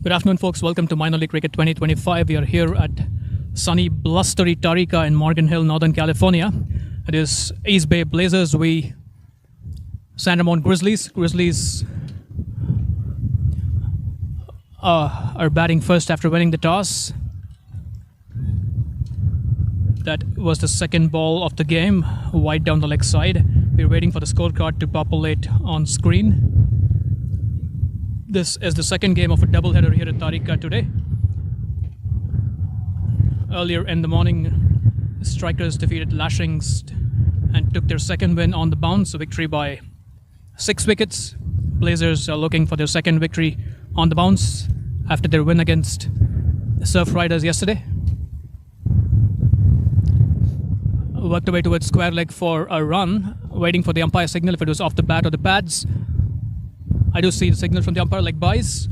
Good afternoon, folks. Welcome to Minor League Cricket 2025. We are here at sunny, blustery Tarika in Morgan Hill, Northern California. It is East Bay Blazers San Ramon Grizzlies. Grizzlies are batting first after winning the toss. That was the second ball of the game, wide down the leg side. We're waiting for the scorecard to populate on screen. This is the second game of a doubleheader here at Tarika today. Earlier in the morning, Strikers defeated Lashings and took their second win on the bounce, a victory by 6 wickets. Blazers are looking for their second victory on the bounce after their win against the Surf Riders yesterday. Worked away towards square leg for a run, waiting for the umpire signal if it was off the bat or the pads. I do see the signal from the umpire, leg buys.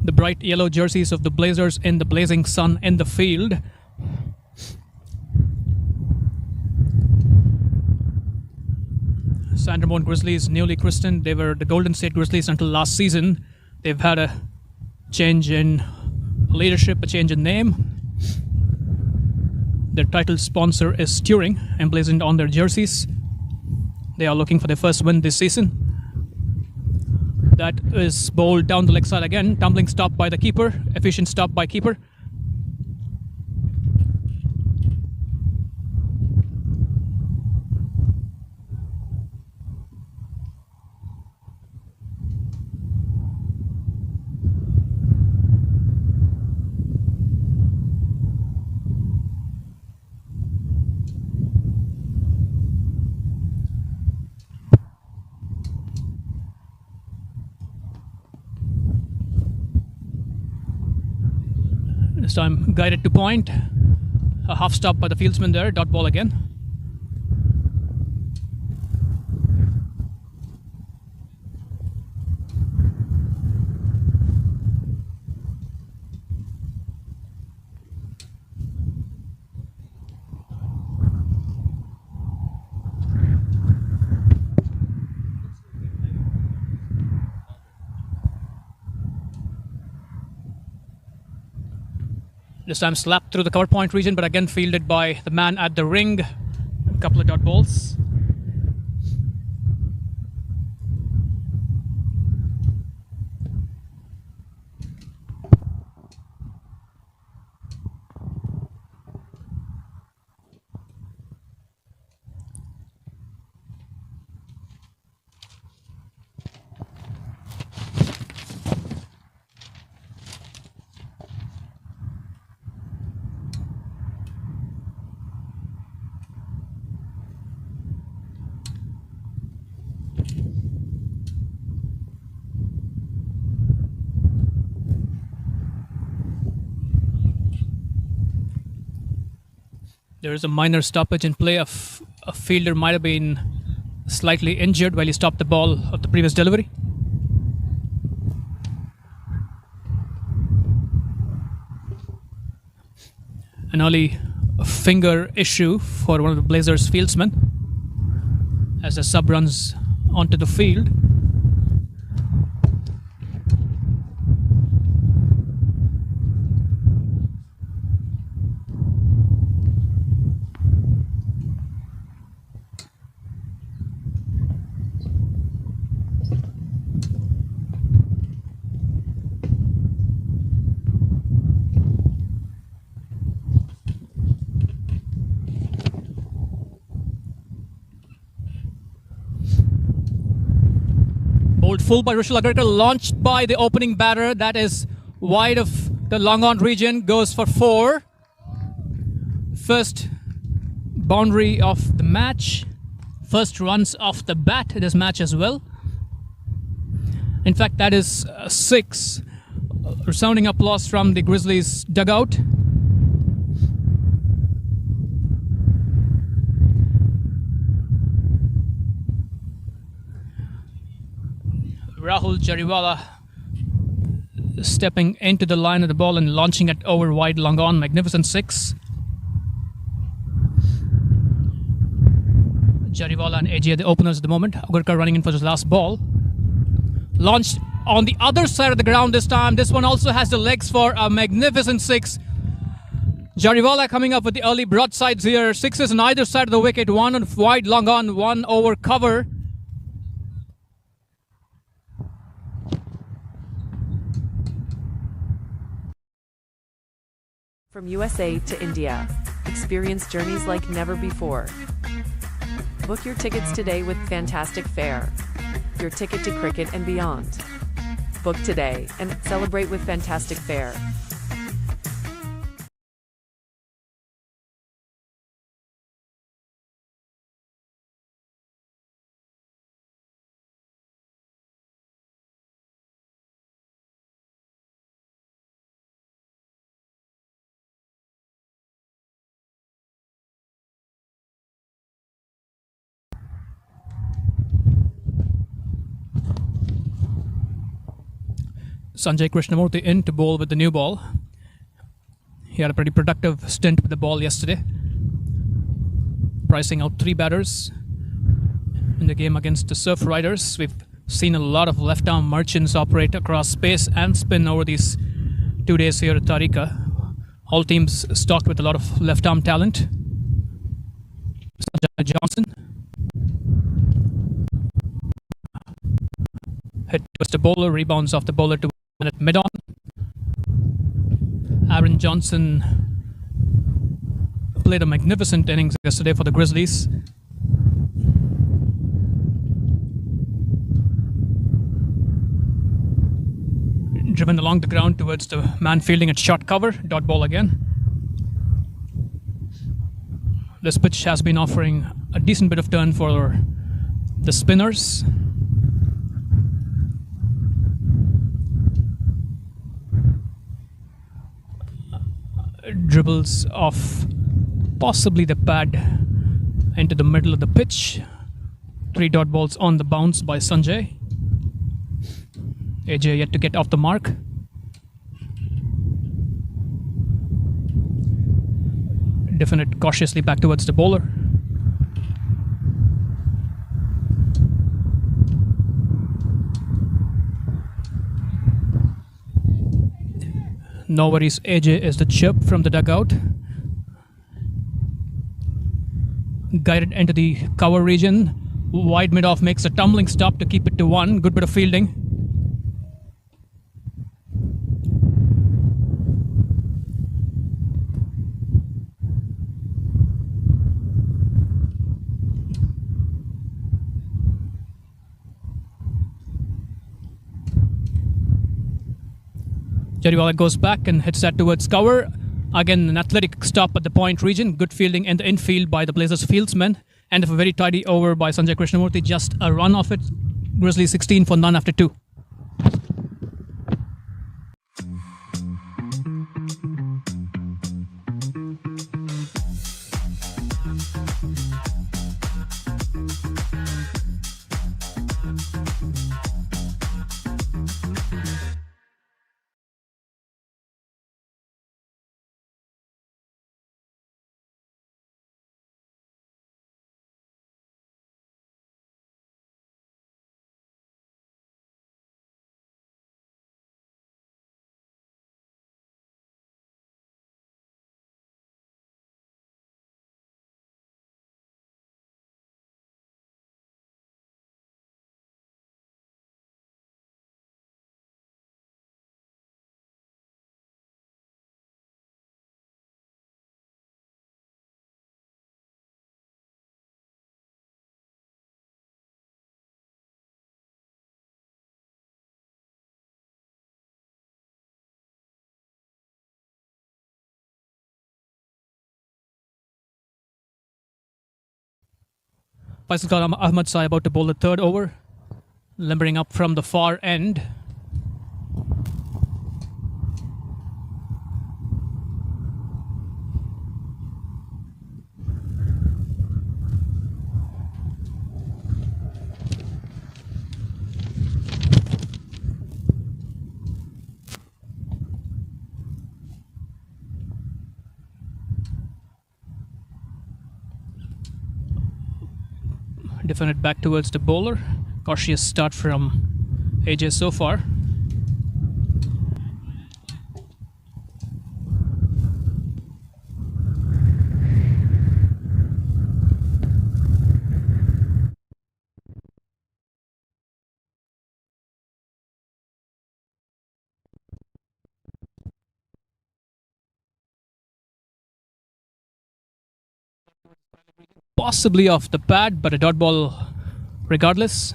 The bright yellow jerseys of the Blazers in the blazing sun in the field. San Ramon Grizzlies, newly christened. They were the Golden State Grizzlies until last season. They've had a change in leadership, a change in name. Their title sponsor is Turing, emblazoned on their jerseys. They are looking for their first win this season. That is bowled down the leg side again. Tumbling stop by the keeper. Efficient stop by keeper. This time guided to point. A half stop by the fieldsman there. Dot ball again. This time slapped through the cover point region, but again fielded by the man at the ring. A couple of dot balls. There is a minor stoppage in play. A fielder might have been slightly injured while he stopped the ball of the previous delivery. An early finger issue for one of the Blazers fieldsmen as the sub runs onto the field. Bowled full by Rushil Agarkar, launched by the opening batter. That is wide of the long on region, goes for 4. First boundary of the match. First runs off the bat in this match as well. In fact, that is 6. Resounding applause from the Grizzlies dugout. Rahul Jariwala stepping into the line of the ball and launching it over wide long on. Magnificent 6. Jariwala and AJ are the openers at the moment. Agarkar running in for his last ball. Launched on the other side of the ground this time. This one also has the legs for a magnificent six. Jariwala coming up with the early broadsides here. Sixes on either side of the wicket. One on wide, long on, one over cover. From USA to India, experience journeys like never before. Book your tickets today with Fantastic Fare, your ticket to cricket and beyond. Book today and celebrate with Fantastic Fare. Sanjay Krishnamurthy in to bowl with the new ball. He had a pretty productive stint with the ball yesterday, pricing out 3 batters in the game against the Surf Riders. We've seen a lot of left-arm merchants operate across space and spin over these 2 days here at Tarika. All teams stocked with a lot of left-arm talent. Sanjay Johnson hit towards the bowler, rebounds off the bowler to at mid-on. Aaron Johnson played a magnificent innings yesterday for the Grizzlies. Driven along the ground towards the man fielding at short cover. Dot ball again. This pitch has been offering a decent bit of turn for the spinners. Dribbles off possibly the pad into the middle of the pitch. 3 dot balls on the bounce by Sanjay. AJ yet to get off the mark. Definite cautiously back towards the bowler. No worries, AJ is the chirp from the dugout. Guided into the cover region. Wide mid-off makes a tumbling stop to keep it to 1. Good bit of fielding. Jariwala goes back and hits that towards cover. Again, an athletic stop at the point region. Good fielding in the infield by the Blazers fieldsmen. And a very tidy over by Sanjay Krishnamurthy. Just a run off it. Grizzlies 16 for none after 2. Faisal Khan Ahmad Sai about to bowl the 3rd over. Limbering up from the far end. Stiffen it back towards the bowler. Cautious start from AJ so far. Possibly off the pad, but a dot ball regardless.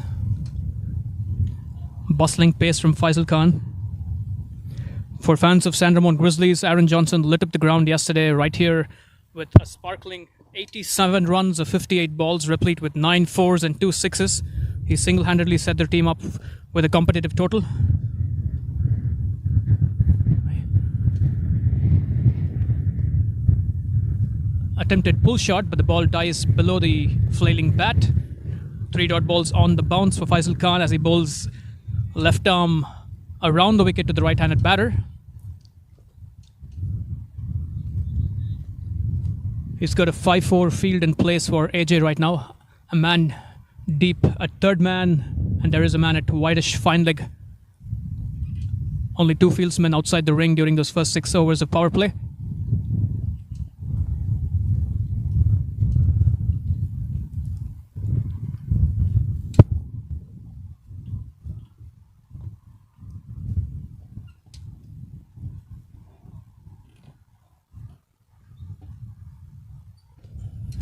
Bustling pace from Faisal Khan. For fans of San Ramon Grizzlies, Aaron Johnson lit up the ground yesterday right here with a sparkling 87 runs of 58 balls, replete with 9 fours and 2 sixes. He single-handedly set their team up with a competitive total. Attempted pull shot, but the ball dies below the flailing bat. 3 dot balls on the bounce for Faisal Khan as he bowls left arm around the wicket to the right-handed batter. He's got a 5-4 field in place for AJ right now. A man deep at third man, and there is a man at wideish fine leg. Only 2 fieldsmen outside the ring during those first 6 overs of power play.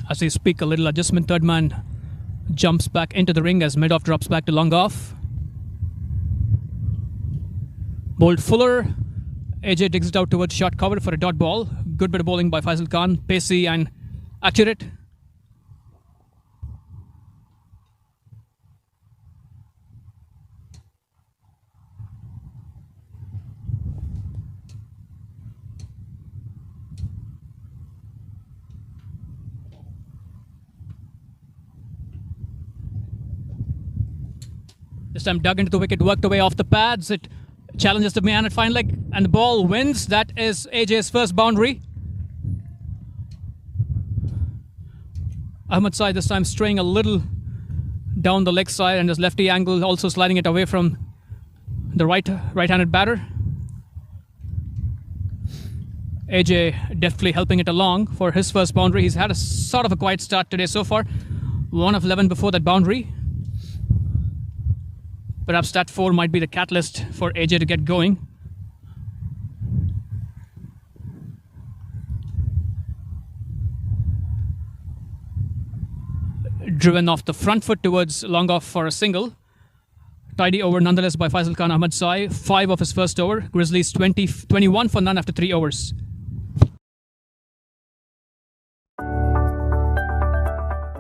As we speak, a little adjustment. Third man jumps back into the ring as mid-off drops back to long off. Bowled Fuller. AJ digs it out towards short cover for a dot ball. Good bit of bowling by Faisal Khan. Pacey and accurate. This time dug into the wicket, worked away off the pads. It challenges the man at fine leg, and the ball wins. That is AJ's first boundary. Ahmed Sai this time straying a little down the leg side, and his lefty angle also sliding it away from the right-handed batter. AJ deftly helping it along for his first boundary. He's had a sort of a quiet start today so far. 1 of 11 before that boundary. Perhaps that 4 might be the catalyst for AJ to get going. Driven off the front foot towards long off for a single. Tidy over nonetheless by Faisal Khan Ahmed Sai. 5 of his first over. Grizzlies 21 for none after 3 overs.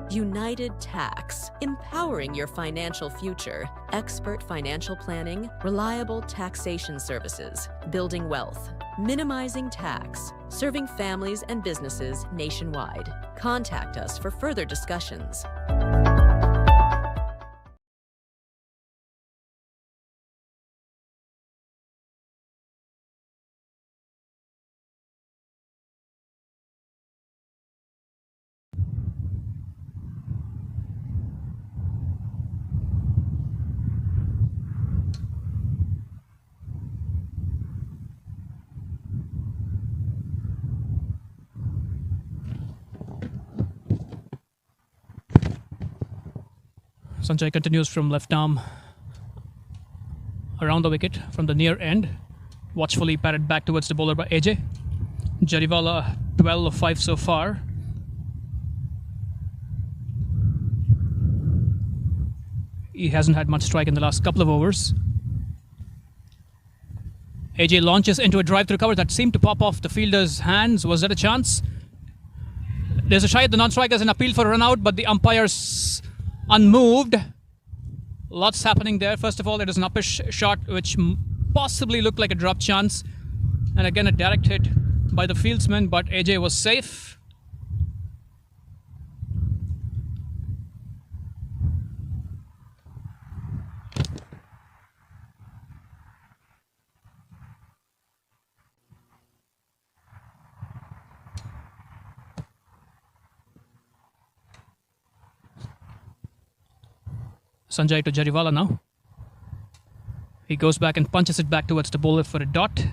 United Tax, empowering your financial future. Expert financial planning, reliable taxation services, building wealth, minimizing tax, serving families and businesses nationwide. Contact us for further discussions. Sanjay continues from left arm around the wicket from the near end. Watchfully patted back towards the bowler by AJ. Jariwala 12 of 5 so far. He hasn't had much strike in the last couple of overs. AJ launches into a drive through cover that seemed to pop off the fielder's hands. Was that a chance? There's a shy at the non-strikers, an appeal for a run out, but the umpire's unmoved. Lots happening there. First of all, it is an uppish shot which possibly looked like a drop chance, and again a direct hit by the fieldsman, but AJ was safe. Sanjay to Jariwala now. He goes back and punches it back towards the bowler for a dot.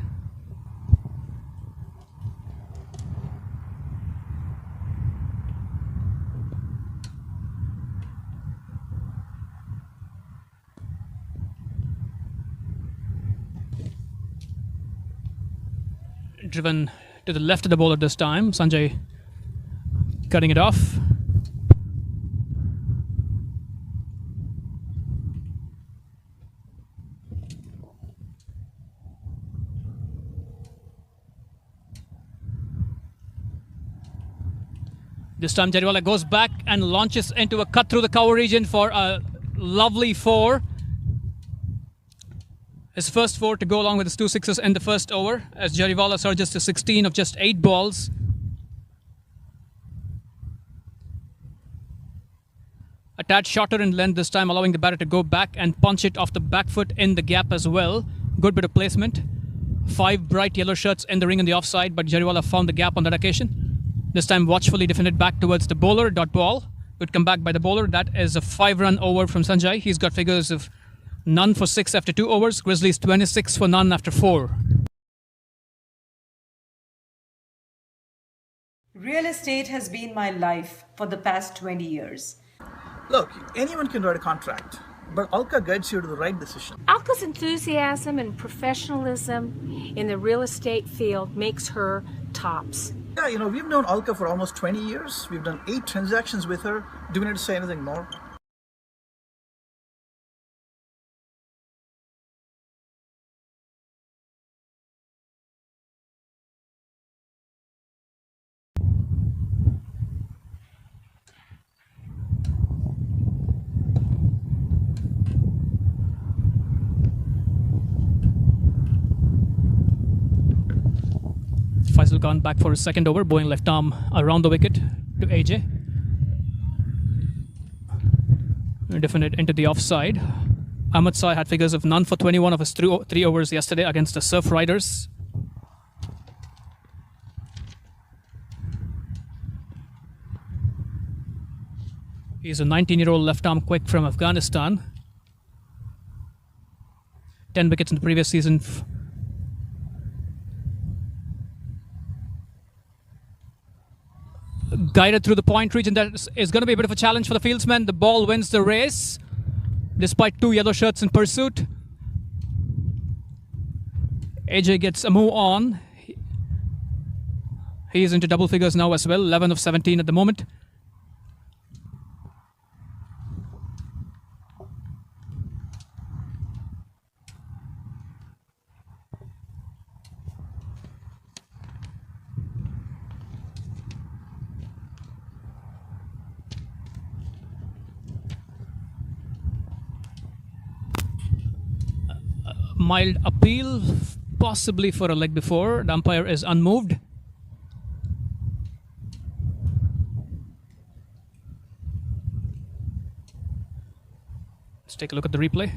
Driven to the left of the bowler this time. Sanjay cutting it off. This time Jariwala goes back and launches into a cut through the cover region for a lovely 4. His first 4 to go along with his 2 sixes in the first over as Jariwala surges to 16 of just 8 balls. A tad shorter in length this time, allowing the batter to go back and punch it off the back foot in the gap as well. Good bit of placement. 5 bright yellow shirts in the ring on the offside, but Jariwala found the gap on that occasion. This time watchfully defended back towards the bowler. Dot ball. Good come back by the bowler. That is a 5-run over from Sanjay. He's got figures of none for 6 after 2 overs. Grizzlies 26 for none after 4. Real estate has been my life for the past 20 years. Look, anyone can write a contract, but Alka guides you to the right decision. Alka's enthusiasm and professionalism in the real estate field makes her tops. Yeah, we've known Alka for almost 20 years. We've done 8 transactions with her. Do we need to say anything more? Faisal Khan back for his second over, bowling left arm around the wicket to AJ. Defended into the offside. Ahmed Sai had figures of none for 21 of his 3 overs yesterday against the Surf Riders. He's a 19-year-old left-arm quick from Afghanistan. 10 wickets in the previous season. Guided through the point region. That is going to be a bit of a challenge for the fieldsman. The ball wins the race, despite 2 yellow shirts in pursuit. AJ gets a move on. He is into double figures now as well, 11 of 17 at the moment. Mild appeal, possibly for a leg before. The umpire is unmoved. Let's take a look at the replay.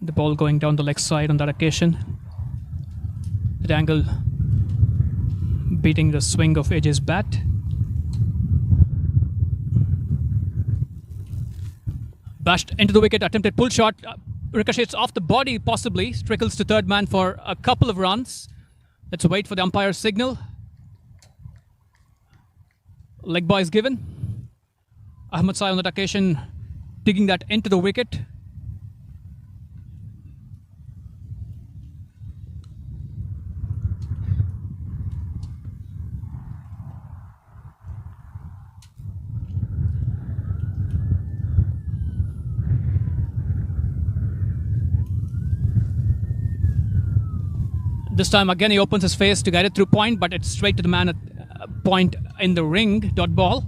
The ball going down the leg side on that occasion. The angle beating the swing of AJ's bat. Bashed into the wicket, attempted pull shot, ricochets off the body possibly, trickles to third man for a couple of runs. Let's wait for the umpire's signal. Leg bye is given. Ahmed Sai on that occasion digging that into the wicket. This time again he opens his face to guide it through point, but it's straight to the man at point in the ring. Dot ball.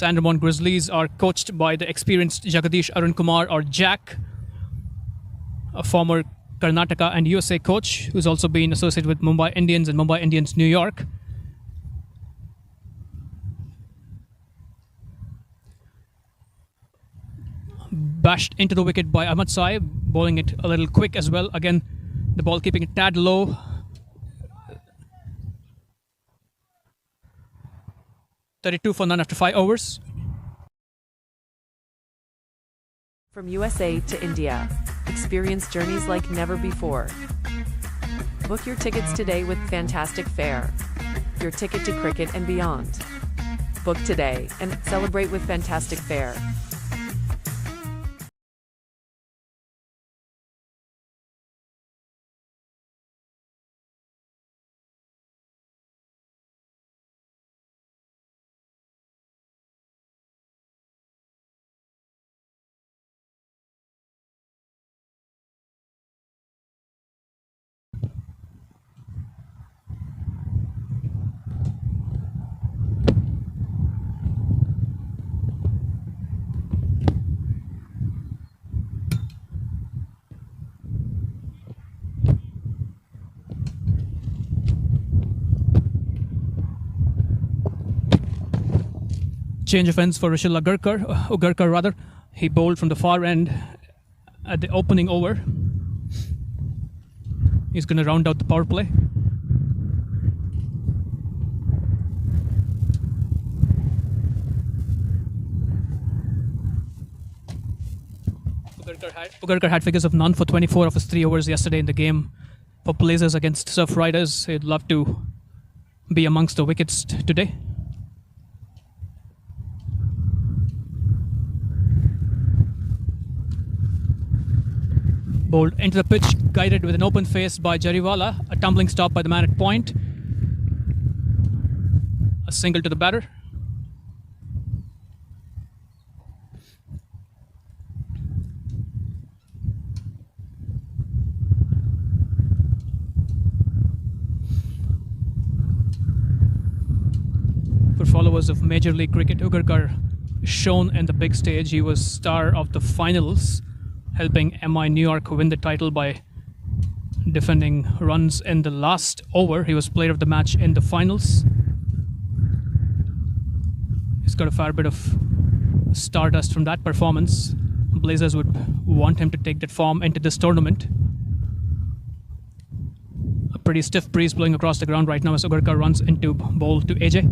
Ramon Grizzlies are coached by the experienced Jagadish Arun Kumar, or Jack, a former Karnataka and USA coach who's also been associated with Mumbai Indians and Mumbai Indians New York. bashed into the wicket by Ahmad Sai, bowling it a little quick as well. Again, the ball keeping it tad low. 32 for none after 5 overs. From USA to India, experience journeys like never before. Book your tickets today with fantastic fare. Your ticket to cricket and beyond. Book today and celebrate with fantastic fare. Change of ends for Rishil Ugarkar rather. He bowled from the far end at the opening over. He's going to round out the power play. Ugarkar had figures of none for 24 of his 3 overs yesterday in the game for Blazers against Surf Riders. He'd love to be amongst the wickets today. Bowled into the pitch, guided with an open face by Jariwala. A tumbling stop by the man at point. A single to the batter. For followers of Major League Cricket, Ugarkar shone in the big stage. He was star of the finals, helping MI New York win the title by defending runs in the last over. He was player of the match in the finals. He's got a fair bit of stardust from that performance. Blazers would want him to take that form into this tournament. A pretty stiff breeze blowing across the ground right now as Ugarkar runs into bowl to AJ.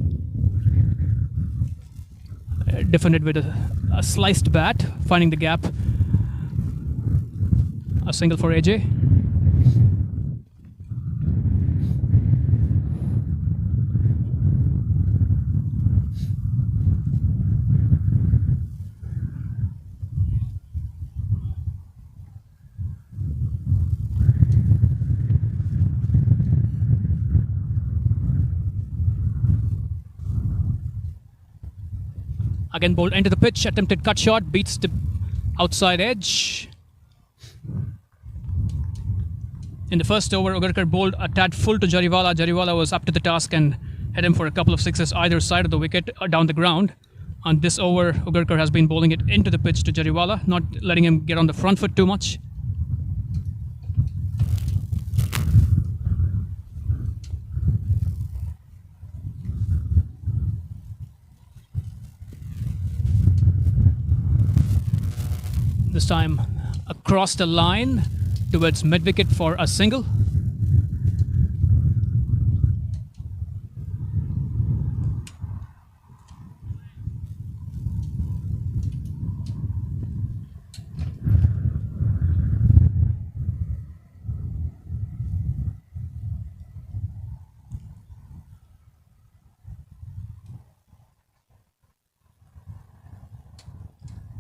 Defended with a sliced bat, finding the gap. A single for AJ. Again bowled into the pitch, attempted cut shot, beats the outside edge. In the first over, Ugarkar bowled a tad full to Jariwala. Jariwala was up to the task and hit him for a couple of sixes either side of the wicket down the ground. On this over, Ugarkar has been bowling it into the pitch to Jariwala, not letting him get on the front foot too much. This time across the line towards mid-wicket for a single.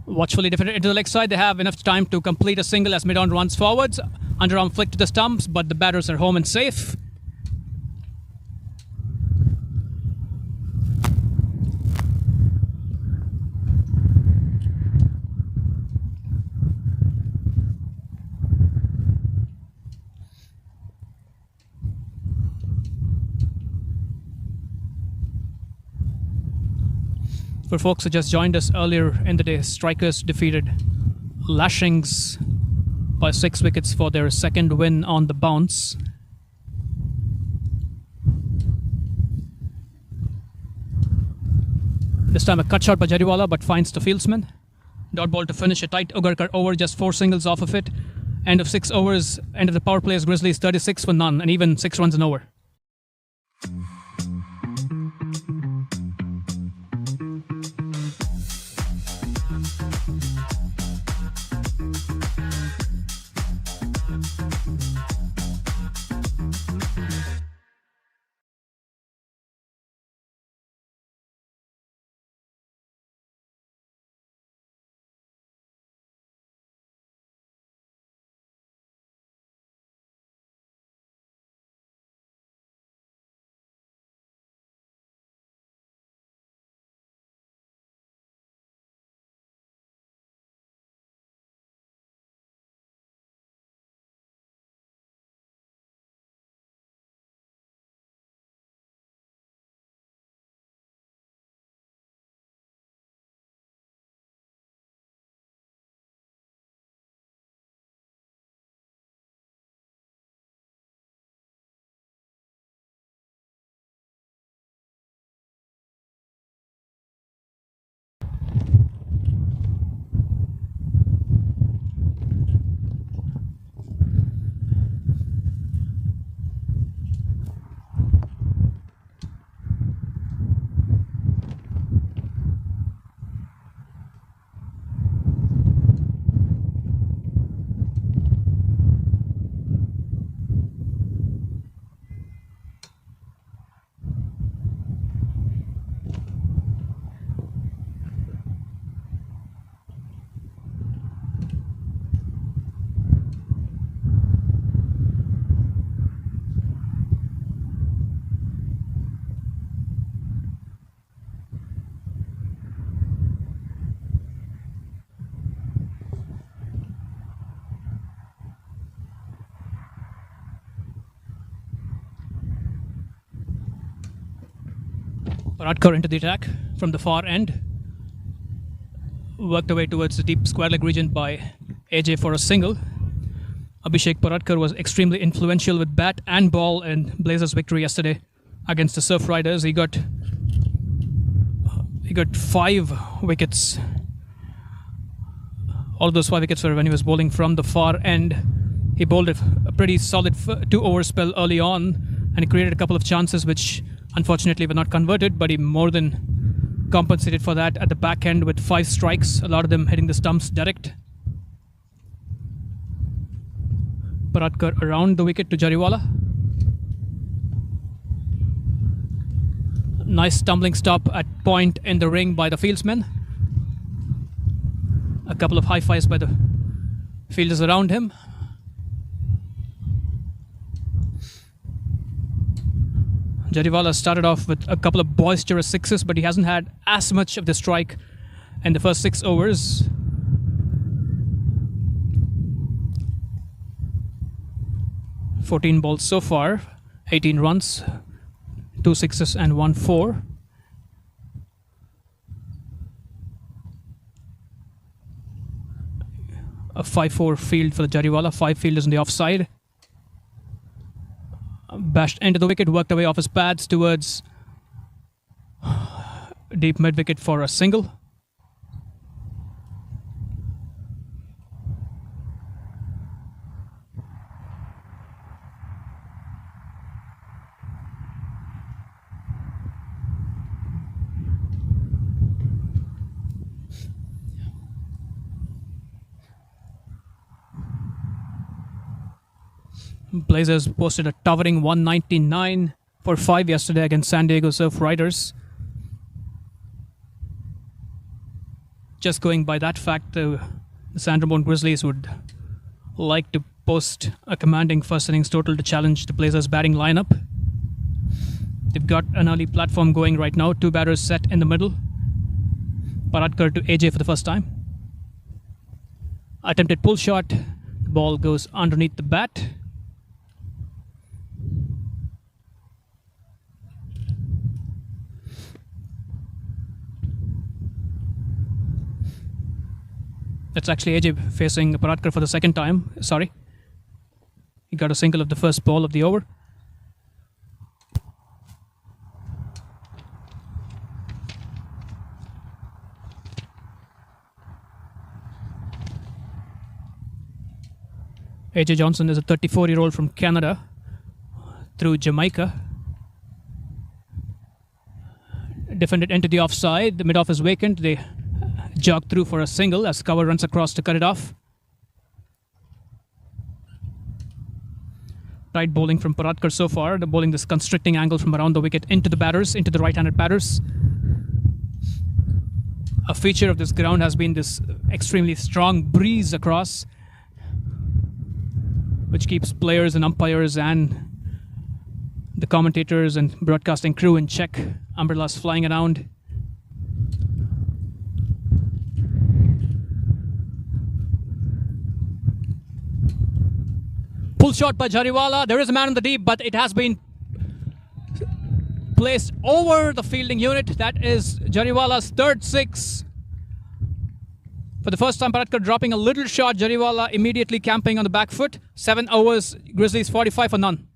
Watchfully defended into the leg side. They have enough time to complete a single as mid-on runs forwards. Underarm flick to the stumps, but the batters are home and safe. For folks who just joined us earlier in the day, Strikers defeated Lashings by 6 wickets for their second win on the bounce. This time a cut shot by Jariwala, but finds the fieldsman. Dot ball to finish a tight Ugarkar over, just 4 singles off of it. End of 6 overs, end of the power play as Grizzlies 36 for none, and even 6 runs an over. Radkar into the attack from the far end. Worked away towards the deep square leg region by AJ for a single. Abhishek Paradkar was extremely influential with bat and ball in Blazers' victory yesterday against the Surf Riders. He got 5 wickets. All those 5 wickets were when he was bowling from the far end. He bowled a pretty solid 2-over spell early on, and he created a couple of chances which unfortunately were not converted, but he more than compensated for that at the back end with 5 strikes, a lot of them hitting the stumps direct. Paradkar around the wicket to Jariwala. Nice tumbling stop at point in the ring by the fieldsmen. A couple of high fives by the fielders around him. Jariwala started off with a couple of boisterous sixes, but he hasn't had as much of the strike in the first 6 overs. "14 balls so far, 18 runs, 2 sixes and 1 4. A 5-4 field for the Jariwala, 5 fielders on the offside. Bashed into the wicket, worked away off his pads towards deep mid wicket for a single. Blazers posted a towering 199 for 5 yesterday against San Diego Surf Riders. Just going by that fact, the San Ramon Grizzlies would like to post a commanding first innings total to challenge the Blazers' batting lineup. They've got an early platform going right now, 2 batters set in the middle. Paradkar to AJ for the first time. Attempted pull shot, the ball goes underneath the bat. That's actually AJ facing Paradkar for the second time. Sorry. He got a single of the first ball of the over. AJ Johnson is a 34-year-old from Canada through Jamaica. Defended into the offside. The mid-off is vacant. They jog through for a single as cover runs across to cut it off. Tight bowling from Paratkar so far. The bowling this constricting angle from around the wicket into the batters, into the right-handed batters. A feature of this ground has been this extremely strong breeze across, which keeps players and umpires and the commentators and broadcasting crew in check. Umbrellas flying around. Pull shot by Jariwala. There is a man in the deep, but it has been placed over the fielding unit. That is Jariwala's third six. For the first time, Paratkar dropping a little shot. Jariwala immediately camping on the back foot. 7 overs, Grizzlies 45 for none.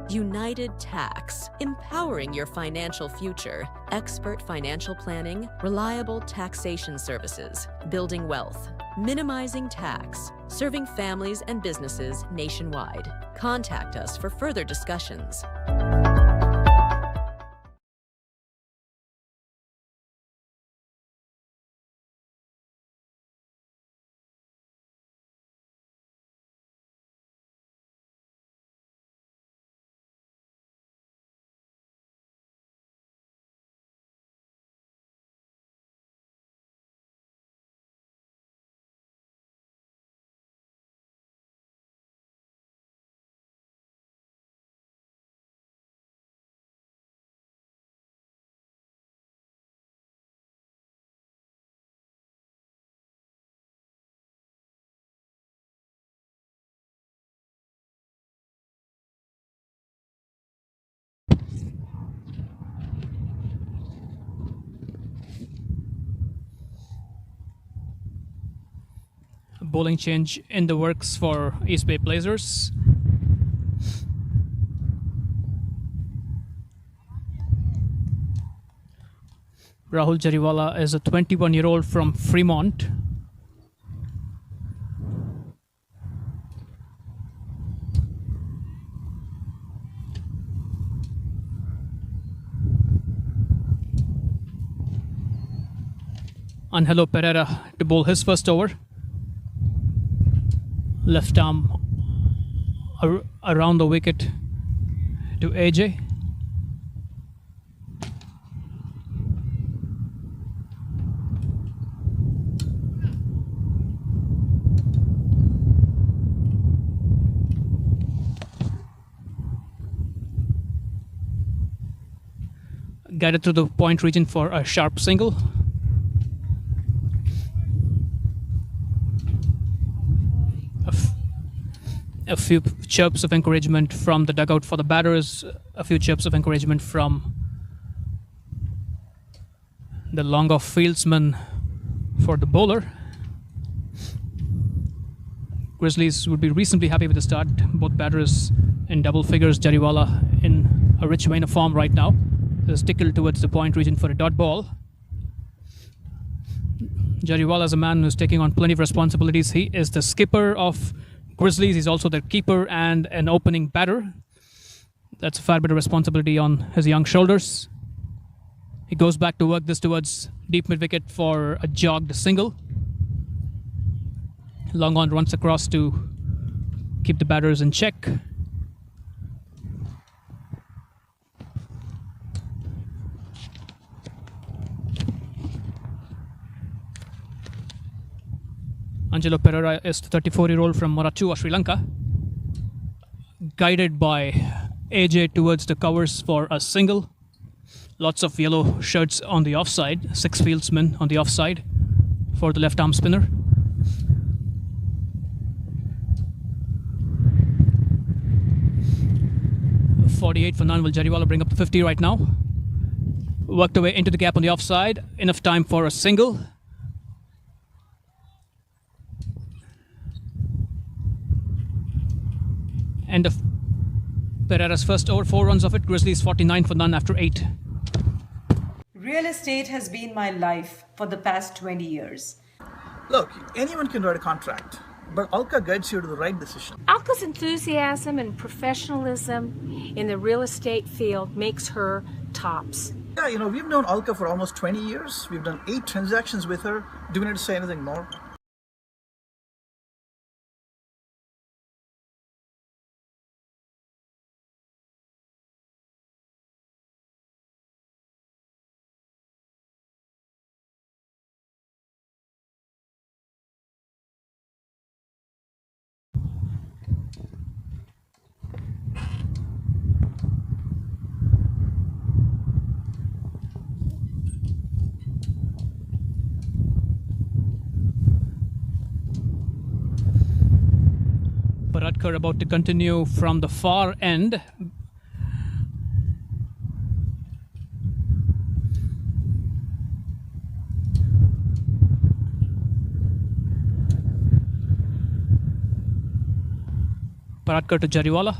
United Tax, empowering your financial future. Expert financial planning, reliable taxation services, building wealth, minimizing tax, serving families and businesses nationwide. Contact us for further discussions. Bowling change in the works for East Bay Blazers. Rahul Jariwala is a 21-year-old from Fremont. Angelo Pereira to bowl his first over. Left arm around the wicket to AJ. Guided through the point region for a sharp single. A few chirps of encouragement from the dugout for the batters, a few chirps of encouragement from the long-off fieldsman for the bowler. Grizzlies would be reasonably happy with the start. Both batters in double figures. Jariwala in a rich vein of form right now. There's tickle towards the point region for a dot ball. Jariwala is a man who's taking on plenty of responsibilities. He is the skipper of Grizzlies. He's also their keeper and an opening batter. That's a fair bit of responsibility on his young shoulders. He goes back to work this towards deep mid-wicket for a jogged single. Long on runs across to keep the batters in check. Angelo Pereira is the 34-year-old from Moratua, Sri Lanka. Guided by AJ towards the covers for a single. Lots of yellow shirts on the offside. 6 fieldsmen on the offside for the left-arm spinner. .48 for none. Will Jariwala bring up the 50 right now? Worked away into the gap on the offside. Enough time for a single. End of Pereira's first over, 4 runs of it. Grizzlies 49 for none after 8. Real estate has been my life for the past 20 years. Look, anyone can write a contract, but Alka guides you to the right decision. Alka's enthusiasm and professionalism in the real estate field makes her tops. Yeah, we've known Alka for almost 20 years. We've done 8 transactions with her. Do we need to say anything more? Paradkar about to continue from the far end. Paradkar to Jariwala.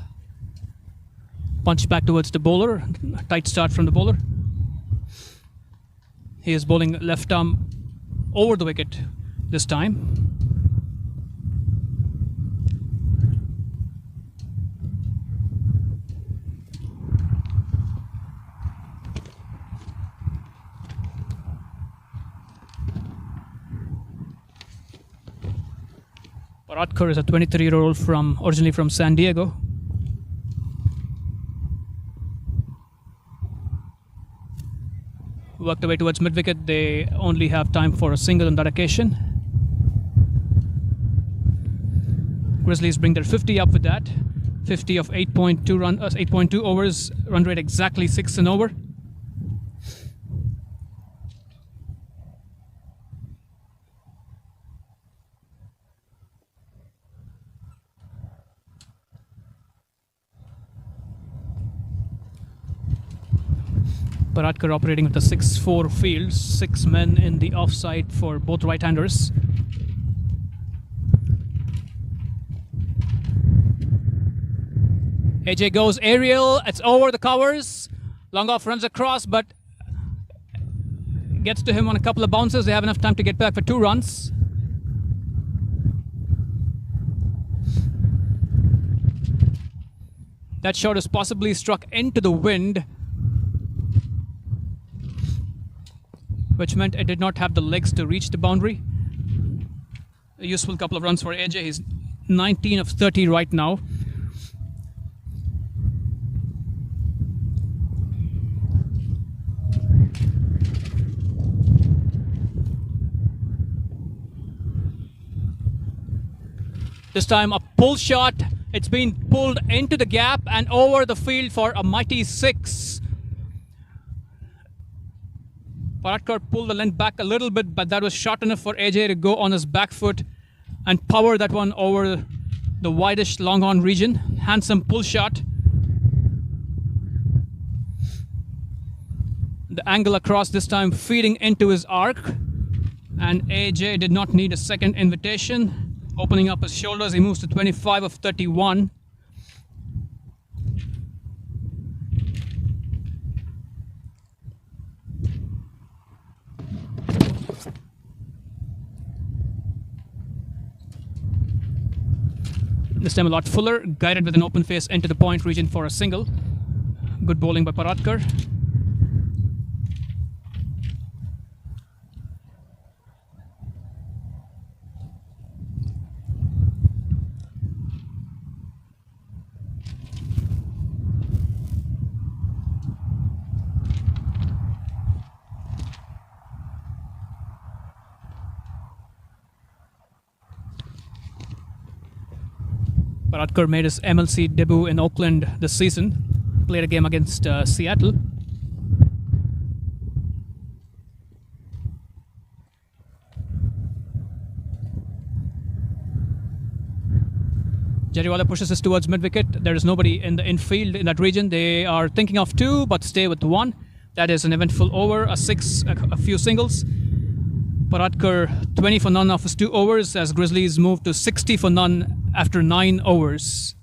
Punch back towards the bowler. Tight start from the bowler. He is bowling left arm over the wicket this time. Paradkar is a 23-year-old originally from San Diego. Worked away towards mid-wicket. They only have time for a single on that occasion. Grizzlies bring their 50 up with that. 50 of 8.2 overs. Run rate exactly 6 an over. Paradkar operating with a 6-4 field, 6 men in the offside for both right-handers. AJ goes aerial, it's over the covers. Long off runs across, but gets to him on a couple of bounces. They have enough time to get back for 2 runs. That shot is possibly struck into the wind, which meant it did not have the legs to reach the boundary. A useful couple of runs for AJ. He's 19 of 30 right now. This time a pull shot. It's been pulled into the gap and over the field for a mighty 6. Paradkar pulled the length back a little bit, but that was short enough for AJ to go on his back foot and power that one over the widest long on region. Handsome pull shot. The angle across this time feeding into his arc. And AJ did not need a second invitation. Opening up his shoulders, he moves to 25 of 31. This time a lot fuller, guided with an open face into the point region for a single. Good bowling by Paradkar. Paradkar made his MLC debut in Oakland this season. Played a game against Seattle. Jariwala pushes this towards mid-wicket. There is nobody in the infield in that region. They are thinking of 2, but stay with 1. That is an eventful over, a 6, a few singles. Paradkar 20 for none of his 2 overs as Grizzlies move to 60 for none after 9 overs.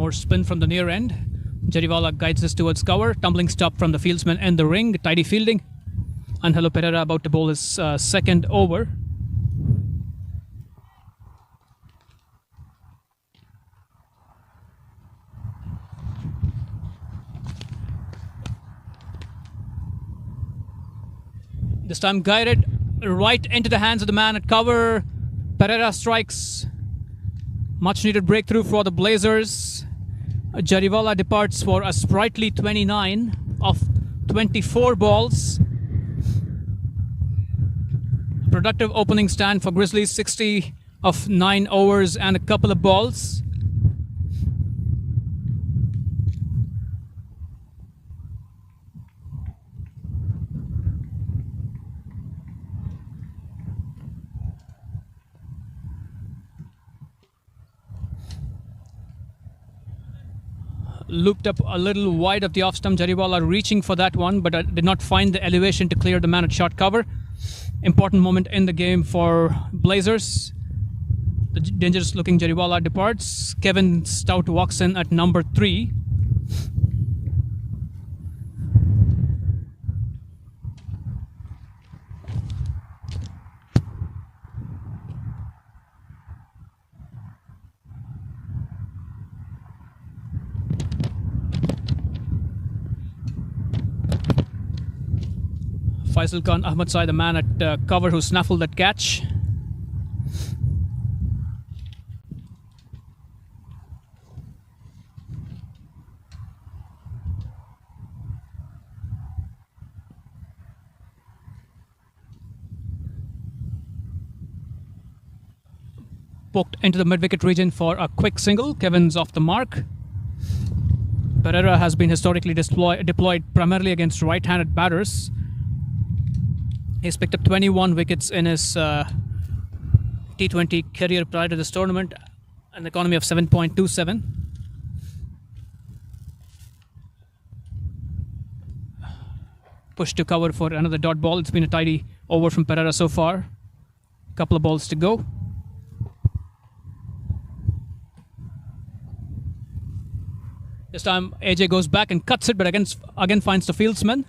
more spin from the near end. Jariwala guides this towards cover. Tumbling stop from the fieldsman in the ring. Tidy fielding. Angelo Pereira about to bowl his second over. This time guided right into the hands of the man at cover. Pereira strikes. Much needed breakthrough for the Blazers. Jariwala departs for a sprightly 29 of 24 balls. Productive opening stand for Grizzlies, 60 of 9 overs and a couple of balls. Looped up a little wide of the off stump. Jariwala reaching for that one, but did not find the elevation to clear the man at short cover. Important moment in the game for Blazers. The dangerous looking Jariwala departs. Kevin Stout walks in at number 3. Faisal Khan Ahmad Sai, the man at cover who snaffled that catch. Poked into the mid-wicket region for a quick single. Kevin's off the mark. Pereira has been historically deployed primarily against right-handed batters. He's picked up 21 wickets in his T20 career prior to this tournament, an economy of 7.27. Push to cover for another dot ball. It's been a tidy over from Pereira so far. Couple of balls to go. This time AJ goes back and cuts it, but again finds the fieldsman.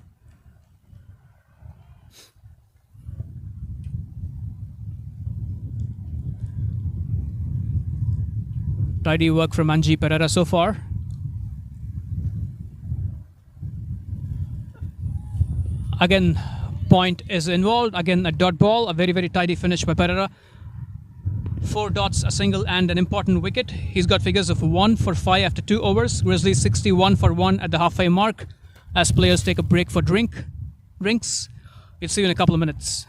Tidy work from Angie Pereira so far. Again, point is involved. Again, a dot ball. A very, very tidy finish by Pereira. 4 dots, a single, and an important wicket. He's got figures of 1 for 5 after 2 overs. Grizzlies 61 for 1 at the halfway mark. As players take a break for drinks. We'll see you in a couple of minutes.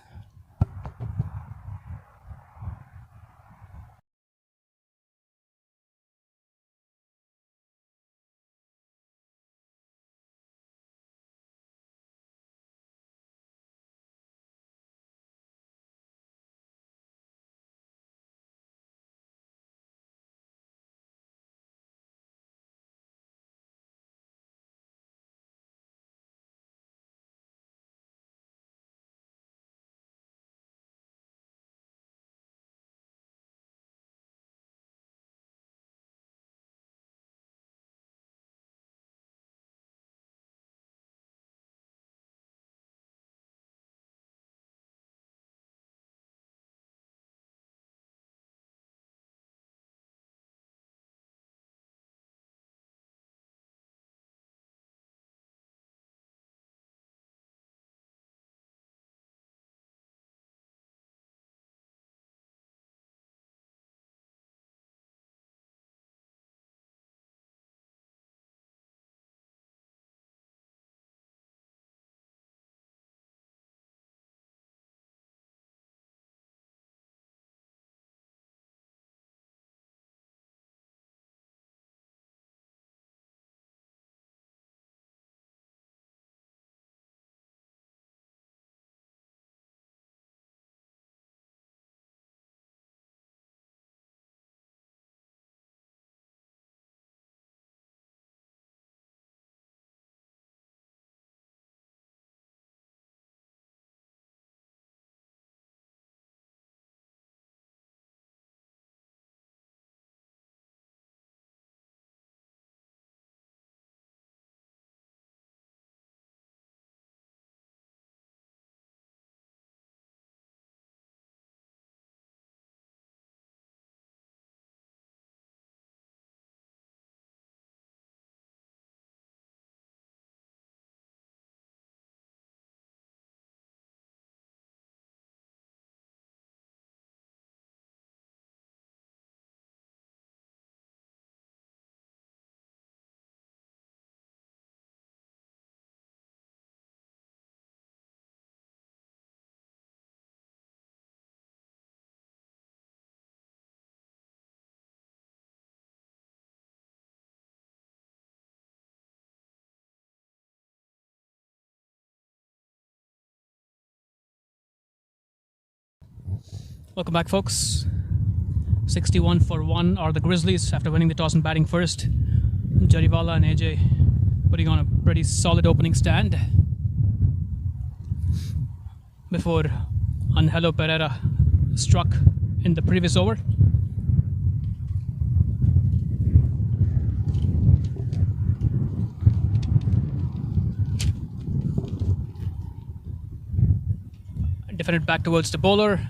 Welcome back, folks. 61 for 1 are the Grizzlies after winning the toss and batting first. Jariwala and AJ putting on a pretty solid opening stand before Angelo Pereira struck in the previous over. Defended back towards the bowler.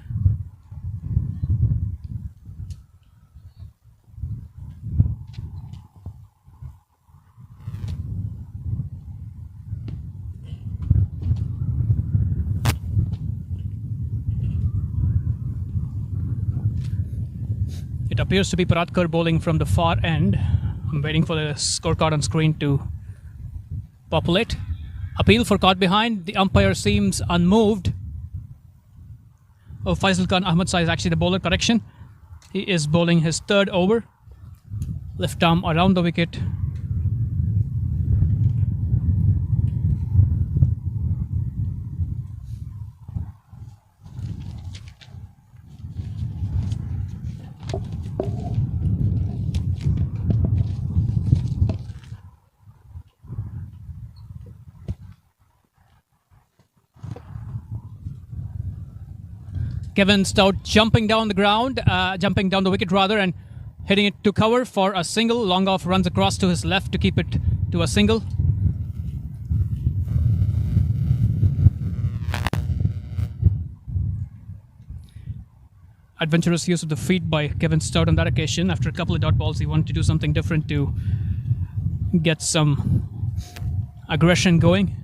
It appears to be Paratkar bowling from the far end. I'm waiting for the scorecard on screen to populate. Appeal for caught behind. The umpire seems unmoved. Oh, Faisal Khan Ahmad is actually the bowler. Correction. He is bowling his third over. Left arm around the wicket. Kevin Stout jumping down the wicket rather, and hitting it to cover for a single. Long off runs across to his left to keep it to a single. Adventurous use of the feet by Kevin Stout on that occasion. After a couple of dot balls, he wanted to do something different to get some aggression going.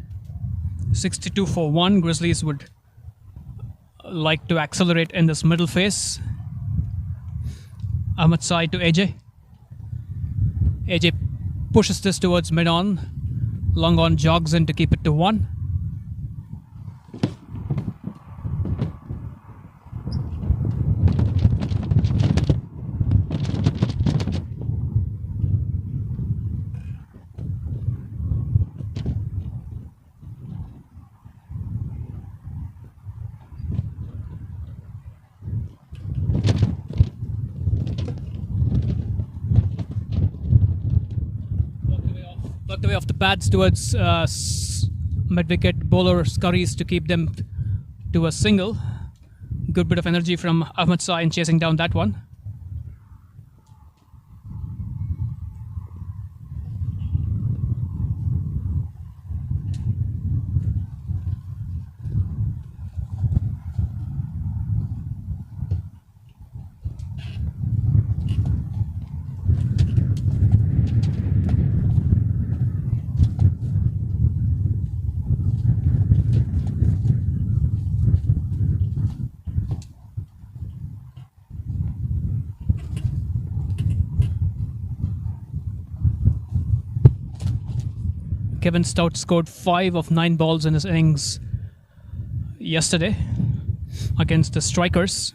62 for 1. Grizzlies would like to accelerate in this middle phase. Ahmad side to AJ. AJ pushes this towards mid-on. Long on jogs in to keep it to 1. Worked away off the pads towards mid-wicket. Bowler scurries to keep them to a single. Good bit of energy from Ahmad Sai in chasing down that one. Kevin Stout scored 5 of 9 balls in his innings yesterday against the Strikers.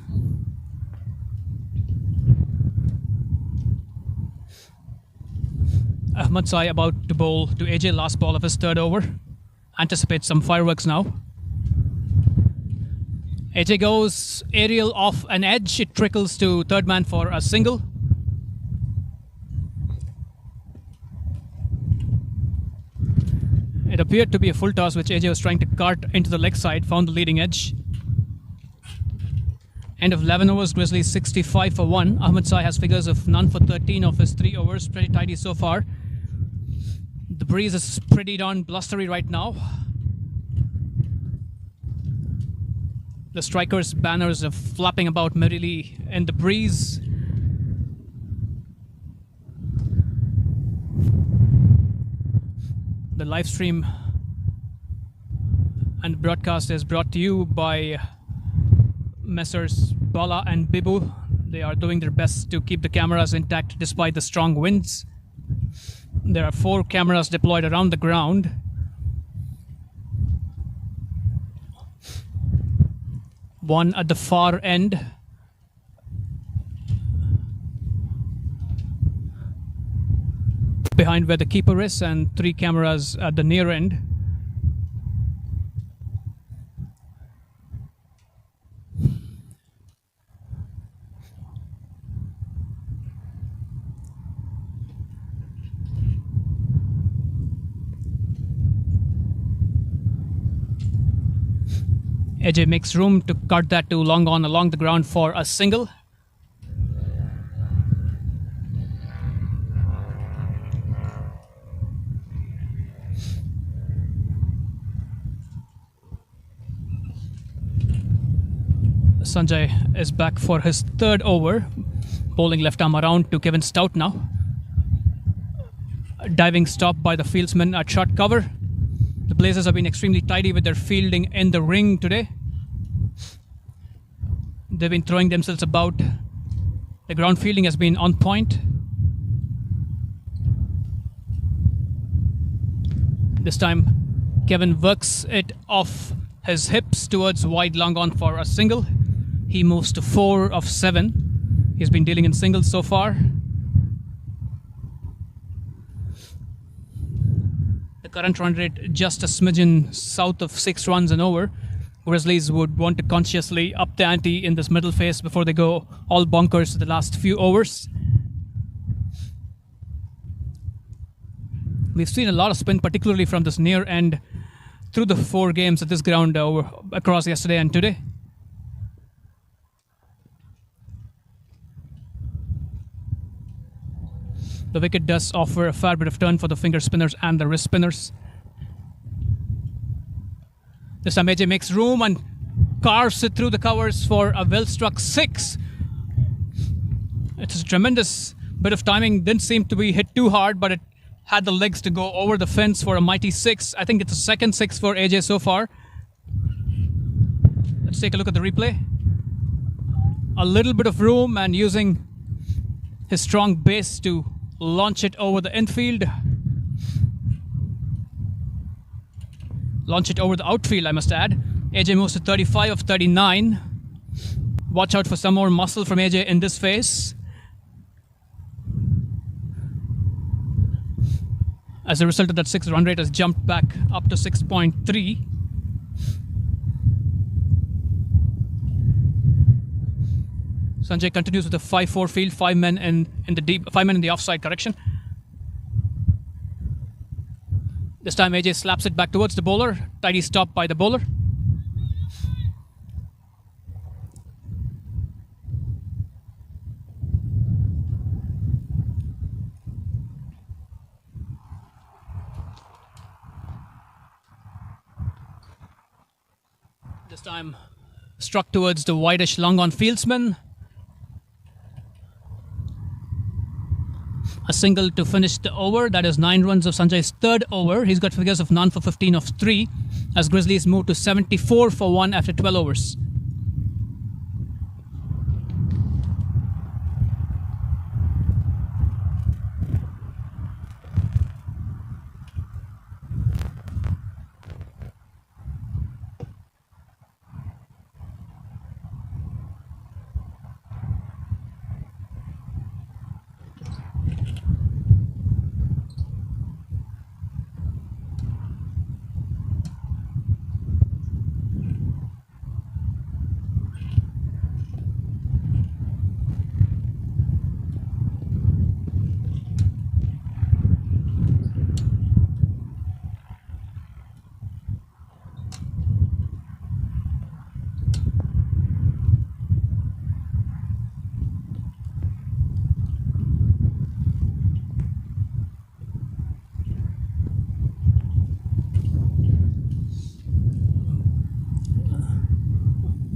Ahmad Sai about to bowl to AJ, last ball of his third over. Anticipates some fireworks now. AJ goes aerial off an edge. It trickles to third man for a single. It appeared to be a full toss which AJ was trying to cart into the leg side, found the leading edge. End of 11 overs, Grizzlies 65 for 1. Ahmad Sai has figures of none for 13 of his 3 overs, pretty tidy so far. The breeze is pretty darn blustery right now. The Strikers' banners are flapping about merrily in the breeze. The live stream and broadcast is brought to you by Messrs. Bala and Bibu. They are doing their best to keep the cameras intact despite the strong winds. There are 4 cameras deployed around the ground. One at the far end. Behind where the keeper is, and 3 cameras at the near end. AJ makes room to cut that to long on along the ground for a single. Sanjay is back for his third over, bowling left arm around to Kevin Stout now. A diving stop by the fieldsman at short cover. The Blazers have been extremely tidy with their fielding in the ring today. They've been throwing themselves about. The ground fielding has been on point. This time, Kevin works it off his hips towards wide long on for a single. He moves to 4 of 7. He's been dealing in singles so far. The current run rate just a smidgen south of 6 runs an over. Grizzlies would want to consciously up the ante in this middle phase before they go all bonkers the last few overs. We've seen a lot of spin, particularly from this near end through the 4 games at this ground across yesterday and today. The wicket does offer a fair bit of turn for the finger spinners and the wrist spinners. This time AJ makes room and carves it through the covers for a well-struck 6. It's a tremendous bit of timing. Didn't seem to be hit too hard, but it had the legs to go over the fence for a mighty 6. I think it's a second 6 for AJ so far. Let's take a look at the replay. A little bit of room and using his strong base to launch it over the infield. Launch it over the outfield, I must add. AJ moves to 35 of 39. Watch out for some more muscle from AJ in this phase. As a result of that 6, run rate has jumped back up to 6.3. Sanjay continues with a 5-4 field, 5 men in the offside correction. This time AJ slaps it back towards the bowler. Tidy stop by the bowler. This time struck towards the wideish long on fieldsman. A single to finish the over. That is 9 runs of Sanjay's third over. He's got figures of none for 15 of 3 as Grizzlies move to 74 for 1 after 12 overs.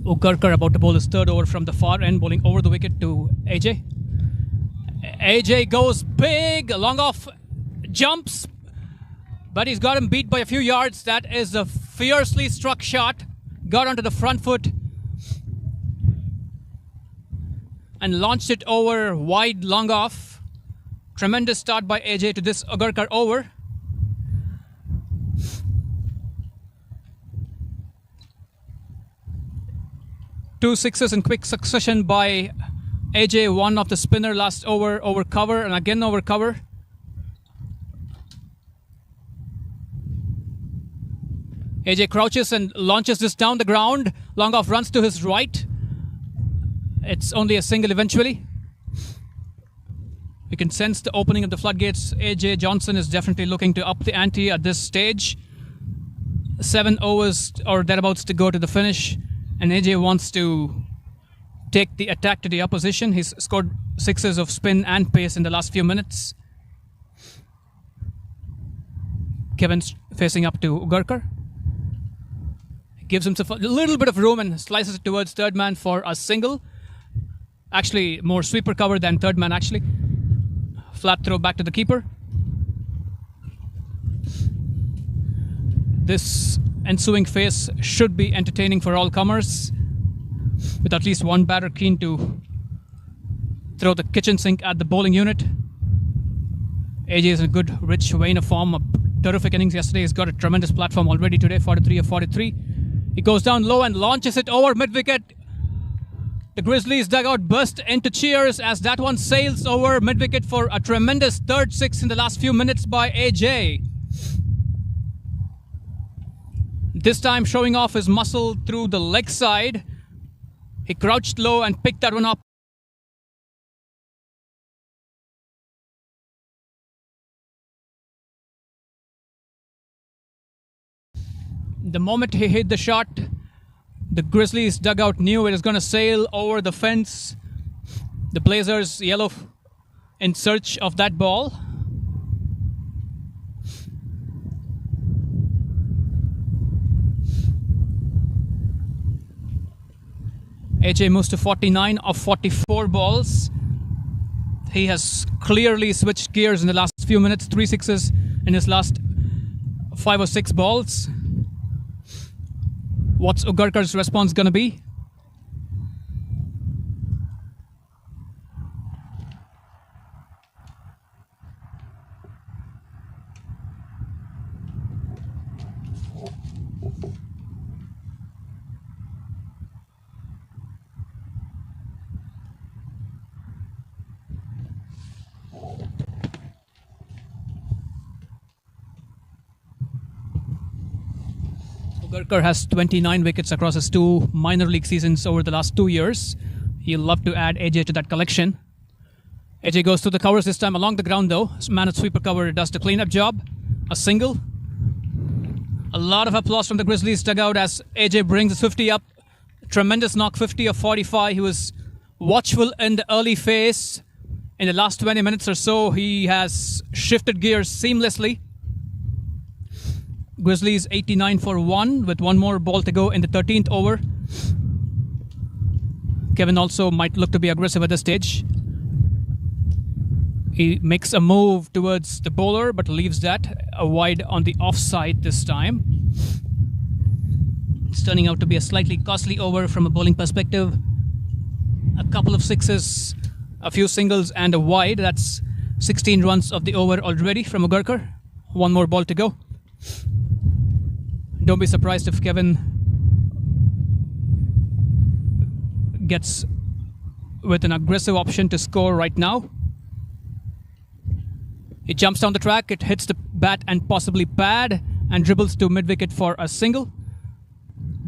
Ugarkar about to bowl his third over from the far end, bowling over the wicket to AJ. AJ goes big, long off, jumps, but he's got him beat by a few yards. That is a fiercely struck shot. Got onto the front foot and launched it over wide, long off. Tremendous start by AJ to this Ugarkar over. Two sixes in quick succession by AJ. One of the spinner last over cover and again over cover. AJ crouches and launches this down the ground. Long off runs to his right. It's only a single eventually. You can sense the opening of the floodgates. AJ Johnson is definitely looking to up the ante at this stage. 7 overs or thereabouts to go to the finish, and AJ wants to take the attack to the opposition. He's scored sixes of spin and pace in the last few minutes. Kevin's facing up to Ugarkar. Gives himself a little bit of room and slices it towards third man for a single. Actually, more sweeper cover than third man, actually. Flat throw back to the keeper. This ensuing phase should be entertaining for all comers, with at least one batter keen to throw the kitchen sink at the bowling unit. AJ is in a good, rich vein of form. A terrific innings yesterday. He's got a tremendous platform already today, 43 of 43. He goes down low and launches it over mid-wicket. The Grizzlies dugout burst into cheers as that one sails over mid-wicket for a tremendous third six in the last few minutes by AJ. This time showing off his muscle through the leg side. He crouched low and picked that one up. The moment he hit the shot, the Grizzlies dugout knew it was going to sail over the fence. The Blazers yellow in search of that ball. AJ moves to 49 of 44 balls. He has clearly switched gears in the last few minutes. 3 sixes in his last 5 or 6 balls. What's Ugarkar's response going to be? Ugarkar has 29 wickets across his 2 minor league seasons over the last 2 years. He'll love to add AJ to that collection. AJ goes through the covers this time along the ground though. Man at sweeper cover does the cleanup job. A single. A lot of applause from the Grizzlies dugout as AJ brings his 50 up. Tremendous knock, 50 of 45. He was watchful in the early phase. In the last 20 minutes or so, he has shifted gears seamlessly. Grizzlies 89 for 1 with one more ball to go in the 13th over. Kevin also might look to be aggressive at this stage. He makes a move towards the bowler but leaves that wide on the offside this time. It's turning out to be a slightly costly over from a bowling perspective. A couple of sixes, a few singles and a wide. That's 16 runs of the over already from Ugarkar. One more ball to go. Don't be surprised if Kevin gets with an aggressive option to score right now. It jumps down the track, it hits the bat and possibly pad and dribbles to mid-wicket for a single.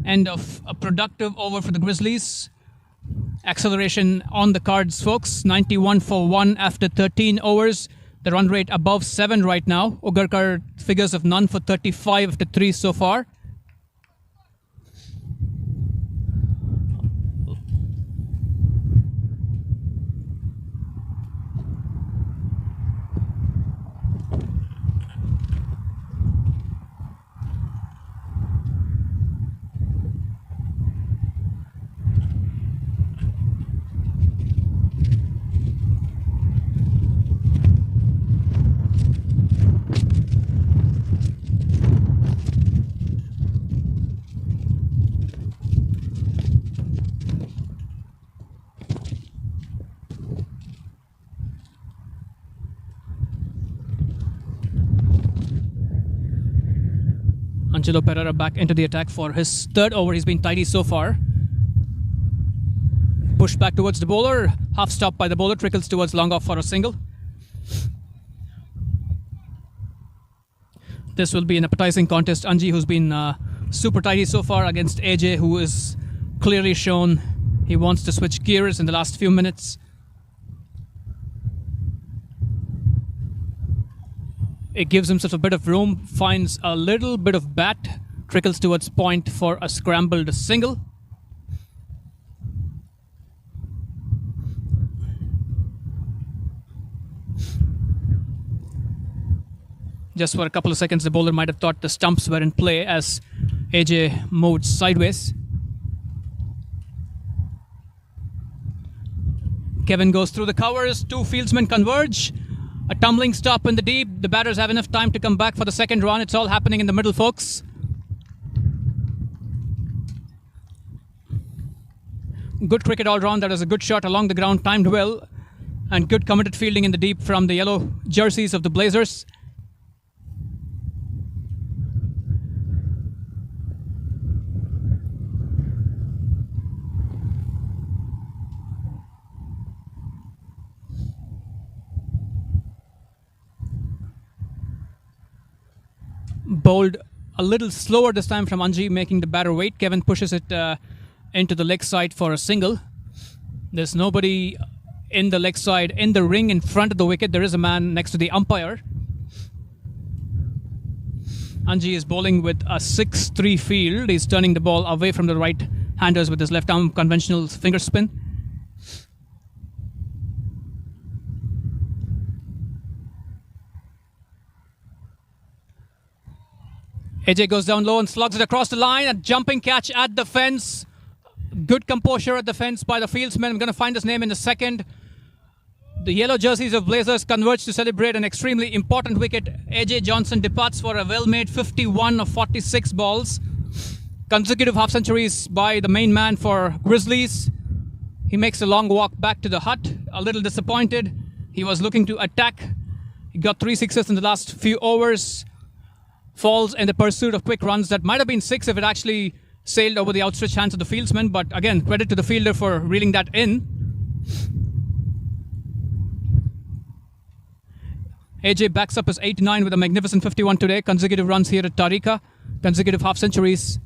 End of a productive over for the Grizzlies. Acceleration on the cards, folks. 91 for 1 after 13 overs. The run rate above 7 right now. Ugarkar figures of none for 35 after 3 so far. Angelo Pereira back into the attack for his third over. He's been tidy so far. Push back towards the bowler. Half stop by the bowler. Trickles towards long off for a single. This will be an appetizing contest. Anji, who's been super tidy so far against AJ, who is clearly shown he wants to switch gears in the last few minutes. It gives himself a bit of room, finds a little bit of bat trickles towards point for a scrambled single. Just for a couple of seconds, the bowler might have thought the stumps were in play as AJ moved sideways. Kevin goes through the covers. Two fieldsmen converge. A tumbling stop in the deep. The batters have enough time to come back for the second run. It's all happening in the middle, folks. Good cricket all round. That was a good shot along the ground, timed well. And good committed fielding in the deep from the yellow jerseys of the Blazers. Bowled a little slower this time from Anji, making the batter wait. Kevin pushes it into the leg side for a single. There's nobody in the leg side, in the ring in front of the wicket. There is a man next to the umpire. Anji is bowling with a 6-3 field. He's turning the ball away from the right-handers with his left arm conventional finger spin. AJ goes down low and slugs it across the line. A jumping catch at the fence. Good composure at the fence by the fieldsman. I'm going to find his name in a second. The yellow jerseys of Blazers converge to celebrate an extremely important wicket. AJ Johnson departs for a well-made 51 of 46 balls. Consecutive half-centuries by the main man for Grizzlies. He makes a long walk back to the hut. A little disappointed. He was looking to attack. He got 3 sixes in the last few overs. Falls in the pursuit of quick runs. That might have been 6 if it actually sailed over the outstretched hands of the fieldsman. But again, credit to the fielder for reeling that in. AJ backs up his 89 with a magnificent 51 today. Consecutive runs here at Tariqa. Consecutive half-centuries.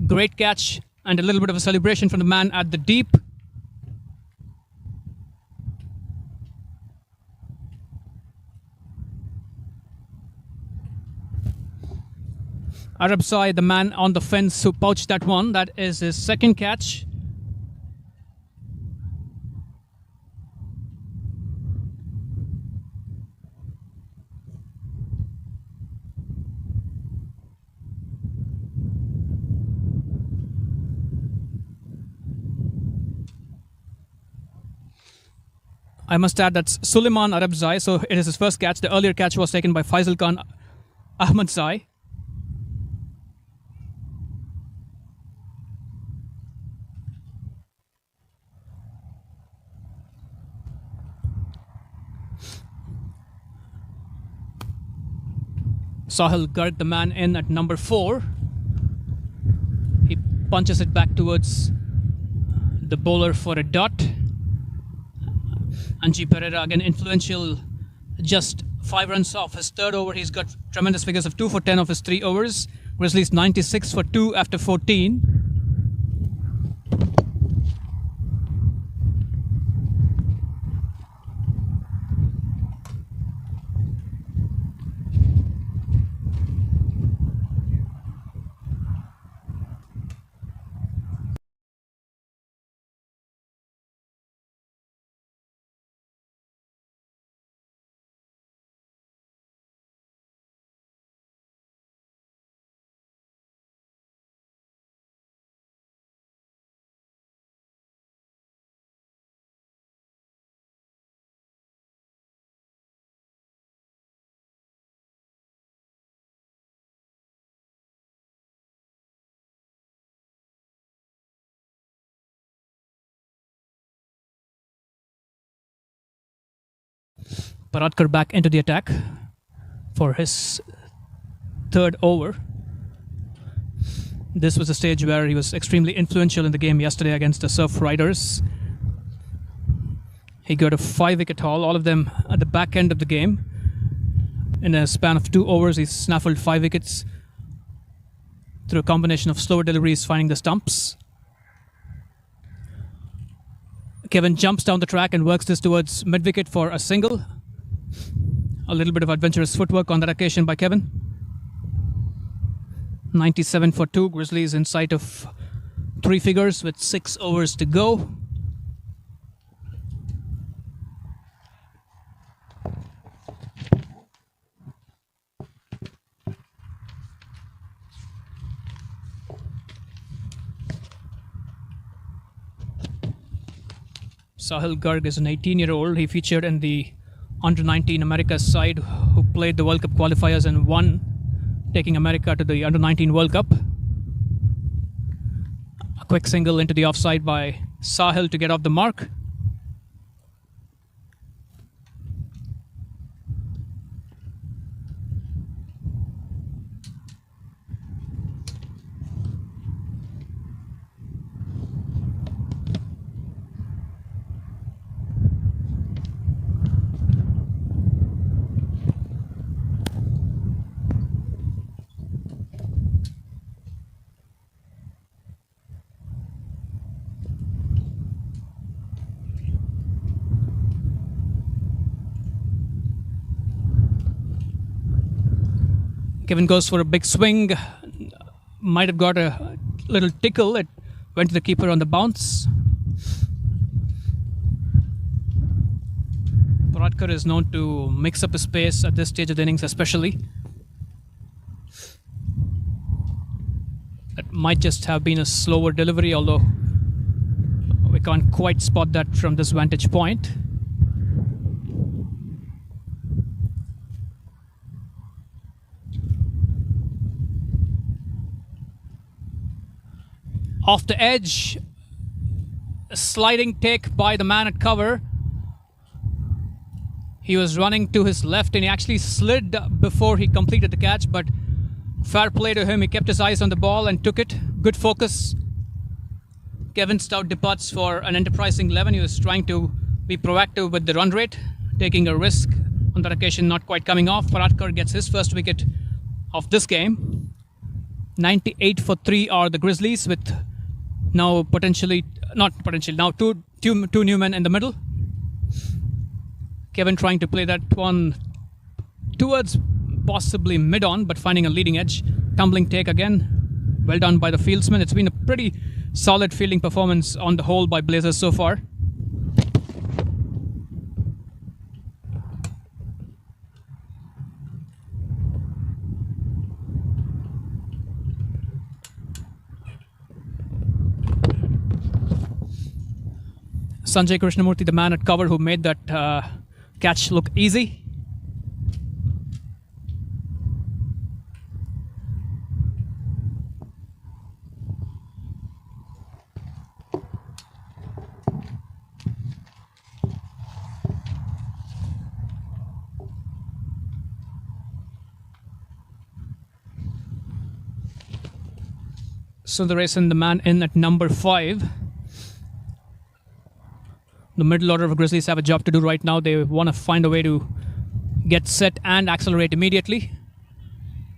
Great catch and a little bit of a celebration from the man at the deep. Arabzai, the man on the fence who pouched that one. That is his second catch. I must add that's Suleiman Arabzai, so it is his first catch. The earlier catch was taken by Faisal Khan Ahmadzai. Sahil Garg, the man in at number 4. He punches it back towards the bowler for a dot. Anji Pereira, again influential, just 5 runs off his third over. He's got tremendous figures of 2 for 10 of his 3 overs. Grizzlies 96 for 2 after 14. Paratkar back into the attack for his third over. This was a stage where he was extremely influential in the game yesterday against the Surf Riders. He got a 5-wicket haul, all of them at the back end of the game. In a span of 2 overs, he snaffled 5 wickets through a combination of slower deliveries, finding the stumps. Kevin jumps down the track and works this towards mid-wicket for a single. A little bit of adventurous footwork on that occasion by Kevin. 97 for 2. Grizzlies in sight of 3 figures with 6 overs to go. Sahil Garg is an 18-year-old. He featured in the Under-19 America's side who played the World Cup qualifiers and won, taking America to the Under-19 World Cup. A quick single into the offside by Sahil to get off the mark. Kevin goes for a big swing. Might have got a little tickle. It went to the keeper on the bounce. Paratkar is known to mix up his pace at this stage of the innings especially. It might just have been a slower delivery, although we can't quite spot that from this vantage point. Off the edge, a sliding take by the man at cover. He was running to his left and he actually slid before he completed the catch, but fair play to him. He kept his eyes on the ball and took it. Good focus. Kevin Stout departs for an enterprising 11. He was trying to be proactive with the run rate, taking a risk on that occasion, not quite coming off. Paratkar gets his first wicket of this game. 98 for 3 are the Grizzlies with now now two new men in the middle. Kevin trying to play that one towards possibly mid-on, but finding a leading edge. Tumbling take again. Well done by the fieldsman. It's been a pretty solid fielding performance on the whole by Blazers so far. Sanjay Krishnamurthy, the man at cover who made that catch look easy. Sundaresan, the man in at number 5. The middle order of Grizzlies have a job to do right now. They want to find a way to get set and accelerate immediately.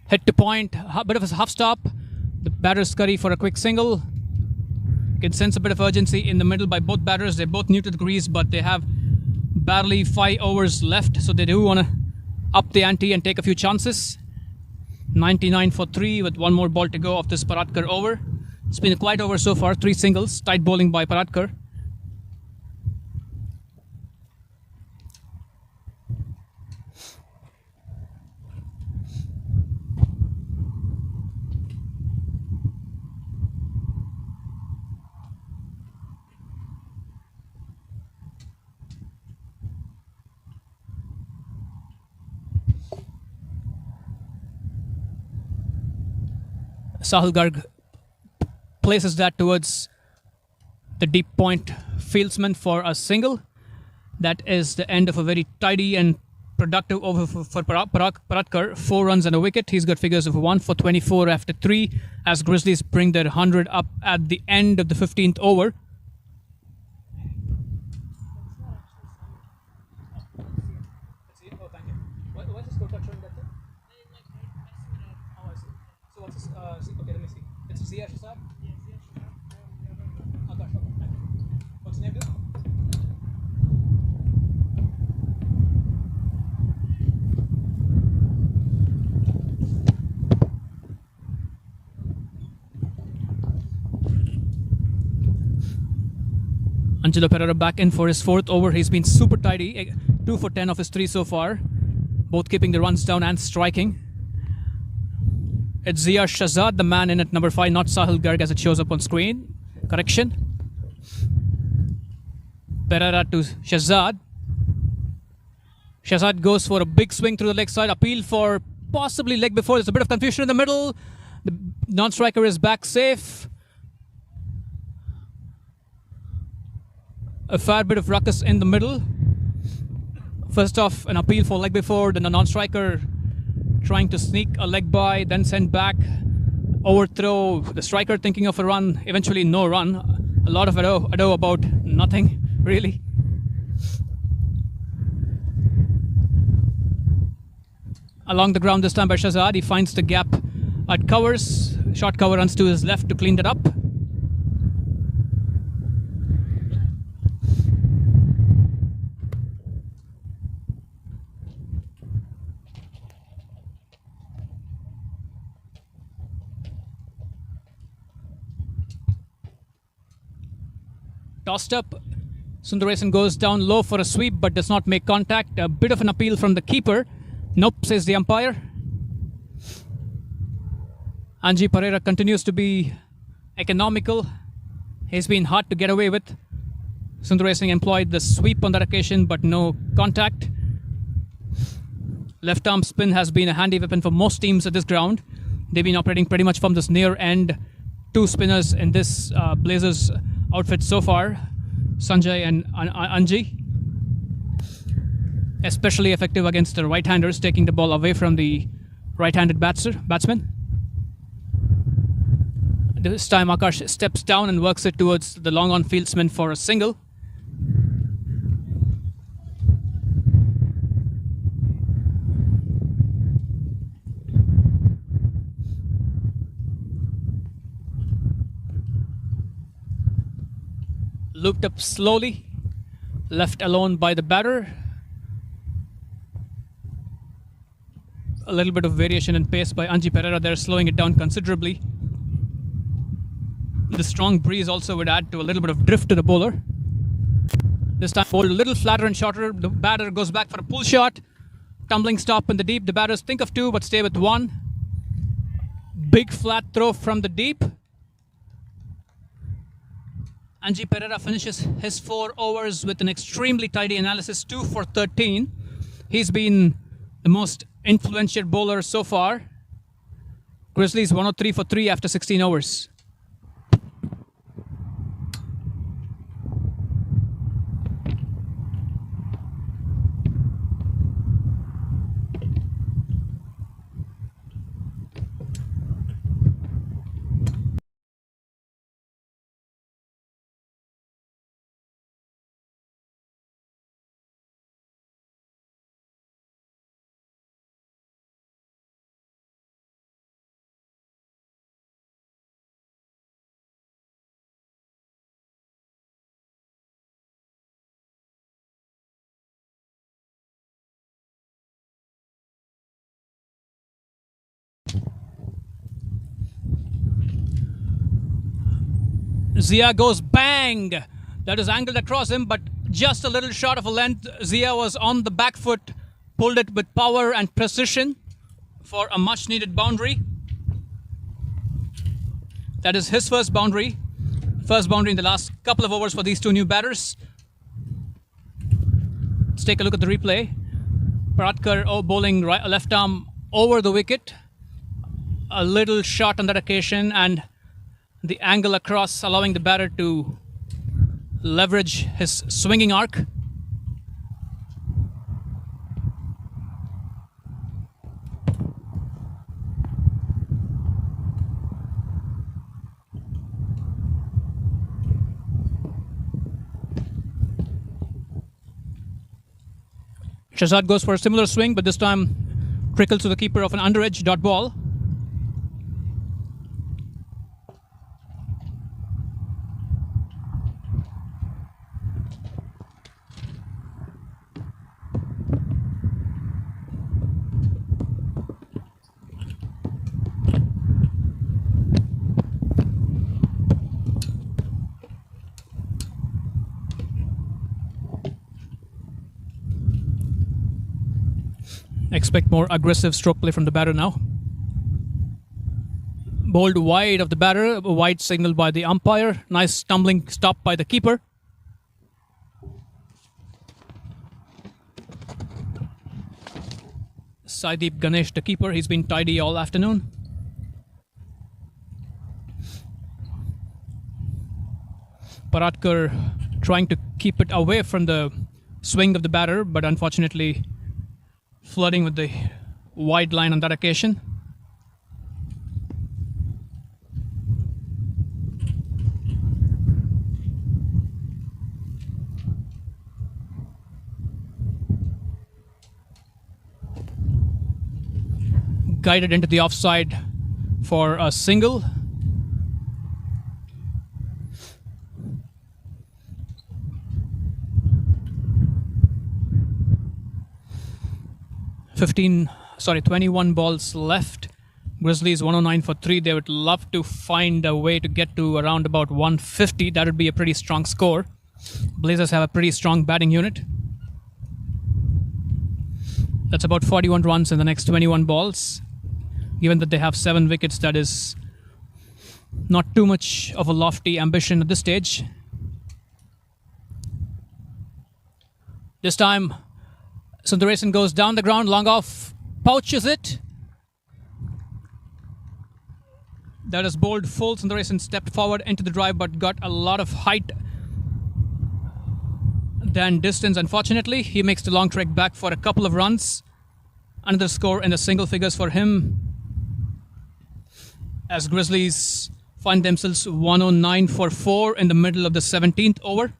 Hit to point, a bit of a half stop. The batters scurry for a quick single. You can sense a bit of urgency in the middle by both batters. They're both new to the crease, but they have barely 5 overs left, so they do want to up the ante and take a few chances. 99 for 3 with one more ball to go of this Paratkar over. It's been a quiet over so far. 3 singles, tight bowling by Paratkar. Sahil Garg places that towards the deep point fieldsman for a single. That is the end of a very tidy and productive over for Paratkar. 4 runs and a wicket. He's got figures of 1 for 24 after 3 as Grizzlies bring their 100 up at the end of the 15th over. What's the name? Angelo Pereira back in for his 4th over. He's been super tidy, 2 for 10 of his 3 so far, both keeping the runs down and striking. It's Zia Shahzad, the man in at number 5, not Sahil Garg as it shows up on screen. Correction. Pereira to Shahzad. Shahzad goes for a big swing through the leg side. Appeal for possibly leg before. There's a bit of confusion in the middle. The non-striker is back safe. A fair bit of ruckus in the middle. First off, an appeal for leg before, then a non-striker trying to sneak a leg by, then send back. Overthrow, the striker thinking of a run, eventually no run. A lot of ado about nothing, really. Along the ground this time by Shahzad, he finds the gap at covers. Short cover runs to his left to clean that up. Tossed up, Sundaresan goes down low for a sweep but does not make contact. A bit of an appeal from the keeper. Nope, says the umpire. Anji Pereira continues to be economical. He's been hard to get away with. Sundaresan employed the sweep on that occasion but no contact. Left arm spin has been a handy weapon for most teams at this ground. They've been operating pretty much from this near end. 2 spinners in this Blazers outfit so far, Sanjay and Anji. Especially effective against the right-handers, taking the ball away from the right-handed batsman. This time Akash steps down and works it towards the long-on fieldsman for a single. Looped up slowly, left alone by the batter. A little bit of variation in pace by Anji Pereira there, slowing it down considerably. The strong breeze also would add to a little bit of drift to the bowler. This time bowled a little flatter and shorter. The batter goes back for a pull shot. Tumbling stop in the deep. The batters think of 2 but stay with 1. Big flat throw from the deep. Anji Pereira finishes his 4 overs with an extremely tidy analysis, 2 for 13. He's been the most influential bowler so far. Grizzlies 103 for 3 after 16 overs. Zia goes bang. That is angled across him, but just a little short of a length. Zia was on the back foot, pulled it with power and precision for a much needed boundary. That is his first boundary. First boundary in the last couple of overs for these 2 new batters. Let's take a look at the replay. Paratkar bowling left arm over the wicket. A little short on that occasion, and the angle across allowing the batter to leverage his swinging arc. Shahzad goes for a similar swing, but this time trickles to the keeper of an underedge dot ball. expect more aggressive stroke play from the batter now. Bowled wide of the batter, a wide signal by the umpire. Nice tumbling stop by the keeper. Saideep Ganesh, the keeper, he's been tidy all afternoon. Paratkar trying to keep it away from the swing of the batter, but unfortunately flirting with the wide line on that occasion. Guided into the offside for a single. .21 balls left. Grizzlies 109 for 3. They would love to find a way to get to around about 150. That would be a pretty strong score. Blazers have a pretty strong batting unit. That's about 41 runs in the next 21 balls. Given that they have 7 wickets, that is not too much of a lofty ambition at this stage. This time, Sundaresan goes down the ground, long off, pouches it. That is bowled full. Sundaresan stepped forward into the drive but got a lot of height than distance. Unfortunately, he makes the long trek back for a couple of runs. Another score in the single figures for him, as Grizzlies find themselves 109 for 4 in the middle of the 17th over.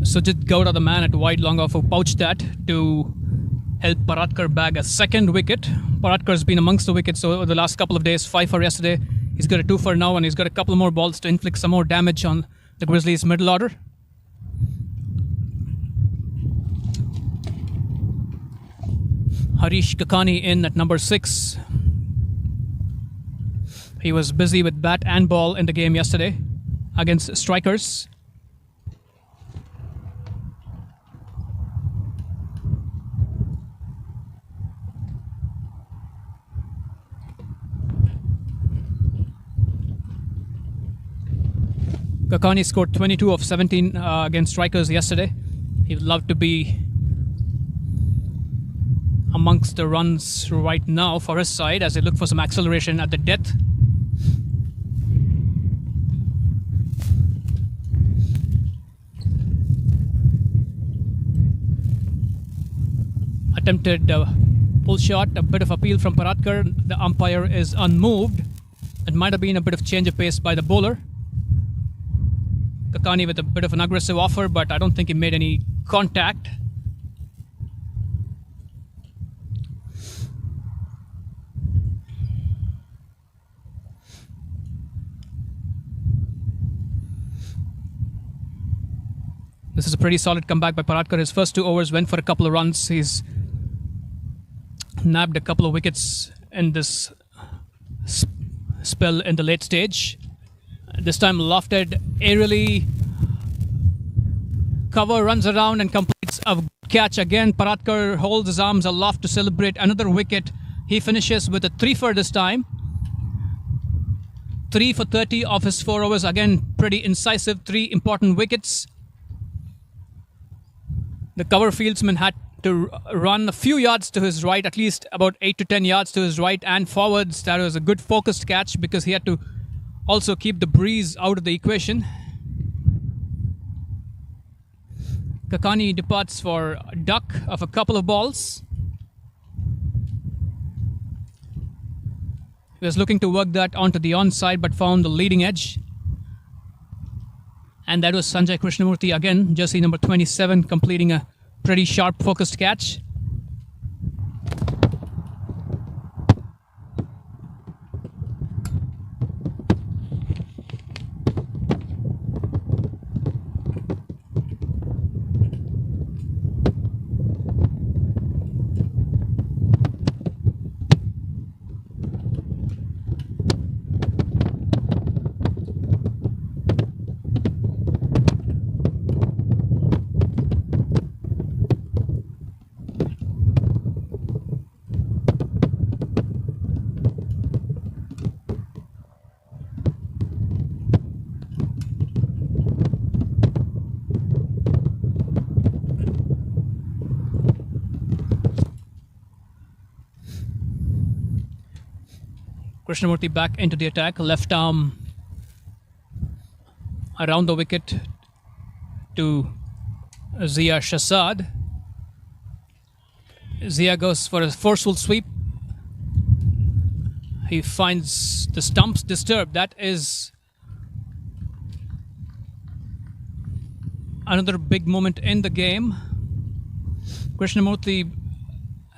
Sujit Gowda, the man at wide long off, who pouched that to help Paratkar bag a second wicket. Paratkar's been amongst the wickets over the last couple of days. 5 for yesterday. He's got a 2 for now, and he's got a couple more balls to inflict some more damage on the Grizzlies' middle order. Harish Kakani in at number 6. He was busy with bat and ball in the game yesterday against strikers. Kakani scored 22 of 17 against strikers yesterday. He would love to be amongst the runs right now for his side as they look for some acceleration at the death. Attempted pull shot, a bit of appeal from Paratkar. The umpire is unmoved. It might have been a bit of change of pace by the bowler. Kakani with a bit of an aggressive offer, but I don't think he made any contact. This is a pretty solid comeback by Paratkar. His first 2 overs went for a couple of runs. He's nabbed a couple of wickets in this spell in the late stage. This time lofted aerially. Cover runs around and completes a catch again. Paratkar holds his arms aloft to celebrate another wicket. He finishes with a 3 for this time. 3 for 30 of his 4 overs. Again, pretty incisive. 3 important wickets. The cover fieldsman had to run a few yards to his right, at least about 8 to 10 yards to his right and forwards. That was a good focused catch because he had to also keep the breeze out of the equation. Kakani departs for a duck of a couple of balls. He was looking to work that onto the onside but found the leading edge. And that was Sanjay Krishnamurthy again, jersey number 27, completing a pretty sharp, focused catch. Krishnamurti back into the attack, left arm around the wicket to Zia Shahzad. Zia goes for a forceful sweep. He finds the stumps disturbed. That is another big moment in the game. Krishnamurti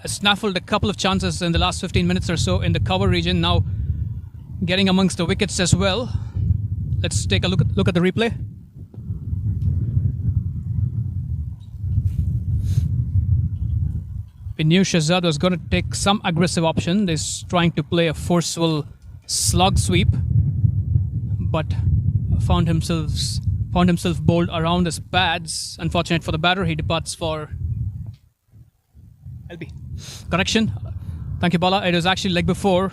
has snaffled a couple of chances in the last 15 minutes or so in the cover region, now getting amongst the wickets as well. Let's take a look at the replay. We knew Shahzad was going to take some aggressive option. He's trying to play a forceful slug sweep, but found himself bowled around his pads. Unfortunate for the batter, he departs for LB. Correction. Thank you, Bala. It was actually leg before.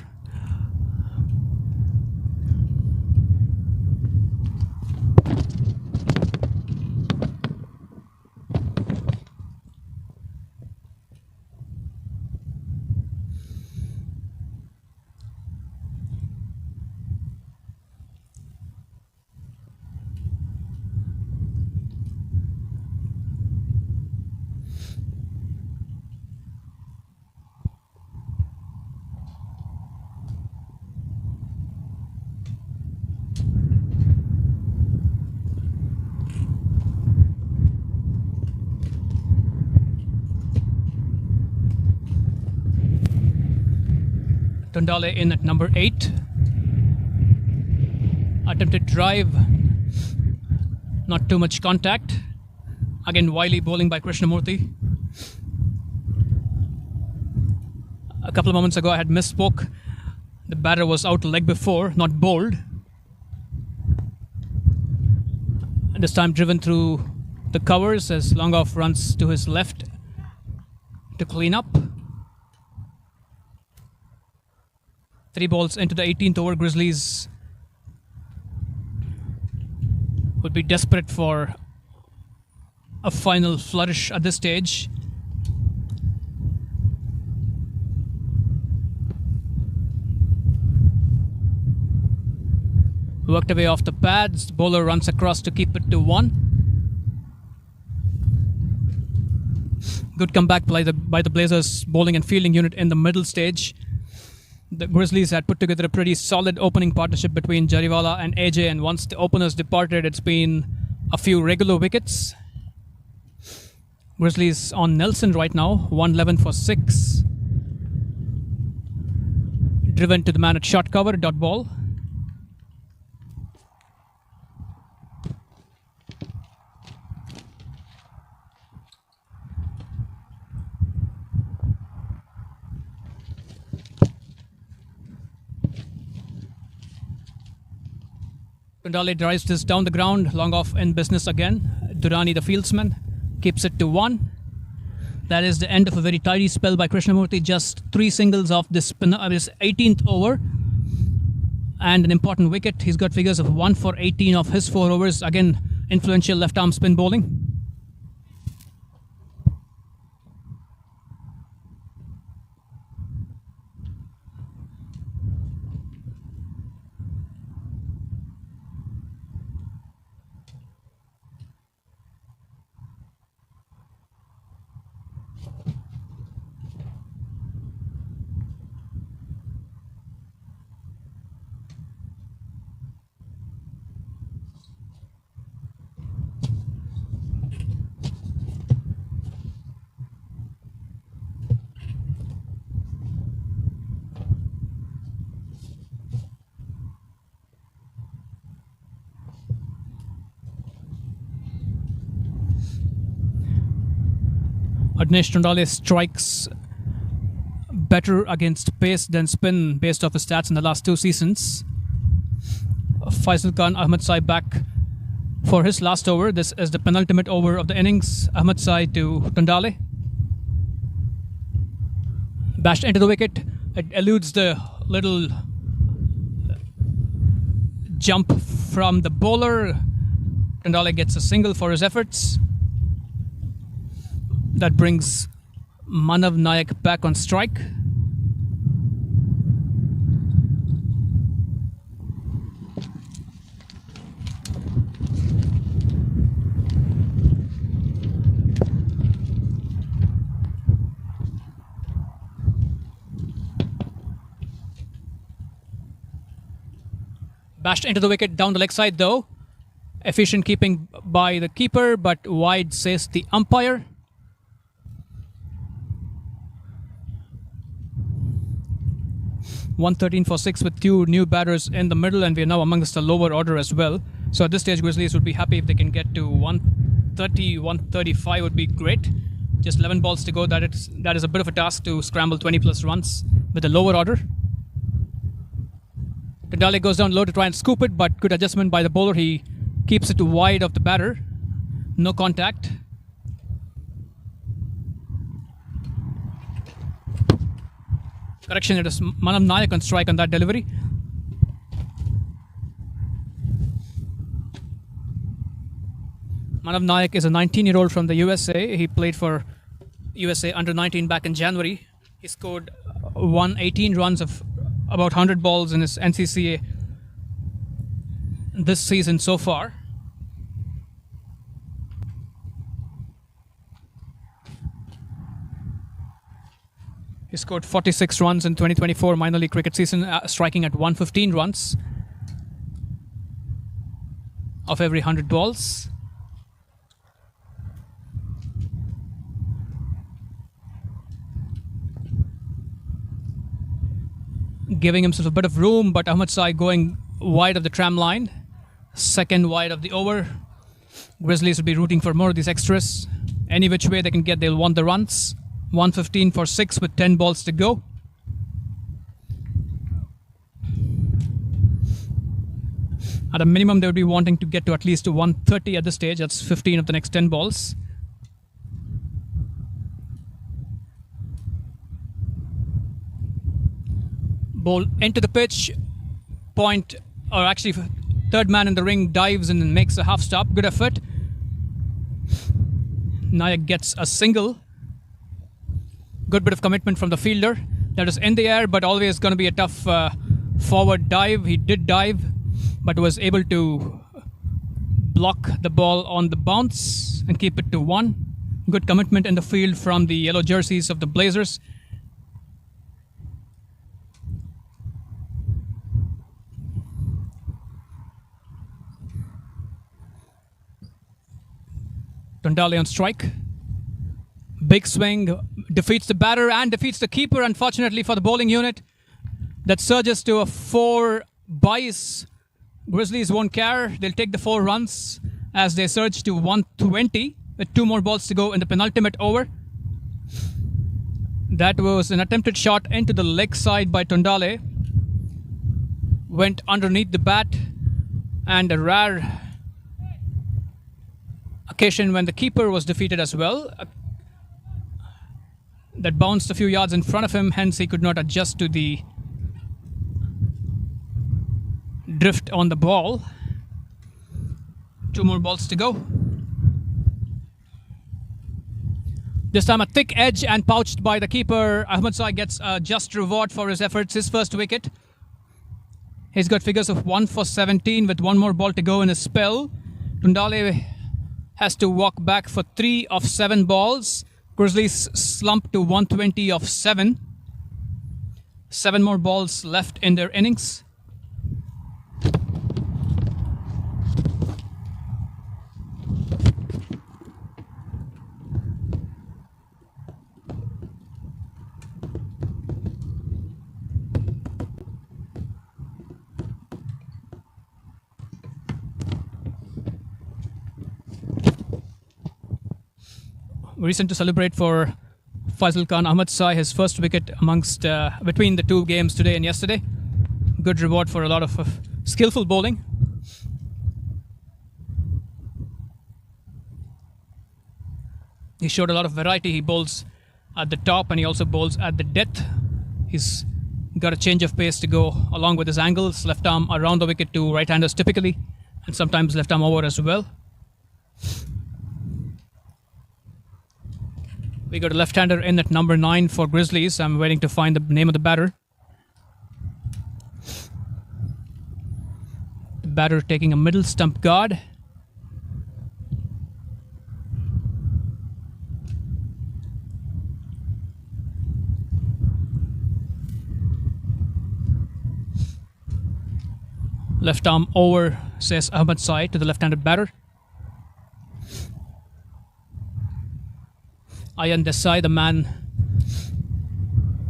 Tundale in at number 8. Attempted drive. Not too much contact. Again, wily bowling by Krishnamurti. A couple of moments ago, I had misspoke. The batter was out leg before, not bowled. And this time driven through the covers as long off runs to his left to clean up. 3 balls into the 18th over. Grizzlies would be desperate for a final flourish at this stage. Worked away off the pads. The bowler runs across to keep it to 1. Good comeback by the Blazers bowling and fielding unit in the middle stage. The Grizzlies had put together a pretty solid opening partnership between Jariwala and AJ, and once the openers departed, it's been a few regular wickets. Grizzlies on Nelson right now, 111 for 6. Driven to the man at short cover, dot ball. Tundale drives this down the ground, long off in business again. Durrani, the fieldsman, keeps it to 1. That is the end of a very tidy spell by Krishnamurti. Just 3 singles off this 18th over. And an important wicket. He's got figures of 1 for 18 of his 4 overs. Again, influential left-arm spin bowling. Dinesh Tundale strikes better against pace than spin based off his stats in the last 2 seasons. Faisal Khan Ahmedsai back for his last over. This is the penultimate over of the innings. Ahmedsai to Tundale. Bashed into the wicket. It eludes the little jump from the bowler. Tundale gets a single for his efforts. That brings Manav Nayak back on strike. Bashed into the wicket down the leg side though. Efficient keeping by the keeper, but wide says the umpire. .113 for 6 with 2 new batters in the middle, and we are now amongst the lower order as well. So at this stage, Grizzlies would be happy if they can get to 130, 135 would be great. Just 11 balls to go. That is a bit of a task to scramble 20 plus runs with the lower order. Tundale goes down low to try and scoop it, but good adjustment by the bowler. He keeps it wide of the batter. No contact. Correction, it is Manav Nayak on strike on that delivery. Manav Nayak is a 19-year-old from the USA. He played for USA under-19 back in January. He scored 118 runs of about 100 balls in his NCCA this season so far. He scored 46 runs in 2024 minor league cricket season, striking at 115 runs of every 100 balls. Giving himself a bit of room, but Ahmedsai going wide of the tram line. Second wide of the over. Grizzlies will be rooting for more of these extras. Any which way they can get, they'll want the runs. 115 for 6 with 10 balls to go. At a minimum, they would be wanting to get to at least 130 at this stage. That's 15 of the next 10 balls. Ball into the pitch. Point, or actually third man in the ring dives and makes a half stop. Good effort. Nayak gets a single. Good bit of commitment from the fielder. That is in the air, but always going to be a tough forward dive. He did dive, but was able to block the ball on the bounce and keep it to 1. Good commitment in the field from the yellow jerseys of the Blazers. Tundale on strike. Big swing, defeats the batter and defeats the keeper, unfortunately for the bowling unit. That surges to a 4 byes. Grizzlies won't care. They'll take the 4 runs as they surge to 120 with 2 more balls to go in the penultimate over. That was an attempted shot into the leg side by Tundale. Went underneath the bat, and a rare occasion when the keeper was defeated as well. That bounced a few yards in front of him, hence he could not adjust to the drift on the ball. 2 more balls to go. This time a thick edge and pouched by the keeper. Ahmedsai gets a just reward for his efforts, his first wicket. He's got figures of 1 for 17 with 1 more ball to go in his spell. Tundale has to walk back for 3 of 7 balls. Grizzlies slump to 120 of 7. 7 more balls left in their innings. reason to celebrate for Faisal Khan Ahmad Sai, his first wicket amongst between the two games today and yesterday. Good reward for a lot of skillful bowling. He showed a lot of variety. He bowls at the top and he also bowls at the death. He's got a change of pace to go along with his angles. Left arm around the wicket to right-handers typically, and sometimes left arm over as well. We got a left-hander in at number 9 for Grizzlies. I'm waiting to find the name of the batter. The batter taking a middle stump guard. Left arm over, says Ahmad Sai to the left-handed batter. Ayan Desai, the man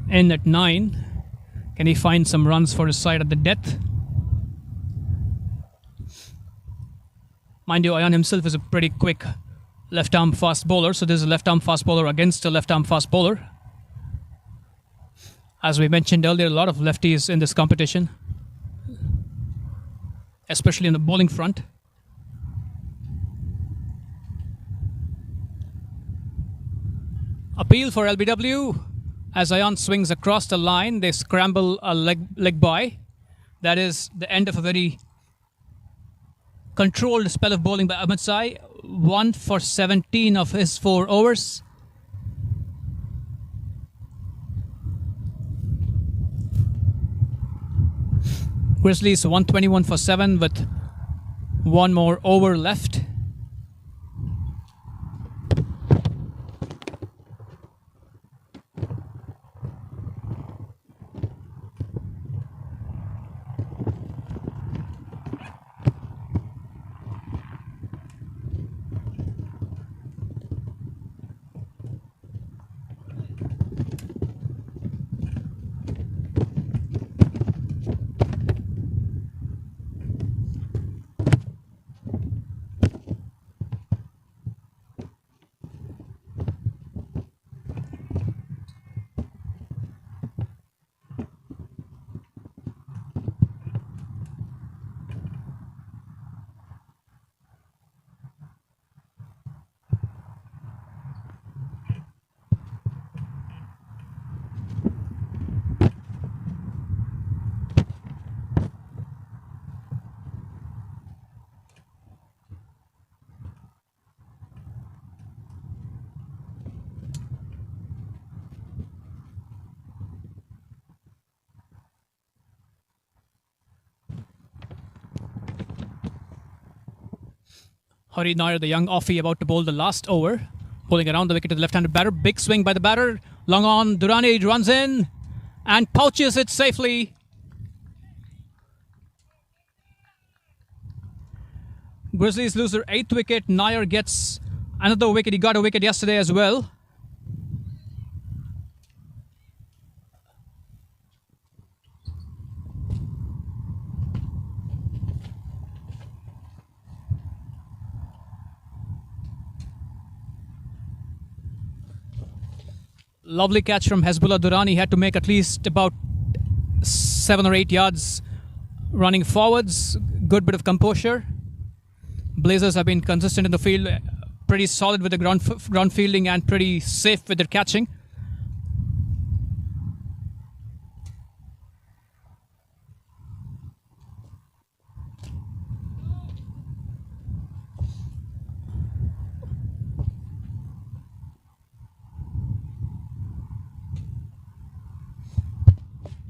in at 9. Can he find some runs for his side at the death? Mind you, Ayan himself is a pretty quick left-arm fast bowler, so this is a left-arm fast bowler against a left-arm fast bowler. As we mentioned earlier, a lot of lefties in this competition, especially in the bowling front. Appeal for LBW. As Ayan swings across the line, they scramble a leg by. That is the end of a very controlled spell of bowling by Ahmad Sai. 1 for 17 of his 4 overs. Grizzlies 121 for 7 with 1 more over left. Hari Nair, the young offie, about to bowl the last over. Bowling around the wicket to the left-handed batter. Big swing by the batter. Long on, Durrani runs in and pouches it safely. Grizzlies lose their 8th wicket. Nair gets another wicket. He got a wicket yesterday as well. Lovely catch from Hezbollah Durrani. He had to make at least about 7 or 8 yards running forwards. Good bit of composure. Blazers have been consistent in the field, pretty solid with the ground fielding and pretty safe with their catching.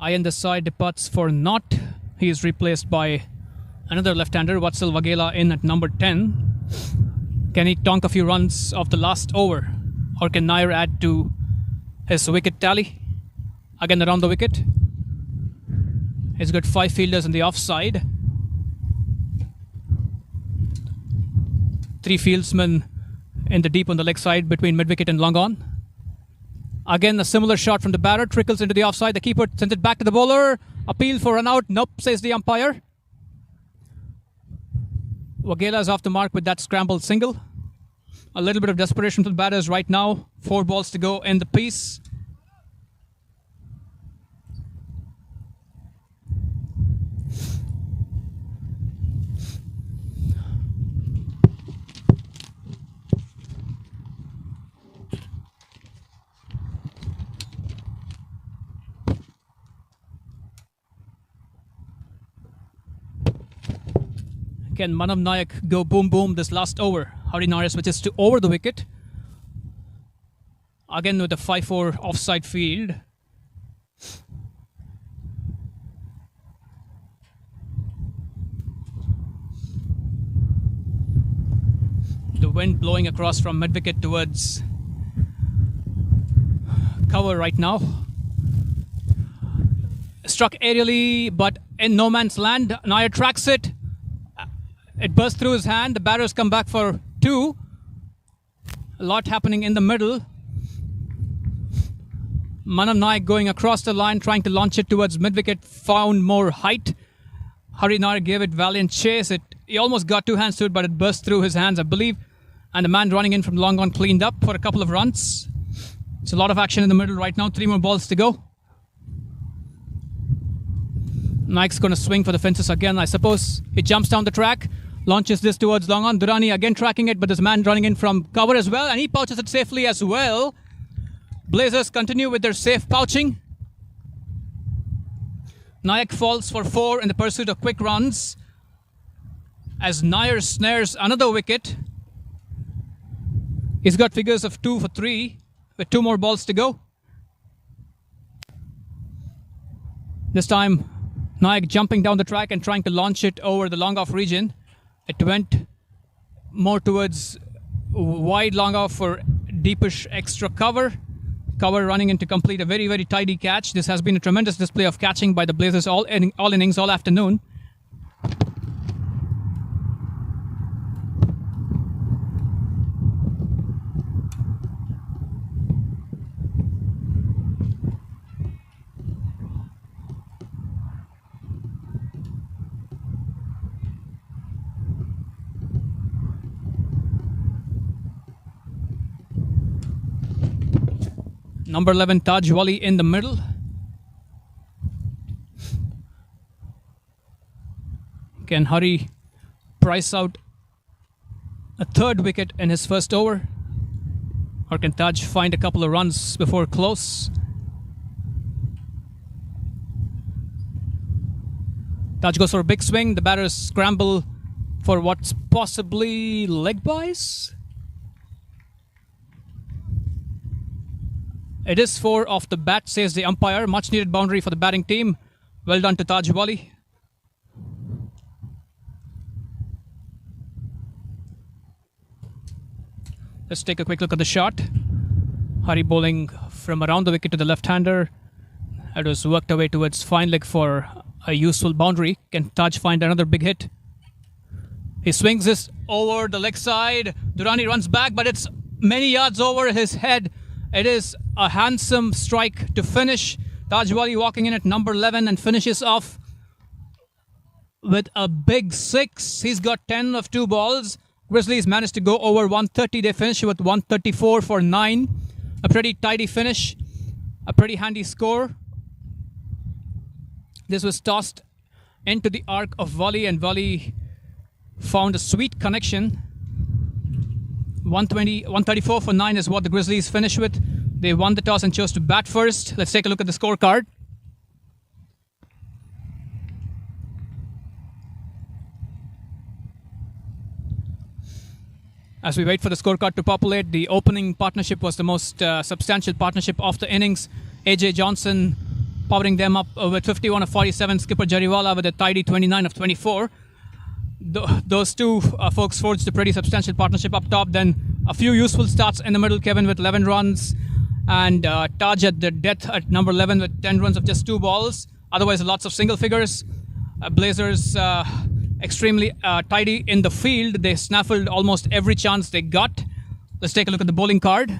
Ayan Desai departs for naught. He is replaced by another left-hander, Vatsal Waghela, in at number 10. Can he tonk a few runs of the last over? Or can Nair add to his wicket tally? Again around the wicket. He's got 5 fielders in the offside. 3 fieldsmen in the deep on the leg side between mid-wicket and long on. Again, a similar shot from the batter, trickles into the offside. The keeper sends it back to the bowler. Appeal for run out. Nope, says the umpire. Waghela is off the mark with that scrambled single. A little bit of desperation for the batters right now. 4 balls to go in the piece. Can Manav Nayak go boom boom this last over? Hari Nair switches to over the wicket. Again with a 5-4 offside field. The wind blowing across from mid-wicket towards cover right now. Struck aerially, but in no man's land. Nair tracks it. It burst through his hand. The batters come back for 2. A lot happening in the middle. Manav Naik going across the line, trying to launch it towards mid-wicket, found more height. Hari Nair gave it valiant chase. He almost got 2 hands to it, but it burst through his hands, I believe. And the man running in from long on cleaned up for a couple of runs. It's a lot of action in the middle right now. 3 more balls to go. Naik's going to swing for the fences again, I suppose. He jumps down the track. Launches this towards long on. Durrani again tracking it, but there's a man running in from cover as well, and he pouches it safely as well. Blazers continue with their safe pouching. Nayak falls for 4 in the pursuit of quick runs as Nair snares another wicket. He's got figures of 2 for 3 with 2 more balls to go. This time, Nayak jumping down the track and trying to launch it over the long off region. It went more towards wide long off for deepish extra cover. Cover running in to complete a very, very tidy catch. This has been a tremendous display of catching by the Blazers all innings, all afternoon. Number 11, Taj Wali in the middle. Can Hari price out a 3rd wicket in his first over? Or can Taj find a couple of runs before close? Taj goes for a big swing. The batters scramble for what's possibly leg byes. It is 4 off the bat, says the umpire. Much needed boundary for the batting team. Well done to Taj Wali. Let's take a quick look at the shot. Hari bowling from around the wicket to the left-hander. It was worked away towards fine leg for a useful boundary. Can Taj find another big hit? He swings this over the leg side. Durrani runs back, but it's many yards over his head. It is a handsome strike to finish. Taj Wali walking in at number 11 and finishes off with a big 6. He's got 10 of 2 balls. Grizzlies managed to go over 130. They finish with 134 for 9. A pretty tidy finish. A pretty handy score. This was tossed into the arc of Wali, and Wali found a sweet connection. 134 for 9 is what the Grizzlies finished with. They won the toss and chose to bat first. Let's take a look at the scorecard. As we wait for the scorecard to populate, the opening partnership was the most substantial partnership of the innings. AJ Johnson powering them up with 51 of 47. Skipper Jariwala with a tidy 29 of 24. Those two folks forged a pretty substantial partnership up top. Then a few useful starts in the middle. Kevin with 11 runs and Taj at the death at number 11 with 10 runs of just 2 balls. Otherwise, lots of single figures. Blazers extremely tidy in the field. They snaffled almost every chance they got. Let's take a look at the bowling card.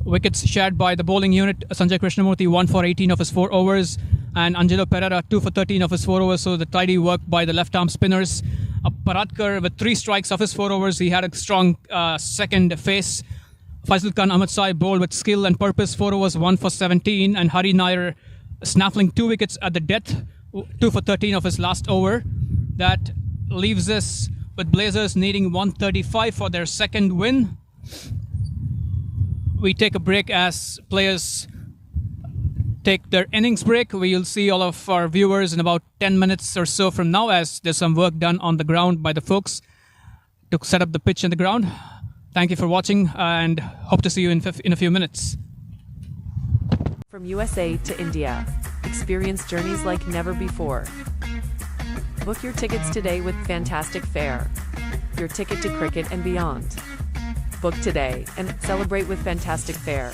Wickets shared by the bowling unit. Sanjay Krishnamurthy 1 for 18 of his 4 overs. And Angelo Pereira 2 for 13 of his 4 overs, so the tidy work by the left arm spinners. Paratkar with 3 strikes of his 4 overs. He had a strong second face. Faisal Khan Ahmedsai bowled with skill and purpose, 4 overs, 1 for 17. And Hari Nair snaffling 2 wickets at the death, 2 for 13 of his last over. That leaves us with Blazers needing 135 for their second win. We take a break as players take their innings break. We will see all of our viewers in about 10 minutes or so from now, as there's some work done on the ground by the folks to set up the pitch in the ground. Thank you for watching and hope to see you in a few minutes. From USA to India, experience journeys like never before. Book your tickets today with fantastic fare. Your ticket to cricket and beyond. Book today and celebrate with fantastic fare.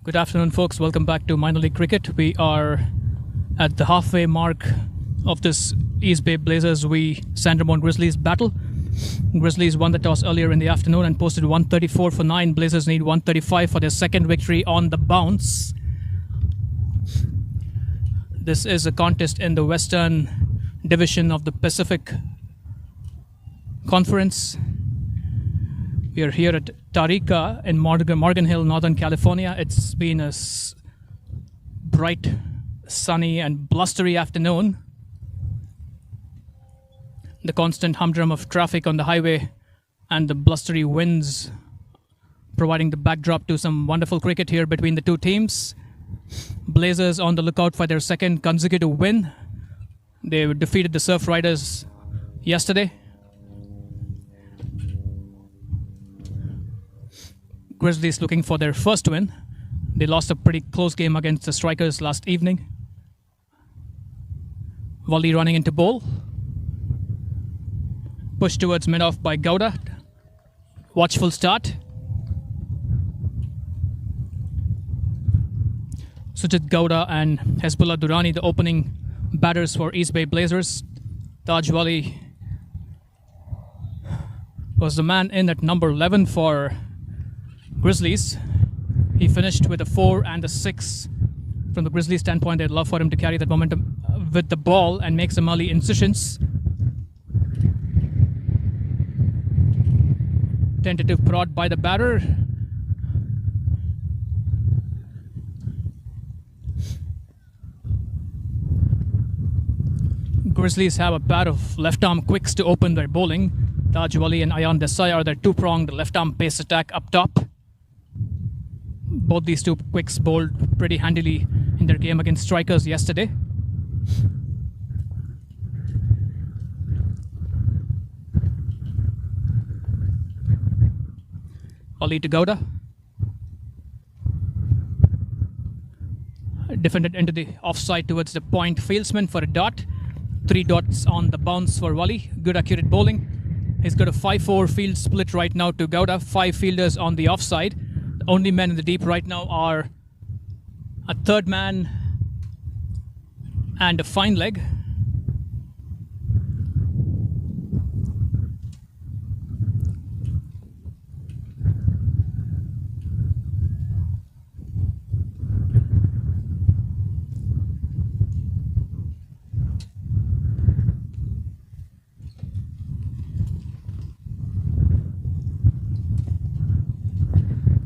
Good afternoon, folks. Welcome back to Minor League Cricket. We are at the halfway mark of this East Bay Blazers v San Ramon Grizzlies battle. Grizzlies won the toss earlier in the afternoon and posted 134 for 9. Blazers need 135 for their second victory on the bounce. This is a contest in the Western Division of the Pacific Conference. We are here at Tarika in Morgan Hill, Northern California. It's been a bright, sunny and blustery afternoon. The constant humdrum of traffic on the highway and the blustery winds providing the backdrop to some wonderful cricket here between the two teams. Blazers on the lookout for their second consecutive win. They defeated the Surf Riders yesterday. Grizzlies looking for their first win. They lost a pretty close game against the Strikers last evening. Volley running into bowl. Push towards mid-off by Gowda. Watchful start. Sujit Gowda and Hezbollah Durrani, the opening batters for East Bay Blazers. Taj Wali was the man in at number 11 for Grizzlies. He finished with a 4 and a 6. From the Grizzlies standpoint, they'd love for him to carry that momentum with the ball and make some early incisions. Tentative prod by the batter. Grizzlies have a pair of left-arm quicks to open their bowling. Taj Wali and Ayan Desai are their two-pronged left-arm pace attack up top. Both these two quicks bowled pretty handily in their game against Strikers yesterday. Wali to Gowda. Defended into the offside towards the point. Fieldsman for a dot. 3 dots on the bounce for Wali. Good accurate bowling. He's got a 5-4 field split right now to Gowda. 5 fielders on the offside. The only men in the deep right now are a third man and a fine leg.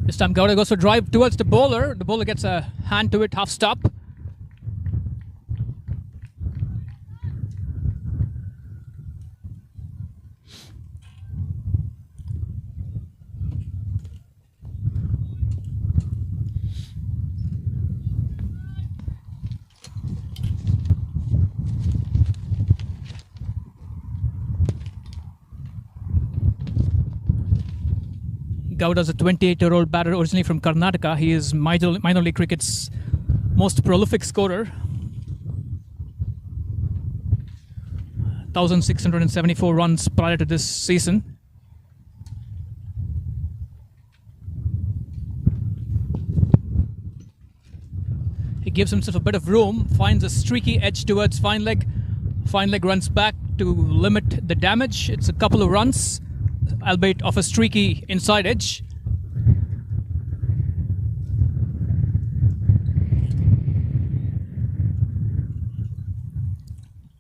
This time Gowda goes for drive towards the bowler. The bowler gets a hand to it, half stop. Gowda's a 28-year-old batter originally from Karnataka. He is minor league cricket's most prolific scorer. 1,674 runs prior to this season. He gives himself a bit of room, finds a streaky edge towards fine leg. Fine leg runs back to limit the damage. It's a couple of runs, albeit of a streaky inside edge.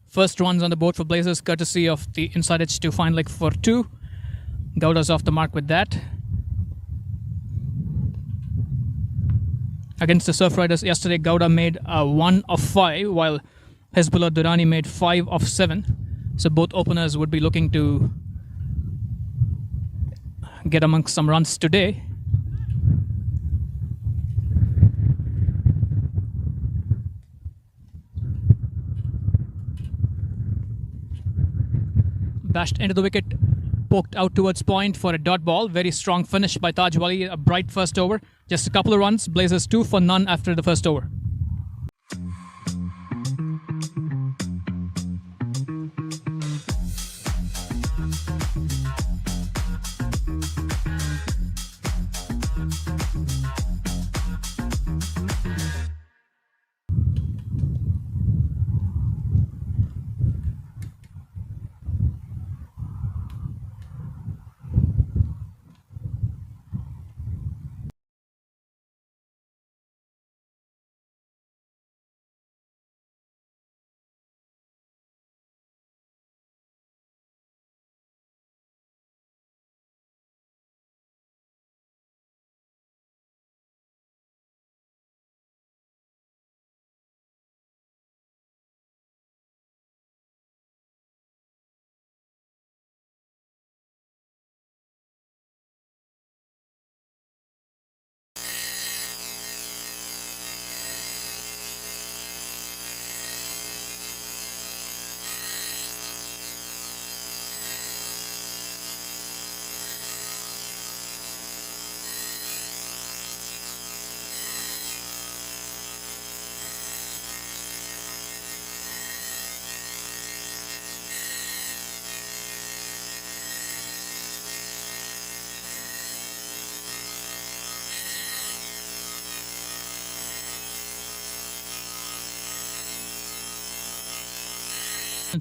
First runs on the board for Blazers, courtesy of the inside edge to fine leg for 2. Gowda's off the mark with that. Against the Surf Riders yesterday, Gowda made 1 of 5, while Hezbollah Durrani made 5 of 7. So both openers would be looking to get amongst some runs today. Bashed into the wicket, poked out towards point for a dot ball. Very strong finish by Taj Wali. A bright first over. Just a couple of runs. Blazers 2 for none after the first over.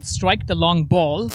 strike the long ball.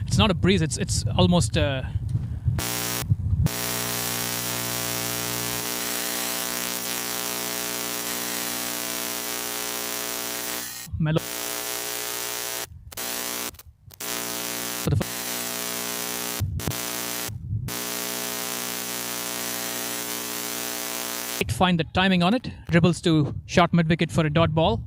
It's not a breeze. It's almost mellow. For the find the timing on it. Dribbles to short mid wicket for a dot ball.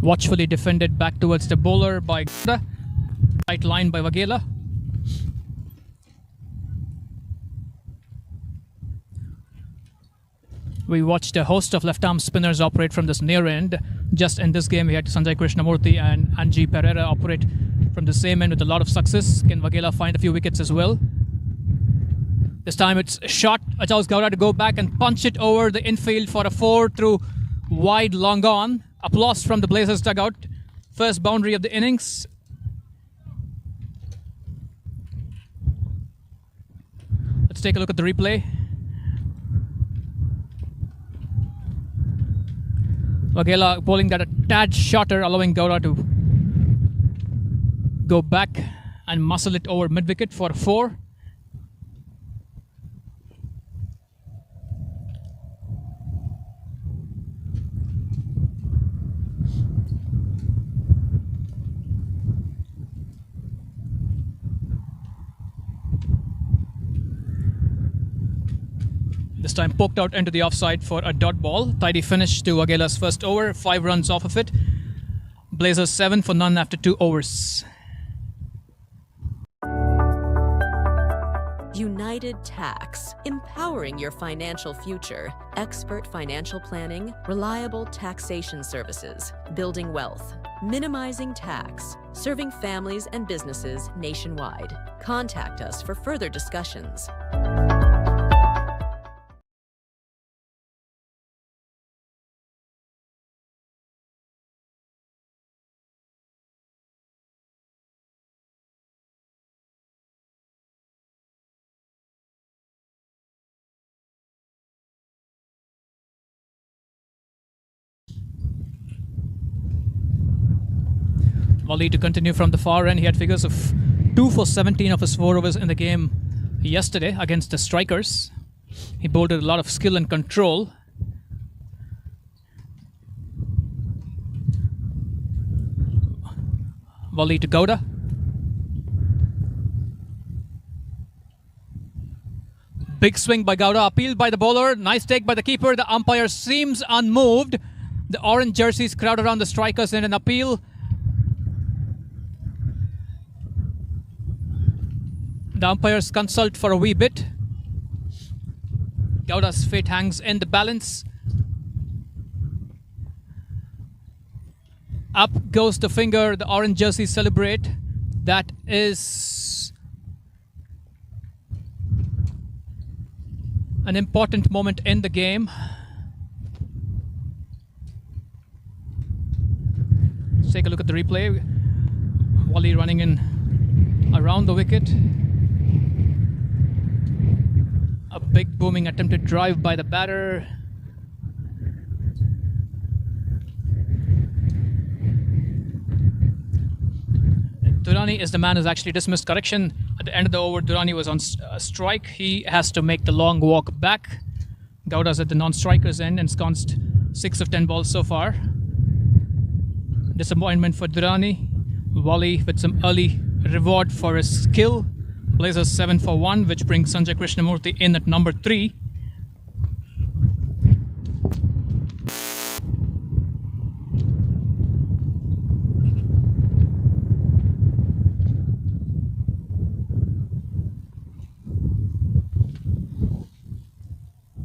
Watchfully defended back towards the bowler by Gowda. Right line by Vagela. We watched a host of left-arm spinners operate from this near end. Just in this game, we had Sanjay Krishnamurthy and Anji Pereira operate from the same end with a lot of success. Can Vagela find a few wickets as well? This time it's a shot. Allows Gowda to go back and punch it over the infield for a 4 through wide long on. Applause from the Blazers dugout. First boundary of the innings. Let's take a look at the replay. Vagela bowling that a tad shorter, allowing Gowda to go back and muscle it over mid-wicket for a 4. This time poked out into the offside for a dot ball. Tidy finish to Vagela's first over. 5 runs off of it. Blazers 7 for none after 2 overs. United Tax, empowering your financial future. Expert financial planning, reliable taxation services, building wealth, minimizing tax, serving families and businesses nationwide. Contact us for further discussions. Volley to continue from the far end. He had figures of 2 for 17 of his 4 overs in the game yesterday against the Strikers. He bowled with a lot of skill and control. Volley to Gowda. Big swing by Gowda, appealed by the bowler. Nice take by the keeper. The umpire seems unmoved. The orange jerseys crowd around the Strikers in an appeal. The umpires consult for a wee bit. Gowda's fate hangs in the balance. Up goes the finger. The orange jerseys celebrate. That is an important moment in the game. Let's take a look at the replay. Wally running in around the wicket. A big booming attempted drive by the batter. Durrani is the man who's actually dismissed. Correction, at the end of the over, Durrani was on strike. He has to make the long walk back. Gowda's at the non-striker's end, ensconced 6 of 10 balls so far. Disappointment for Durrani. Wally with some early reward for his skill. Blazers 7 for 1, which brings Sanjay Krishnamurthy in at number 3.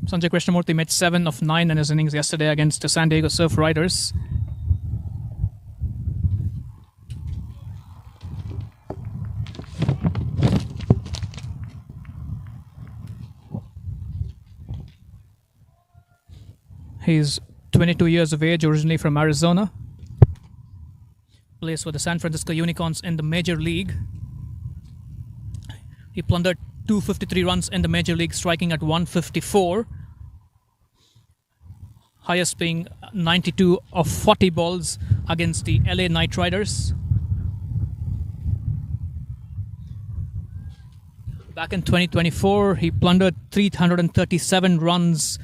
Sanjay Krishnamurthy made 7 of 9 in his innings yesterday against the San Diego Surf Riders. He's 22 years of age, originally from Arizona. Plays for the San Francisco Unicorns in the Major League. He plundered 253 runs in the Major League, striking at 154. Highest being 92 of 40 balls against the LA Knight Riders. Back in 2024, he plundered 337 runs,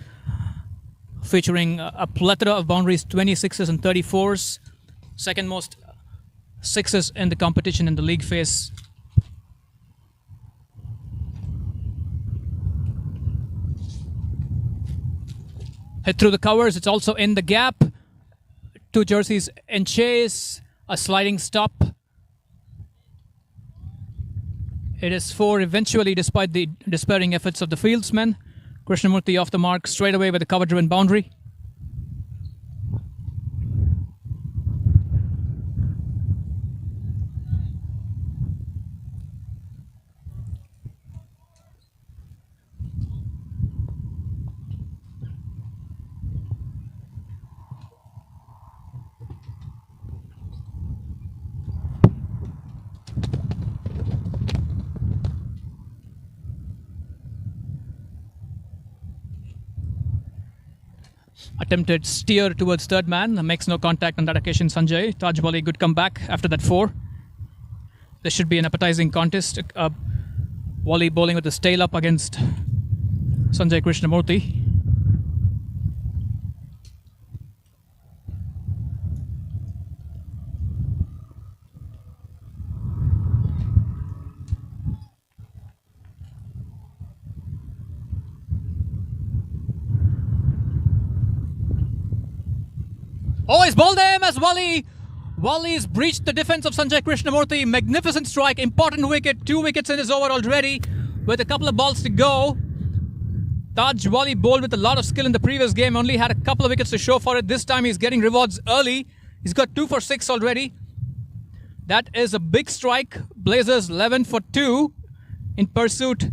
featuring a plethora of boundaries, 26s and 34s. Second most sixes in the competition in the league phase. Hit through the covers, it's also in the gap. 2 jerseys in chase, a sliding stop. It is 4 eventually, despite the despairing efforts of the fieldsmen. Krishnamurthy off the mark straight away with a cover-driven boundary. Attempted steer towards third man, makes no contact on that occasion. Sanjay, Taj Wali, good comeback after that 4. This should be an appetizing contest. Wali bowling with his tail up against Sanjay Krishnamurthy. Oh, he's bowled him as Wali's breached the defense of Sanjay Krishnamurthy. Magnificent strike, important wicket. 2 wickets in his over already with a couple of balls to go. Taj Wali bowled with a lot of skill in the previous game. Only had a couple of wickets to show for it. This time he's getting rewards early. He's got 2 for 6 already. That is a big strike. Blazers 11 for 2 in pursuit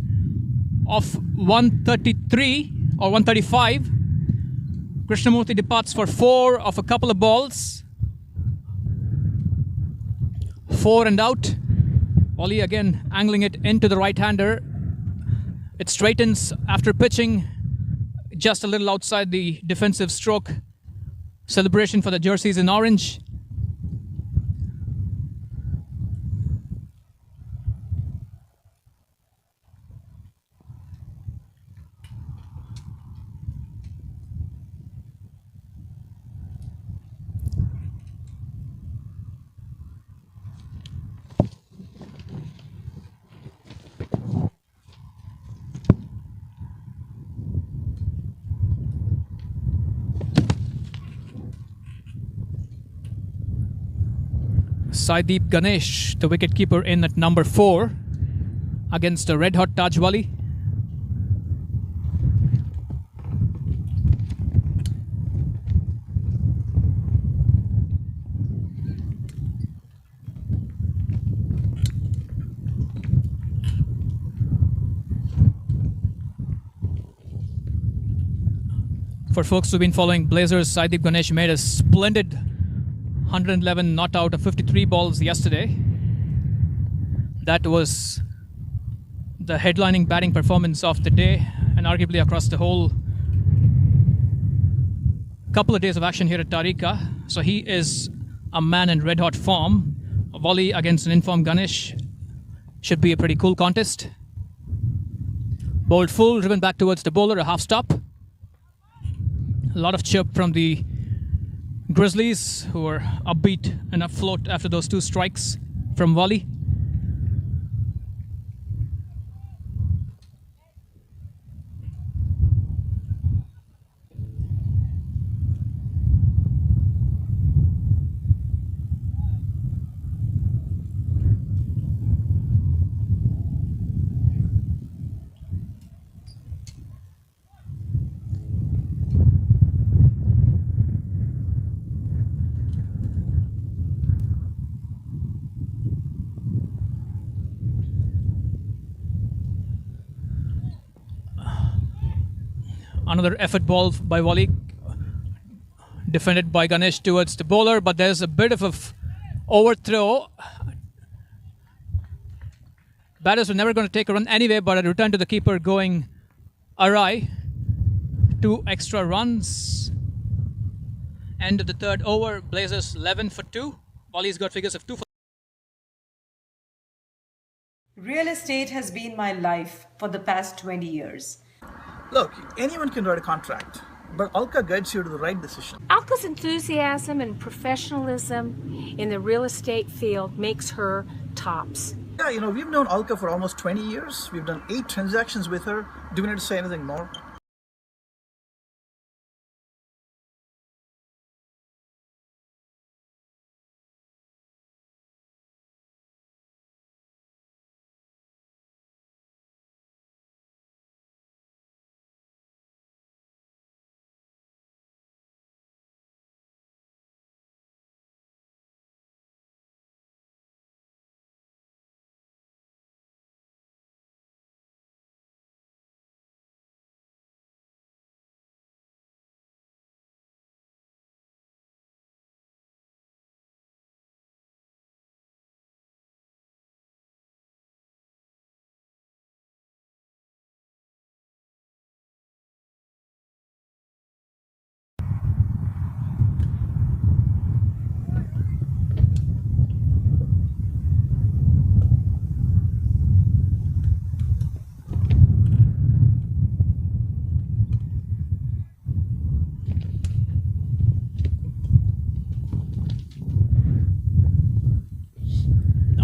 of 133 or 135. Krishnamurthy departs for 4 of a couple of balls. 4 and out. Wali again angling it into the right-hander. It straightens after pitching just a little outside the defensive stroke. Celebration for the jerseys in orange. Saideep Ganesh, the wicketkeeper, in at number 4 against a red-hot Taj Wali. For folks who've been following Blazers, Saideep Ganesh made a splendid 111 not out of 53 balls yesterday. That was the headlining batting performance of the day, and arguably across the whole couple of days of action here at Tariqa. So he is a man in red-hot form. volley against an informed Ganesh. Should be a pretty cool contest. Bowled full, driven back towards the bowler, a half stop. A lot of chirp from the Grizzlies, who are upbeat and afloat after those 2 strikes from volley. Another effort ball by volley, defended by Ganesh towards the bowler, but there's a bit of a overthrow. Batters were never going to take a run anyway, but a return to the keeper going awry. 2 extra runs. End of the 3rd over, Blazers 11 for 2. Volley's got figures of 2 for. Real estate has been my life for the past 20 years. Look, anyone can write a contract, but Alka guides you to the right decision. Alka's enthusiasm and professionalism in the real estate field makes her tops. Yeah, we've known Alka for almost 20 years. We've done 8 transactions with her. Do we need to say anything more?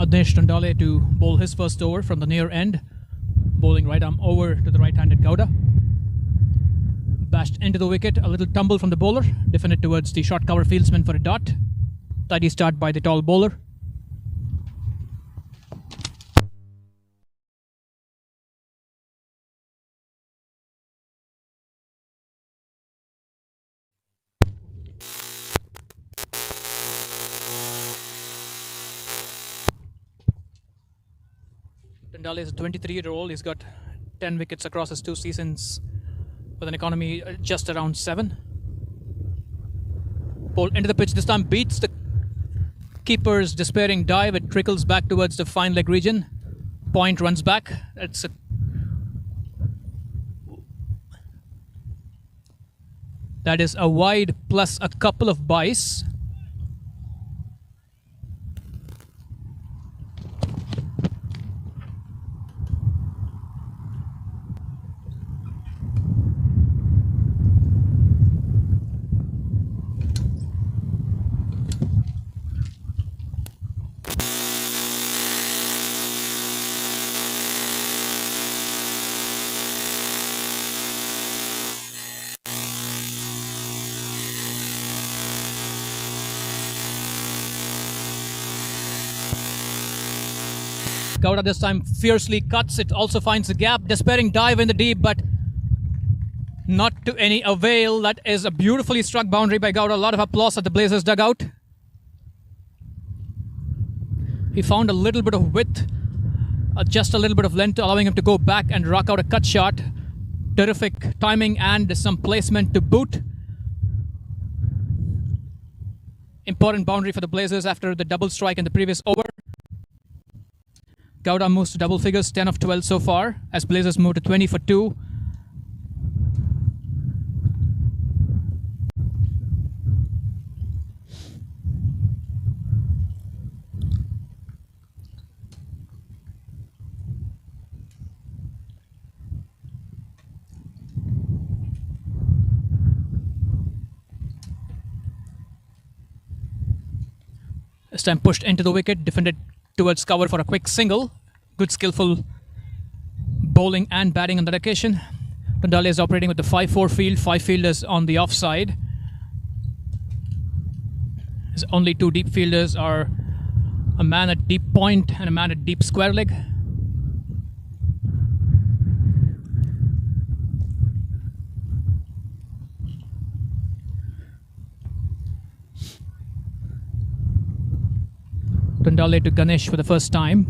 Adnesh Tandale to bowl his first over from the near end, bowling right arm over to the right-handed Gowda. Bashed into the wicket, a little tumble from the bowler, defended towards the short cover fieldsman for a dot. Tidy start by the tall bowler. Tandale is a 23-year-old. He's got 10 wickets across his 2 seasons with an economy just around 7. Bowled into the pitch this time, beats the keeper's despairing dive. It trickles back towards the fine leg region. Point runs back. That is a wide plus a couple of byes. Gowda this time fiercely cuts. It also finds a gap. Despairing dive in the deep, but not to any avail. That is a beautifully struck boundary by Gowda. A lot of applause at the Blazers dugout. He found a little bit of width, just a little bit of length, allowing him to go back and rock out a cut shot. Terrific timing and some placement to boot. Important boundary for the Blazers after the double strike in the previous over. Gowda moves to double figures, 10 of 12 so far, as Blazers move to 20 for 2. This time pushed into the wicket, defended towards cover for a quick single. Good skillful bowling and batting on that occasion. Tondale is operating with the 5-4 field, 5 fielders on the offside. His only 2 deep fielders are a man at deep point and a man at deep square leg. Tondale to Ganesh for the first time.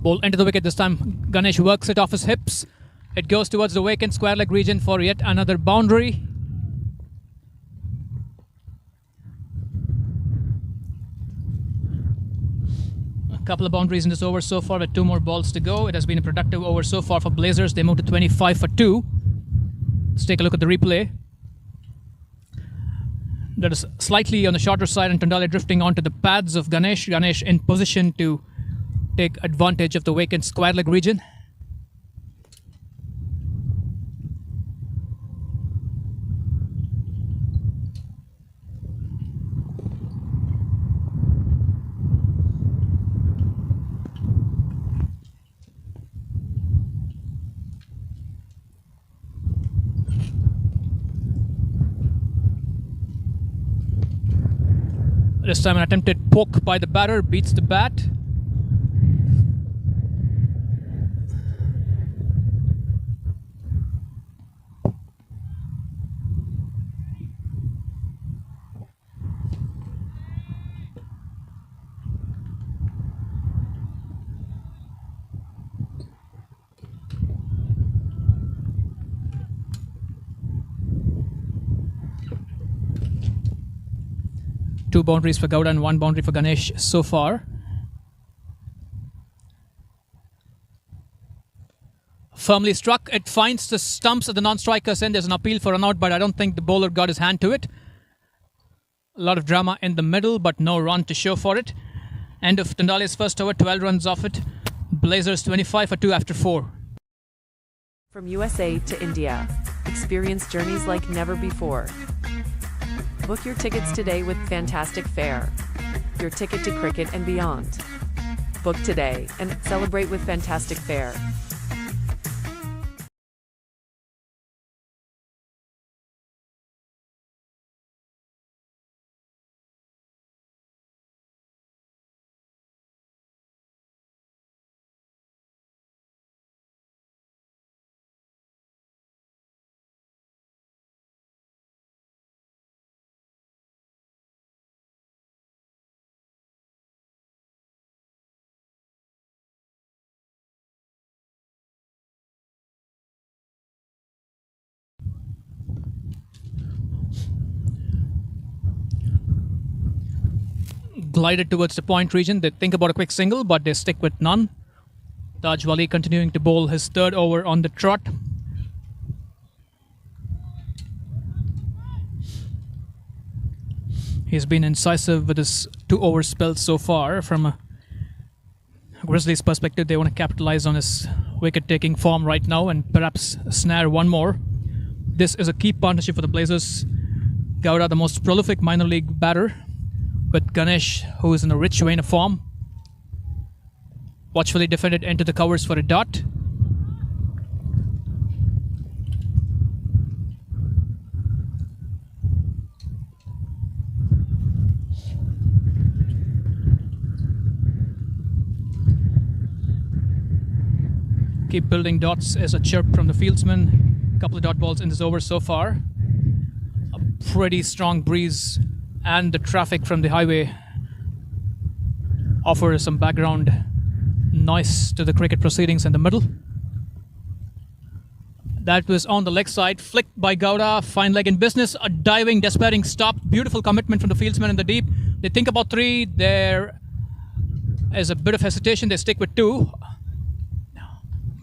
Ball into the wicket this time. Ganesh works it off his hips. It goes towards the vacant square leg region for yet another boundary. A couple of boundaries in this over so far with 2 more balls to go. It has been a productive over so far for Blazers. They moved to 25 for 2. Let's take a look at the replay. That is slightly on the shorter side and Tondale drifting onto the pads of Ganesh. Ganesh in position to take advantage of the vacant square leg region. This time an attempted poke by the batter beats the bat. Two boundaries for Gowda and 1 boundary for Ganesh so far. Firmly struck. It finds the stumps at the non-striker's end. There's an appeal for run out, but I don't think the bowler got his hand to it. A lot of drama in the middle, but no run to show for it. End of Tondale's first over, 12 runs off it. Blazers 25 for 2 after 4. From USA to India, experience journeys like never before. Book your tickets today with fantastic fare. Your ticket to cricket and beyond. Book today and celebrate with fantastic fare. Glided towards the point region. They think about a quick single, but they stick with none. Taj Wali continuing to bowl his 3rd over on the trot. He's been incisive with his 2-over spells so far. From a Grizzlies perspective, they want to capitalize on his wicket-taking form right now and perhaps snare 1 more. This is a key partnership for the Blazers. Gowda, the most prolific minor league batter, with Ganesh, who is in a rich vein of form. Watchfully defended into the covers for a dot. Keep building dots is a chirp from the fieldsman. A couple of dot balls in this over so far. A pretty strong breeze and the traffic from the highway offers some background noise to the cricket proceedings in the middle. That was on the leg side, flicked by Gowda, fine leg in business, a diving, despairing stop, beautiful commitment from the fieldsman in the deep. They think about 3, there is a bit of hesitation, they stick with 2.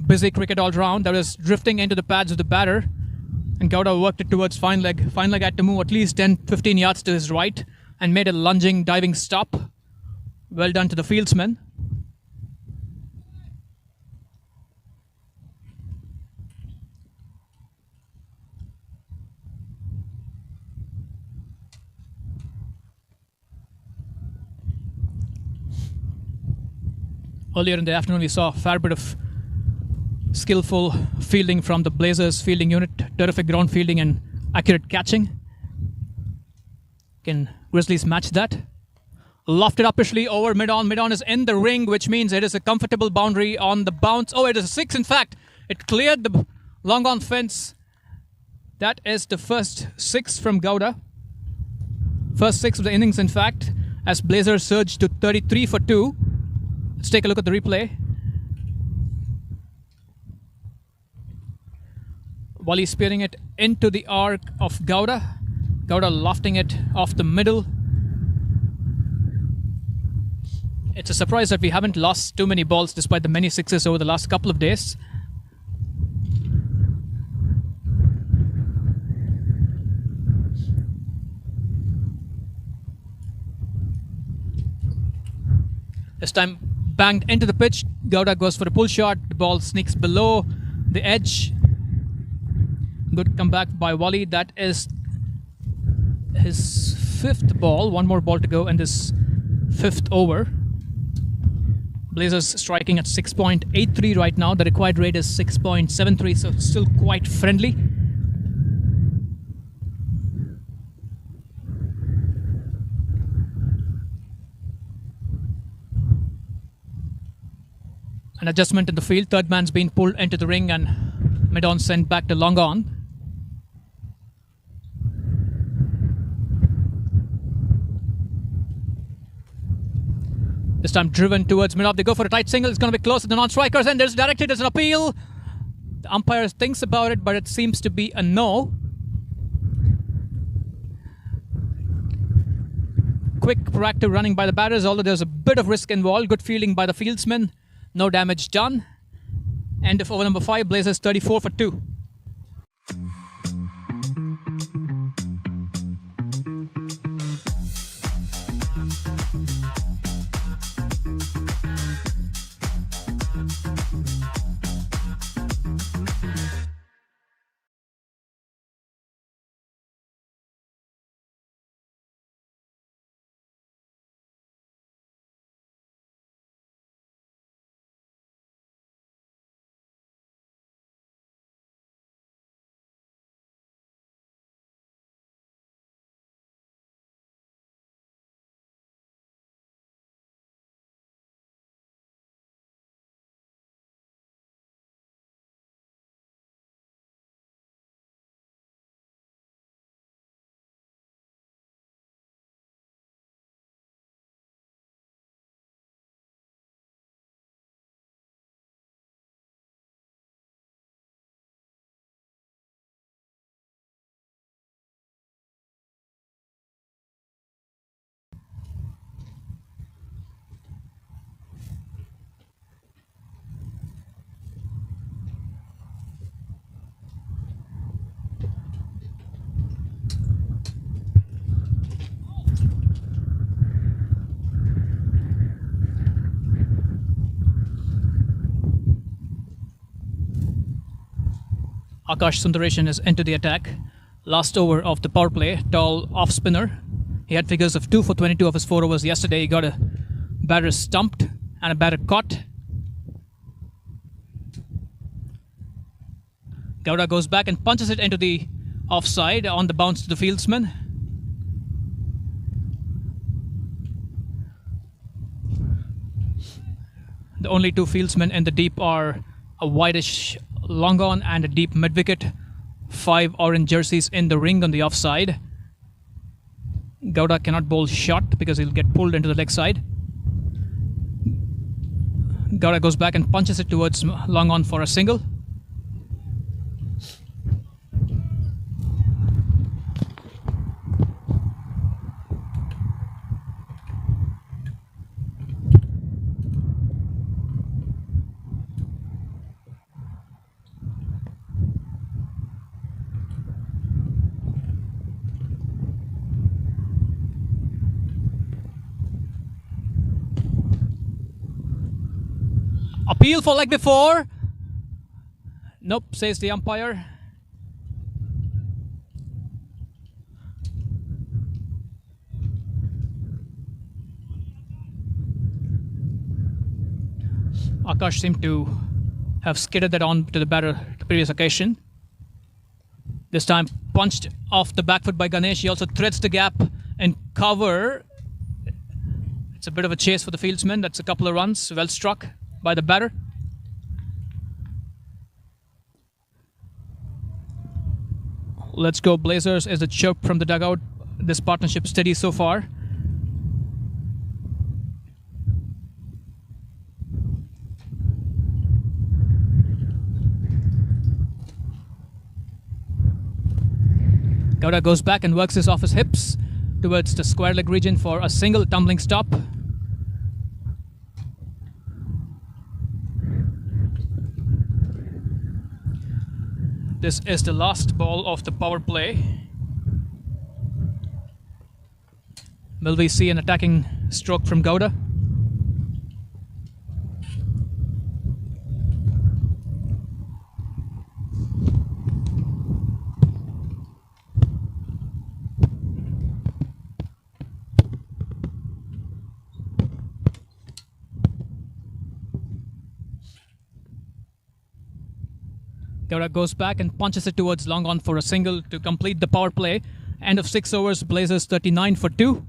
Busy cricket all round, that was drifting into the pads of the batter. And Gowda worked it towards fine leg. Fine leg had to move at least 10-15 yards to his right and made a lunging, diving stop. Well done to the fieldsman. Earlier in the afternoon, we saw a fair bit of skillful fielding from the Blazers fielding unit, terrific ground fielding and accurate catching. Can Grizzlies match that? Lofted uppishly over mid-on. Mid-on is in the ring, which means it is a comfortable boundary on the bounce. Oh, it is a 6, in fact. It cleared the long-on fence. That is the first 6 from Gowda. First 6 of the innings, in fact, as Blazers surged to 33 for 2. Let's take a look at the replay. Wally spearing it into the arc of Gowda. Gowda lofting it off the middle. It's a surprise that we haven't lost too many balls despite the many sixes over the last couple of days. This time banged into the pitch. Gowda goes for a pull shot. The ball sneaks below the edge. Good comeback by Wally. That is his 5th ball. One more ball to go in this 5th over. Blazers striking at 6.83 right now. The required rate is 6.73, so it's still quite friendly. An adjustment in the field. Third man's been pulled into the ring and mid-on sent back to long on. This time driven towards mid-off. They go for a tight single. It's going to be close to the non-strikers, and there's directed as an appeal. The umpire thinks about it, but it seems to be a no. Quick, proactive running by the batters, although there's a bit of risk involved. Good fielding by the fieldsmen. No damage done. End of over number 5. Blazers 34 for 2. Akash Sundaresan is into the attack. Last over of the power play, tall off spinner. He had figures of 2 for 22 of his 4 overs yesterday. He got a batter stumped and a batter caught. Gowda goes back and punches it into the offside on the bounce to the fieldsman. The only 2 fieldsmen in the deep are a whitish long on and a deep mid-wicket. 5 orange jerseys in the ring on the offside. Gowda cannot bowl short because he'll get pulled into the leg side. Gowda goes back and punches it towards long on for a single. Appeal for leg before. Nope, says the umpire. Akash seemed to have skidded that on to the batter the previous occasion. This time punched off the back foot by Ganesh. He also threads the gap and cover. It's a bit of a chase for the fieldsman. That's a couple of runs. Well struck by the batter. Let's go Blazers is a chirp from the dugout. This partnership steady so far. Gowda goes back and works this off his hips towards the square leg region for a single tumbling stop. This is the last ball of the power play. Will we see an attacking stroke from Gowda? Gowda goes back and punches it towards long on for a single to complete the power play. End of 6 overs, Blazers 39 for 2.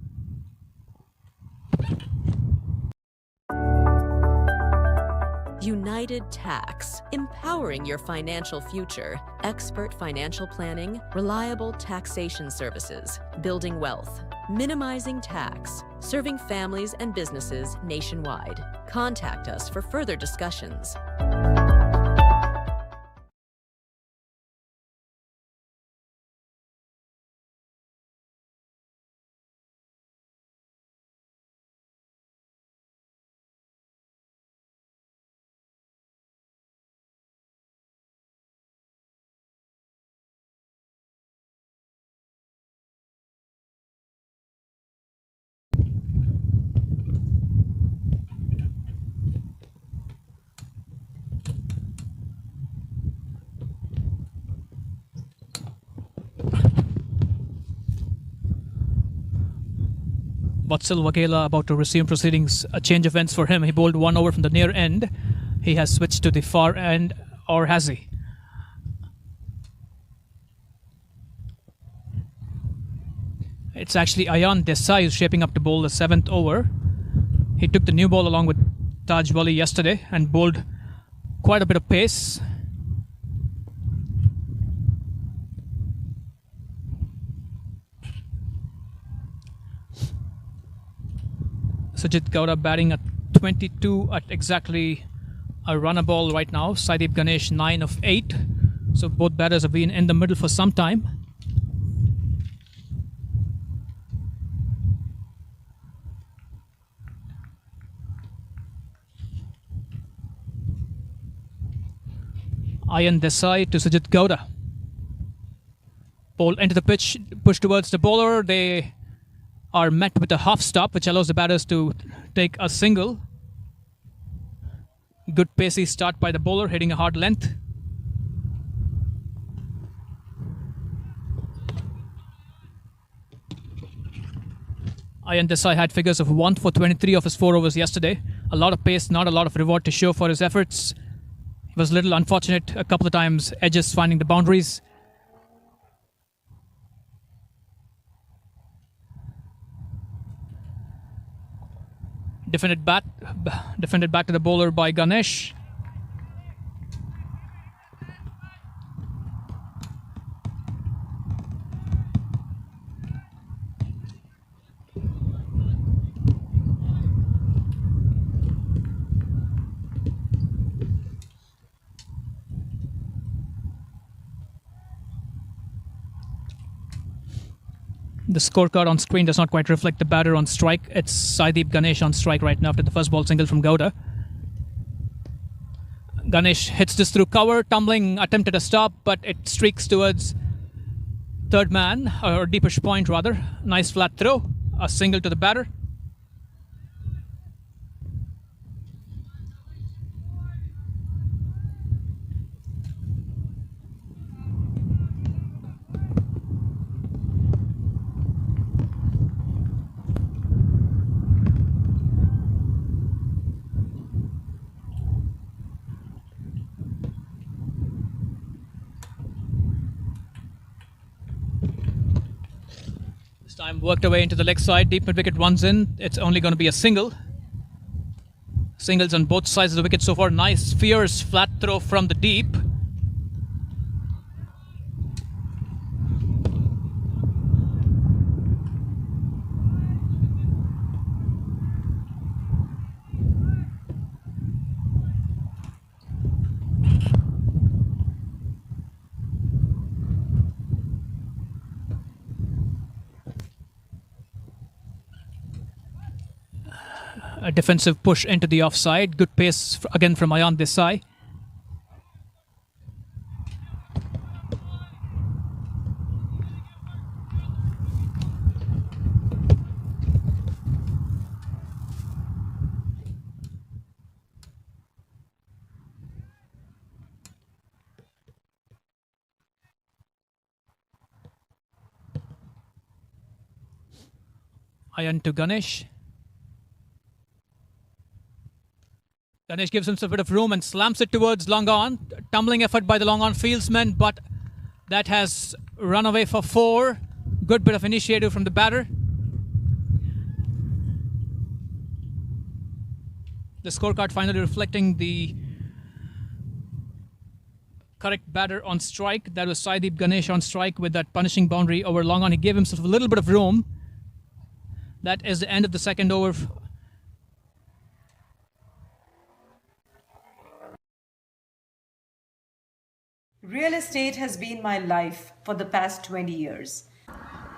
United Tax, empowering your financial future. Expert financial planning, reliable taxation services, building wealth, minimizing tax, serving families and businesses nationwide. Contact us for further discussions. Vatsal Waghela about to resume proceedings. A change of ends for him. He bowled 1 over from the near end. He has switched to the far end, or has he? It's actually Ayan Desai who's shaping up to bowl the 7th over. He took the new ball along with Taj Wali yesterday and bowled quite a bit of pace. Sujit Gowda batting at 22 at exactly a runner ball right now. Saideep Ganesh 9 of 8. So both batters have been in the middle for some time. Ayan Desai to Sujit Gowda. Ball into the pitch, push towards the bowler. They are met with a half stop, which allows the batters to take a single. Good pacey start by the bowler, hitting a hard length. Ayan Desai had figures of 1 for 23 of his 4 overs yesterday. A lot of pace, not a lot of reward to show for his efforts. He was a little unfortunate a couple of times, edges finding the boundaries. Defended back to the bowler by Ganesh. The scorecard on screen does not quite reflect the batter on strike. It's Saideep Ganesh on strike right now after the first ball single from Gowda. Ganesh hits this through cover, tumbling, attempted a stop, but it streaks towards third man, or deepish point rather. Nice flat throw, a single to the batter. This time worked away into the leg side. Deep mid wicket, one's in. It's only going to be a single. Singles on both sides of the wicket so far. Nice, fierce flat throw from the deep. A defensive push into the offside. Good pace again from Ayan Desai. Ayan to Ganesh. Ganesh gives himself a bit of room and slams it towards long on. Tumbling effort by the long on fieldsman, but that has run away for 4. Good bit of initiative from the batter. The scorecard finally reflecting the correct batter on strike. That was Saideep Ganesh on strike with that punishing boundary over long on. He gave himself a little bit of room. That is the end of the second over. Real estate has been my life for the past 20 years.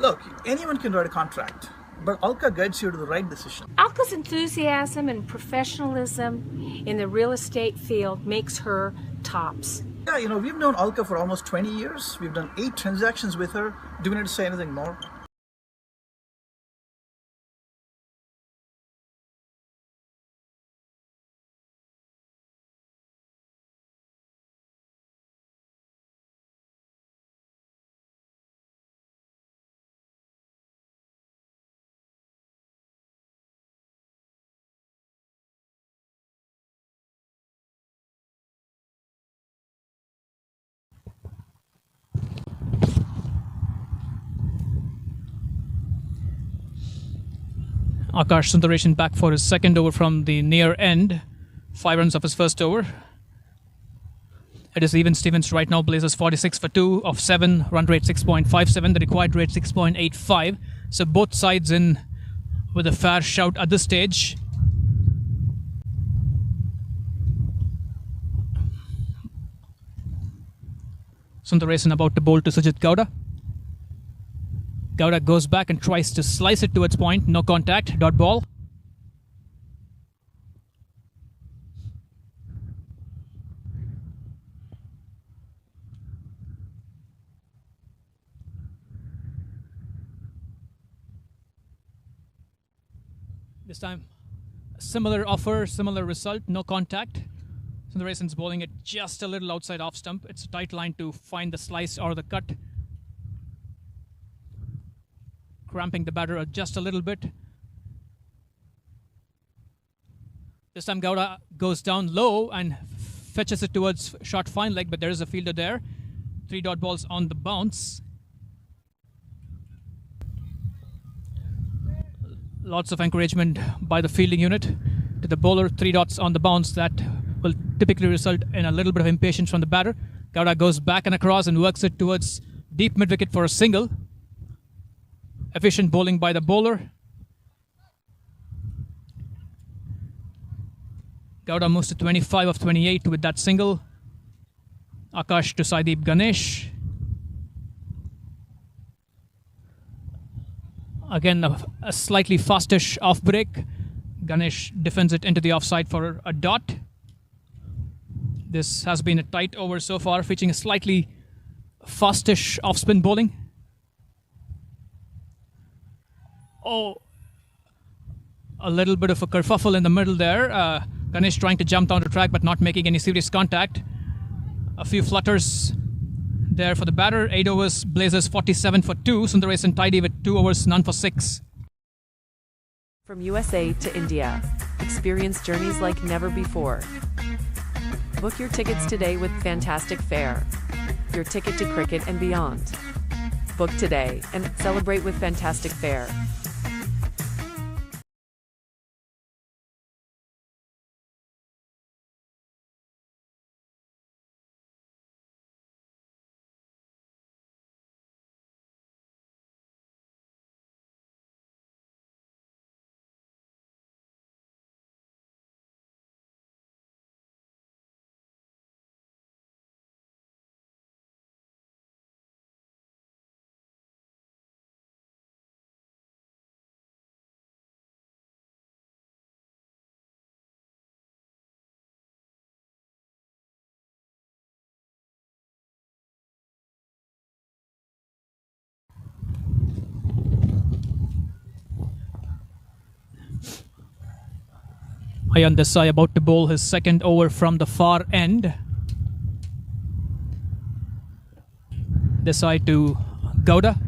Look, anyone can write a contract, but Alka guides you to the right decision. Alka's enthusiasm and professionalism in the real estate field makes her tops. Yeah, we've known Alka for almost 20 years. We've done 8 transactions with her. Do we need to say anything more? Akash Sundaresan back for his second over from the near end. 5 runs of his first over. It is even Stevens right now. Blazers 46 for 2 of 7. Run rate 6.57. The required rate 6.85. So both sides in with a fair shout at this stage. Sundaresan about to bowl to Sujit Gowda. Gowda goes back and tries to slice it to its point. No contact. Dot ball. This time, similar offer, similar result. No contact. Sundaresan's bowling it just a little outside off stump. It's a tight line to find the slice or the cut. Cramping the batter just a little bit. This time Gowda goes down low and fetches it towards short fine leg, but there is a fielder there. 3 dot balls on the bounce. Lots of encouragement by the fielding unit to the bowler. 3 dots on the bounce. That will typically result in a little bit of impatience from the batter. Gowda goes back and across and works it towards deep mid wicket for a single. Efficient bowling by the bowler. Gowda moves to 25 of 28 with that single. Akash to Saideep Ganesh. Again, a slightly fastish off break. Ganesh defends it into the offside for a dot. This has been a tight over so far, featuring a slightly fastish off spin bowling. Oh, a little bit of a kerfuffle in the middle there. Ganesh trying to jump down the track but not making any serious contact. A few flutters there for the batter. 8 overs, Blazers 47 for 2. Sundaresan tidy with 2 overs, none for 6. From USA to India, experience journeys like never before. Book your tickets today with fantastic fare. Your ticket to cricket and beyond. Book today and celebrate with fantastic fare. Ayan Desai about to bowl his second over from the far end. Desai to Gowda.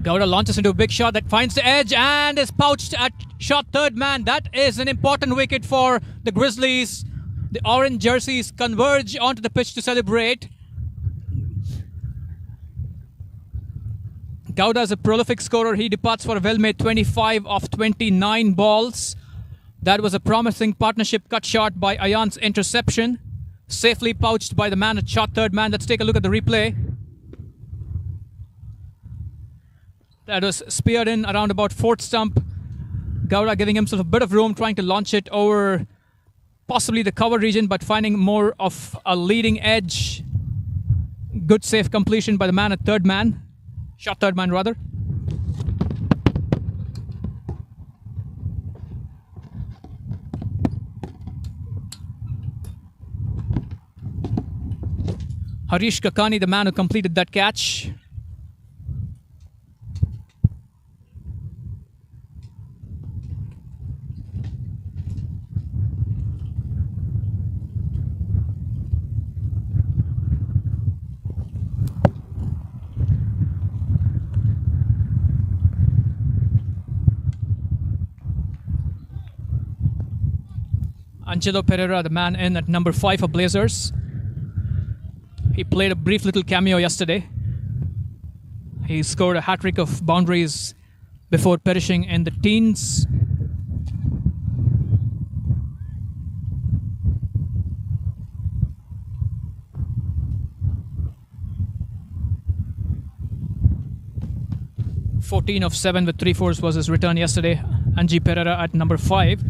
Gowda launches into a big shot that finds the edge and is pouched at short third man. That is an important wicket for the Grizzlies. The orange jerseys converge onto the pitch to celebrate. Gowda is a prolific scorer. He departs for a well-made 25 of 29 balls. That was a promising partnership cut short by Ayan's interception. Safely pouched by the man at short third man. Let's take a look at the replay. That was speared in around about fourth stump. Gowda giving himself a bit of room, trying to launch it over possibly the cover region, but finding more of a leading edge. Good safe completion by the man at third man. Short third man rather. Harish Kakani, the man who completed that catch. Angelo Pereira, the man in at number 5 for Blazers. He played a brief little cameo yesterday. He scored a hat-trick of boundaries before perishing in the teens. "14 of 7 with 3/4" was his return yesterday. Angie Pereira at number 5.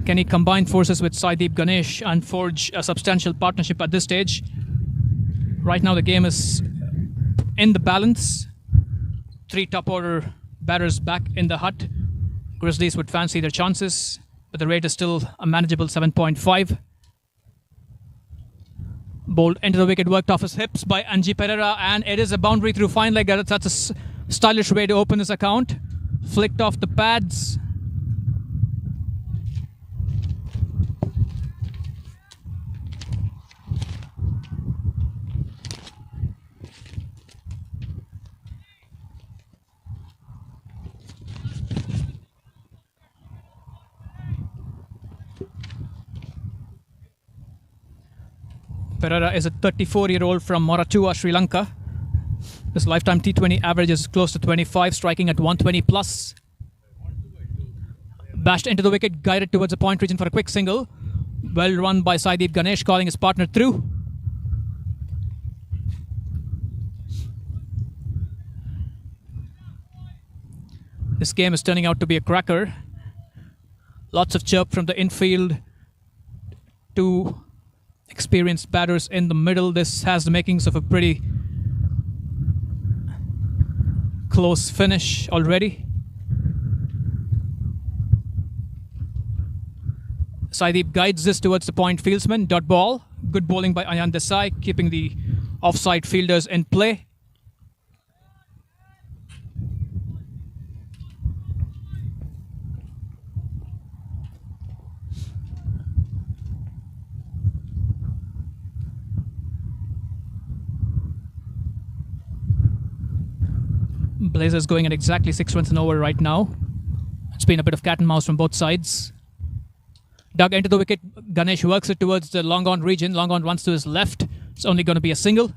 Can he combine forces with Saideep Ganesh and forge a substantial partnership at this stage? Right now the game is in the balance. 3 top-order batters back in the hut. Grizzlies would fancy their chances, but the rate is still a manageable 7.5. Bowled into the wicket, worked off his hips by Angie Pereira, and it is a boundary through fine leg. That's a stylish way to open this account. Flicked off the pads. Pereira is a 34-year-old from Moratuwa, Sri Lanka. His lifetime T20 average is close to 25, striking at 120 plus. Bashed into the wicket, guided towards the point region for a quick single. Well run by Saideep Ganesh, calling his partner through. This game is turning out to be a cracker. Lots of chirp from the infield. 2 experienced batters in the middle. This has the makings of a pretty close finish already. Saideep guides this towards the point fieldsman. Dot ball. Good bowling by Ayan Desai, keeping the offside fielders in play. Blazers going at exactly 6 runs an over right now. It's been a bit of cat and mouse from both sides. Dug into the wicket. Ganesh works it towards the long on region. Long on runs to his left. It's only going to be a single.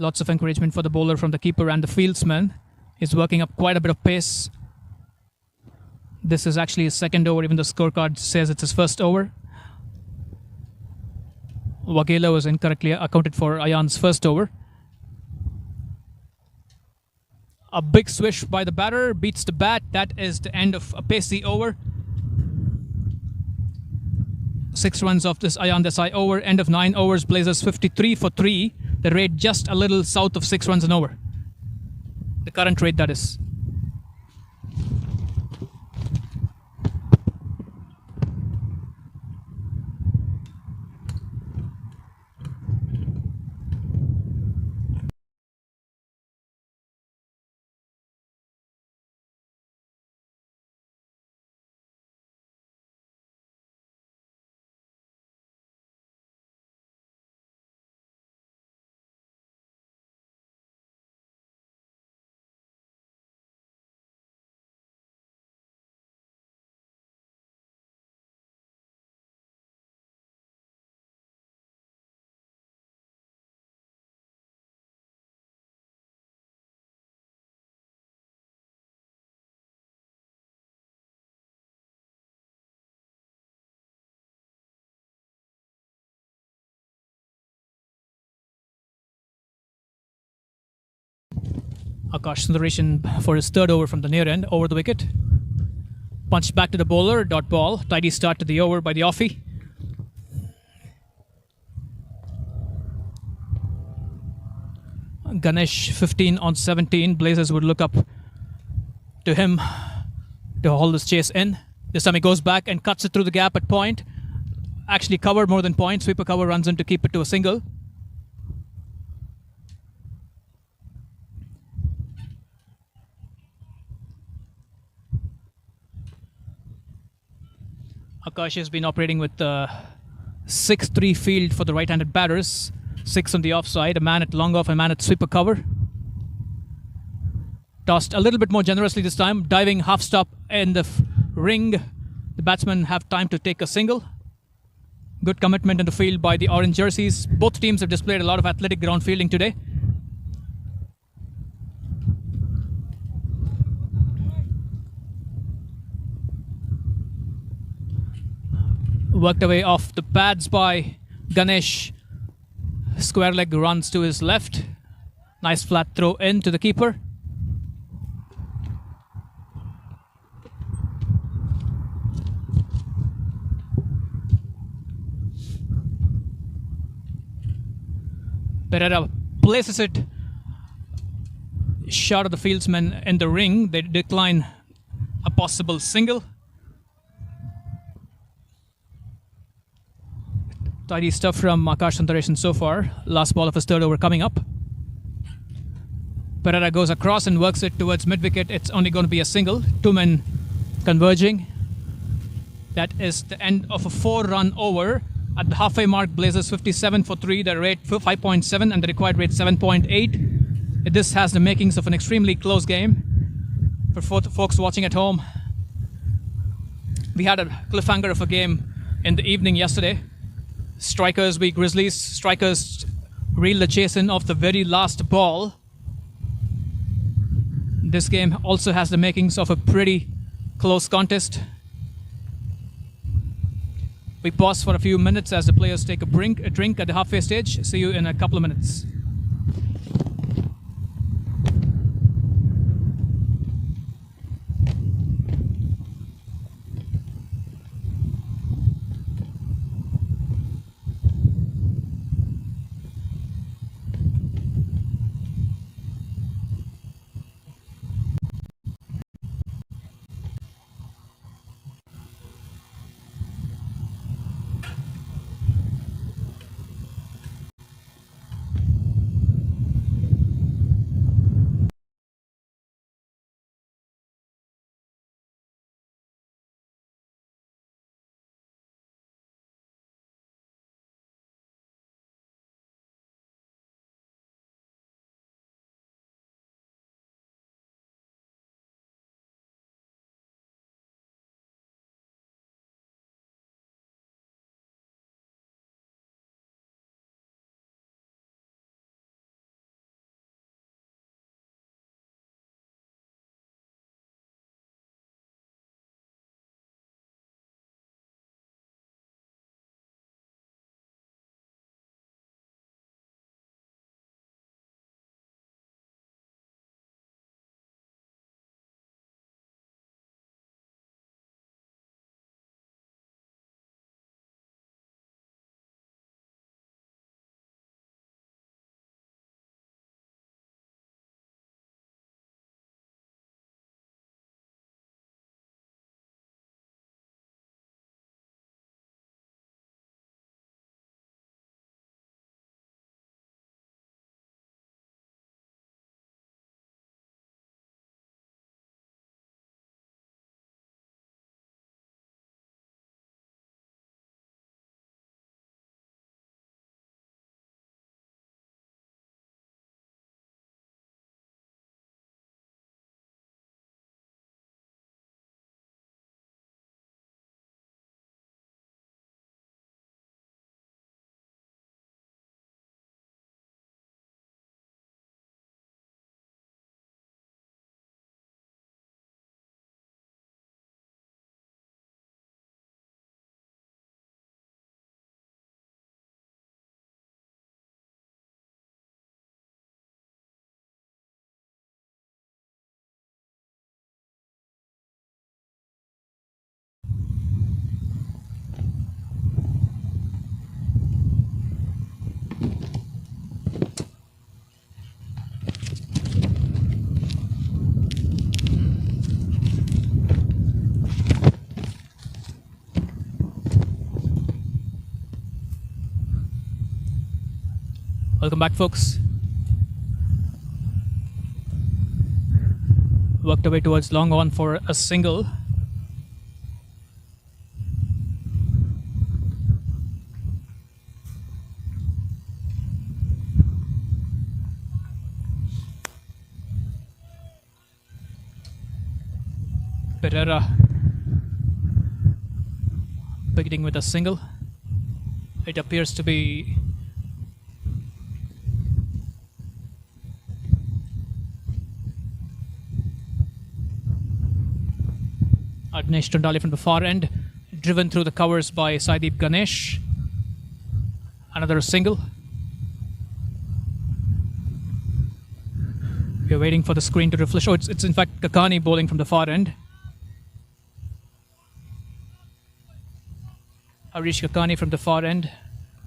Lots of encouragement for the bowler from the keeper and the fieldsman. He's working up quite a bit of pace. This is actually his second over, even the scorecard says it's his first over. Waghela was incorrectly accounted for Ayan's first over. A big swish by the batter, beats the bat. That is the end of a pacey over. 6 runs off this Ayan Desai over. End of 9 overs, Blazers 53 for 3. The rate just a little south of 6 runs an over. The current rate, that is. Akash Sundaresan for his third over from the near end, over the wicket. Punched back to the bowler, dot ball. Tidy start to the over by the offie. Ganesh 15 on 17. Blazers would look up to him to hold this chase in. This time he goes back and cuts it through the gap at point. Actually covered more than point. Sweeper cover runs in to keep it to a single. Akash has been operating with 6-3 field for the right-handed batters. 6 on the offside, a man at long off, a man at sweeper cover. Tossed a little bit more generously this time, diving half stop in the ring. The batsmen have time to take a single. Good commitment in the field by the orange jerseys. Both teams have displayed a lot of athletic ground fielding today. Worked away off the pads by Ganesh. Square leg runs to his left. Nice flat throw in to the keeper. Pereira places it short of the fieldsmen in the ring. They decline a possible single. Tidy stuff from Akash Sundaresan so far. Last ball of his third over coming up. Pereira goes across and works it towards mid-wicket. It's only going to be a single. 2 men converging. That is the end of a 4-run over. At the halfway mark, Blazers 57 for 3. The rate 5.7 and the required rate 7.8. This has the makings of an extremely close game. For folks watching at home, we had a cliffhanger of a game in the evening yesterday. Strikers beat Grizzlies. Strikers reel the chase in off the very last ball. This game also has the makings of a pretty close contest. We pause for a few minutes as the players take a drink at the halfway stage. See you in a couple of minutes. Welcome back, folks. Worked away towards long on for a single. Pereira beginning with a single. It appears to be Agnesh Tundali from the far end, driven through the covers by Saideep Ganesh. Another single. We are waiting for the screen to refresh. Oh, it's in fact Kakani bowling from the far end. Harish Kakani from the far end.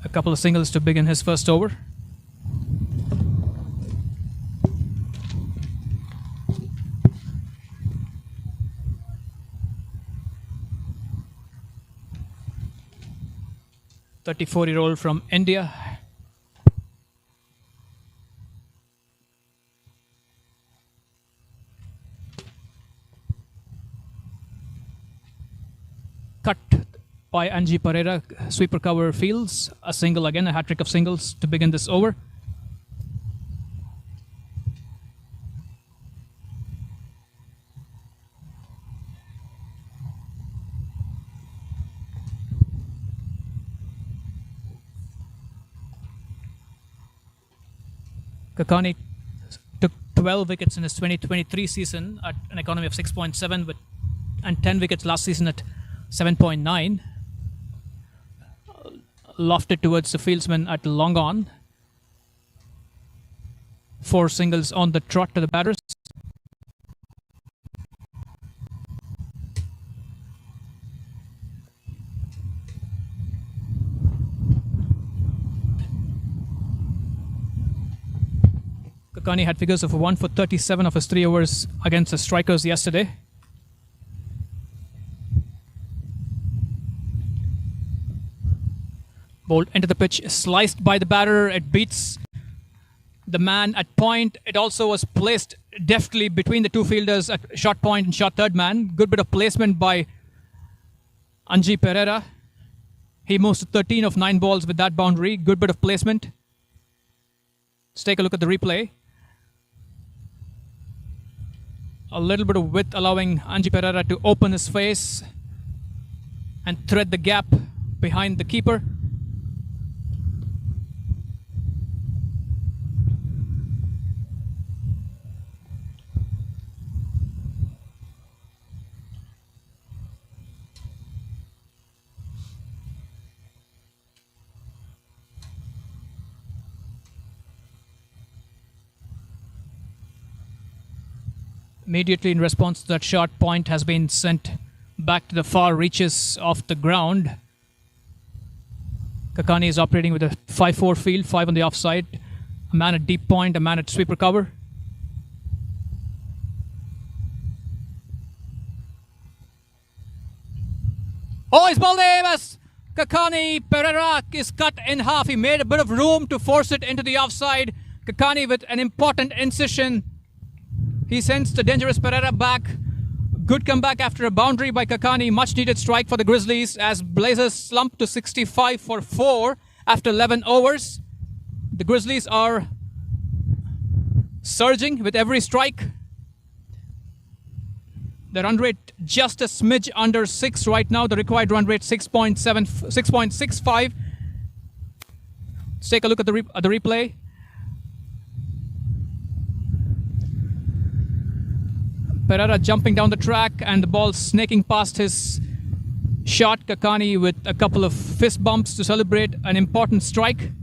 A couple of singles to begin his first over. "34-year-old from India." Cut by Angie Pereira, sweeper cover fields, a single again, a hat-trick of singles to begin this over. Kakani took 12 wickets in his 2023 season at an economy of 6.7 and 10 wickets last season at 7.9. Lofted towards the fieldsman at long on. 4 singles on the trot to the batters. Kakani had figures of 1 for 37 of his 3 overs against the strikers yesterday. Bowled into the pitch, sliced by the batter. It beats the man at point. It also was placed deftly between the two fielders at short point and short third man. Good bit of placement by Angie Pereira. He moves to 13 of 9 balls with that boundary. Good bit of placement. Let's take a look at the replay. A little bit of width allowing Angie Pereira to open his face and thread the gap behind the keeper. Immediately in response to that shot, point has been sent back to the far reaches of the ground. Kakani is operating with a 5-4 field, 5 on the offside. A man at deep point, a man at sweeper cover. Oh, he's bowled him as Kakani Pereira is cut in half. He made a bit of room to force it into the offside. Kakani with an important incision. He sends the dangerous Pereira back. Good comeback after a boundary by Kakani. Much needed strike for the Grizzlies as Blazers slump to 65 for 4 after 11 overs. The Grizzlies are surging with every strike. The run rate just a smidge under 6 right now. The required run rate 6.65. Let's take a look at the replay. Pereira jumping down the track and the ball snaking past his shot. Kakani with a couple of fist bumps to celebrate an important strike.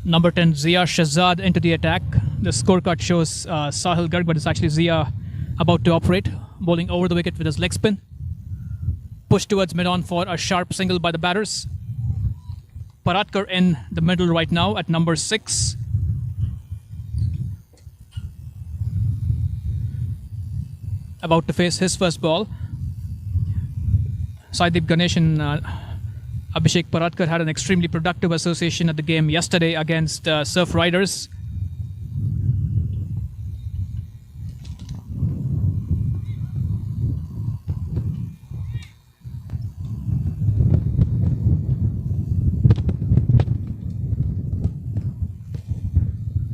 Number 10, Zia Shahzad into the attack. The scorecard shows Sahil Garg, but it's actually Zia about to operate, bowling over the wicket with his leg spin. Push towards mid-on for a sharp single by the batters. Paratkar in the middle right now at number 6. About to face his first ball. Saideep Ganesh and Abhishek Paratkar had an extremely productive association at the game yesterday against Surf Riders.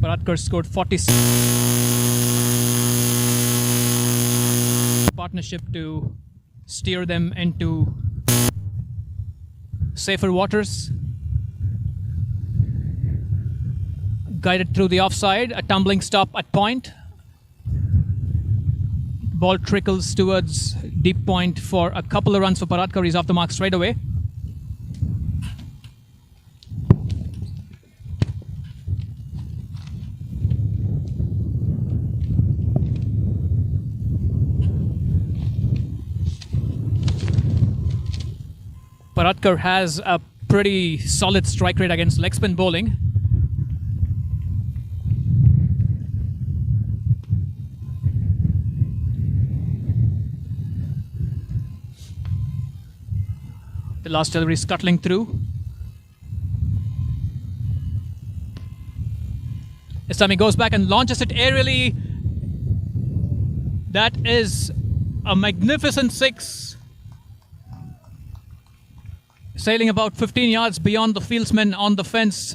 Paratkar scored 46. Partnership to steer them into safer waters. Guided through the offside, a tumbling stop at point. Ball trickles towards deep point for a couple of runs for Paratkar. He's off the mark straight away. Paratkar has a pretty solid strike rate against leg spin bowling. The last delivery scuttling through. This time he goes back and launches it aerially. That is a magnificent 6. Sailing about 15 yards beyond the fieldsman on the fence,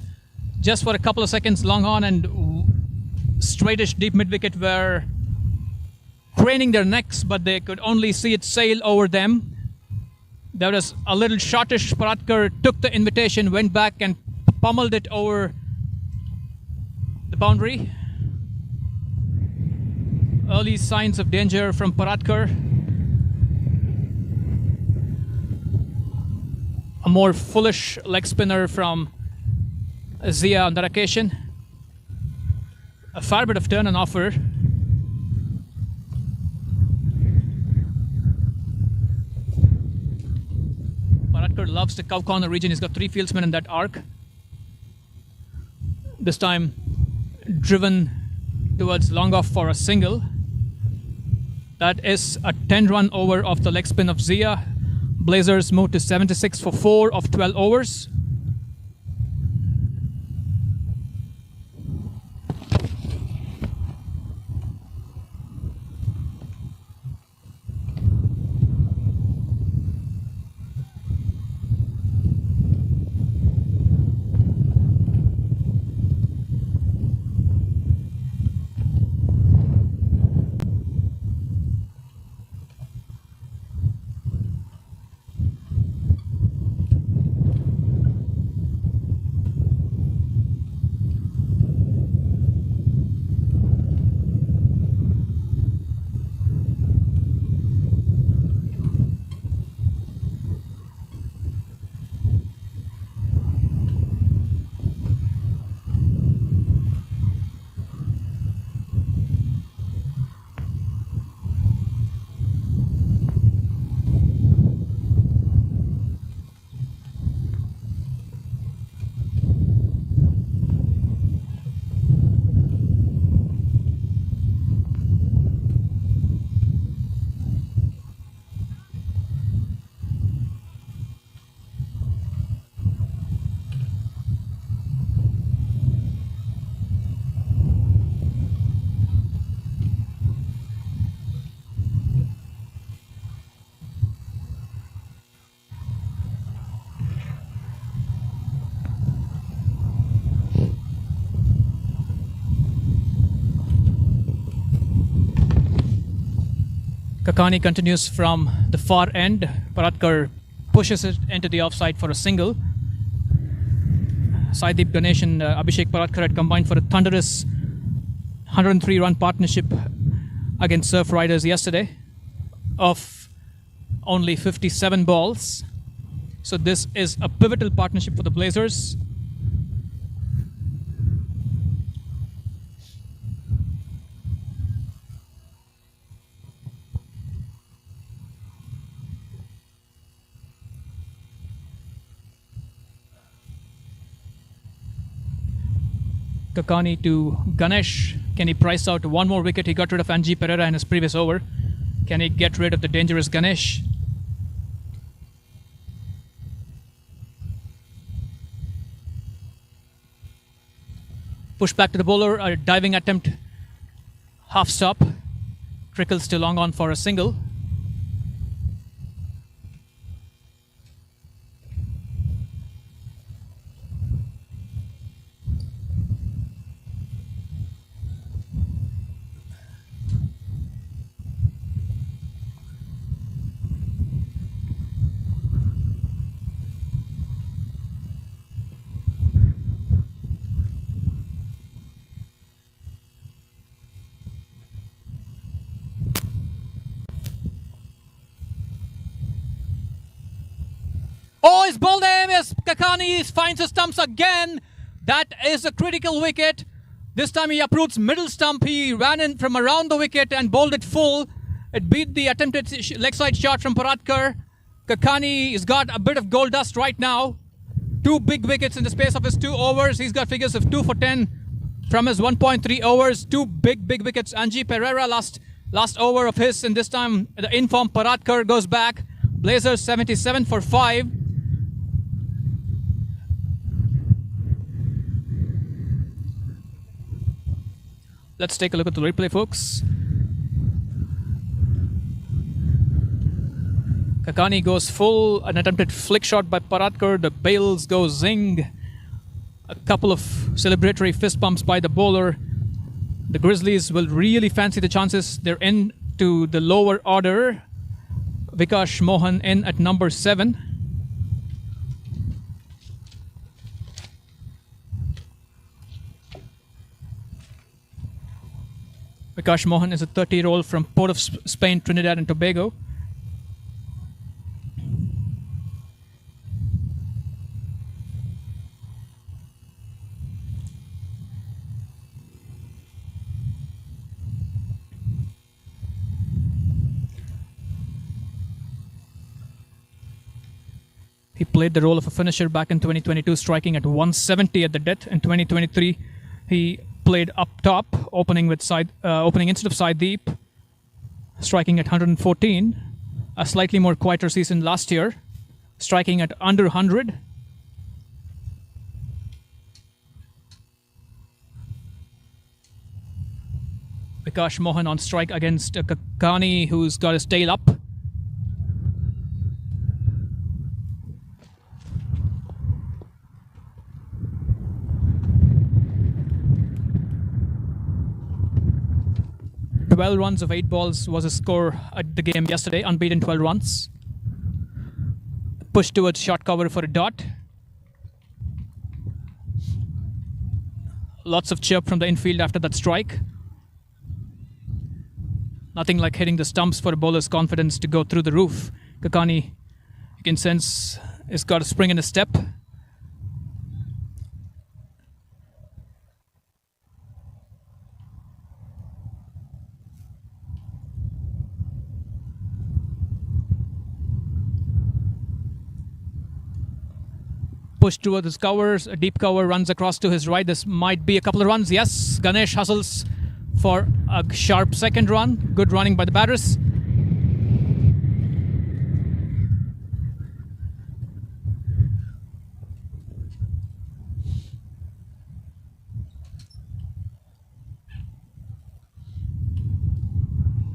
just for a couple of seconds. Long on and straightish deep mid-wicket were craning their necks, but they could only see it sail over them. There was a little shortish. Paratkar took the invitation, went back and pummeled it over the boundary. Early signs of danger from Paratkar. A more foolish leg spinner from Zia on that occasion. A fair bit of turn and offer. Paratkar loves the cow corner region. He's got 3 fieldsmen in that arc. This time driven towards long off for a single. That is a 10-run over of the leg spin of Zia. Blazers move to 76 for 4 of 12 overs. Kakani continues from the far end. Paratkar pushes it into the offside for a single. Saideep Ganesh and Abhishek Paratkar had combined for a thunderous 103-run partnership against Surf Riders yesterday of only 57 balls. So this is a pivotal partnership for the Blazers. Kakani to Ganesh. Can he price out one more wicket? He got rid of Angie Pereira in his previous over. Can he get rid of the dangerous Ganesh? Push back to the bowler, a diving attempt, half stop. Trickles to long on for a single. Oh, he's bowled him. Yes, Kakani finds the stumps again. That is a critical wicket. This time he uproots middle stump. He ran in from around the wicket and bowled it full. It beat the attempted leg side shot from Paratkar. Kakani has got a bit of gold dust right now. 2 big wickets in the space of his 2 overs. He's got figures of 2 for 10 from his 1.3 overs. 2 big wickets. Angie Pereira last over of his, and this time the in-form Paratkar goes back. Blazers 77 for 5. Let's take a look at the replay, folks. Kakani goes full, an attempted flick shot by Paratkar. The bails go zing. A couple of celebratory fist bumps by the bowler. The Grizzlies will really fancy the chances. They're in to the lower order. Vikash Mohan in at number 7. Vikash Mohan is a 30-year-old from Port of Spain, Trinidad and Tobago. He played the role of a finisher back in 2022, striking at 170 at the death. In 2023, he played up top, opening instead of Sideep, striking at 114. A slightly more quieter season last year, striking at under 100. Vikash Mohan on strike against Kakani, who's got his tail up. Twelve runs of 8 balls was his score at the game yesterday, unbeaten 12 runs. Push towards short cover for a dot. Lots of chirp from the infield after that strike. Nothing like hitting the stumps for a bowler's confidence to go through the roof. Kakani, you can sense, has got a spring in his step. Push towards his covers, a deep cover runs across to his right. This might be a couple of runs. Yes, Ganesh hustles for a sharp second run. Good running by the batters.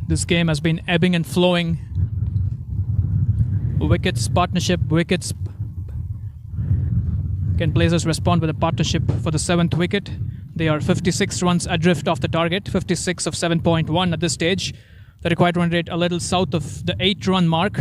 This game has been ebbing and flowing. Wickets, partnership, wickets. Can Blazers respond with a partnership for the 7th wicket? They are 56 runs adrift off the target, 56 of 7.1 at this stage. The required run rate a little south of the 8-run mark.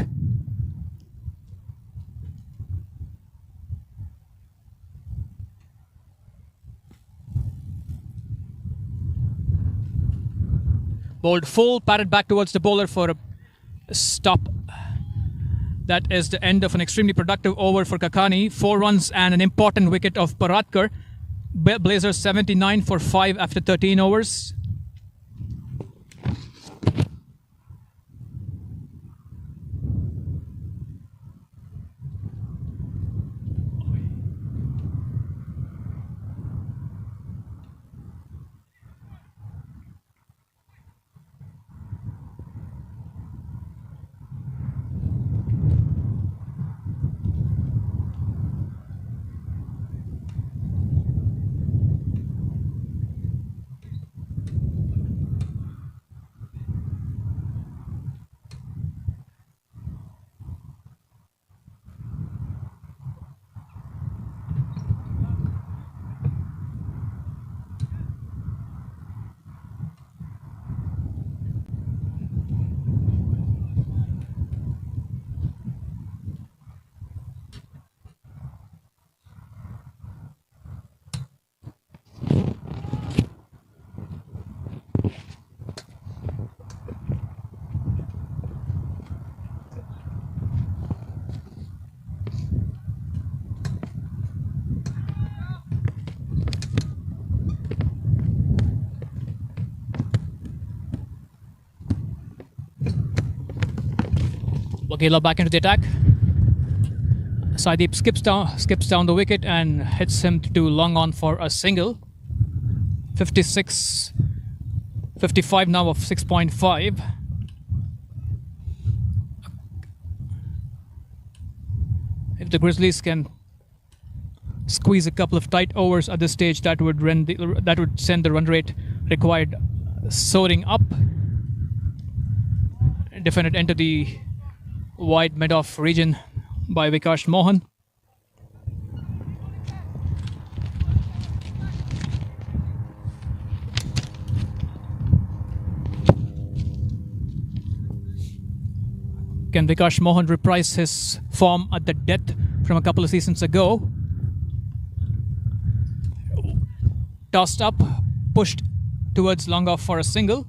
Bowled full, patted back towards the bowler for a stop. That is the end of an extremely productive over for Kakani. 4 runs and an important wicket of Paratkar. Blazers 79 for 5 after 13 overs. Lokela back into the attack. Saideep skips down the wicket and hits him to long on for a single. 55 now of 6.5. If the Grizzlies can squeeze a couple of tight overs at this stage, that would send the run rate required soaring up. Defended into the wide mid-off region by Vikash Mohan. Can Vikash Mohan reprise his form at the death from a couple of seasons ago? Tossed up, pushed towards long off for a single.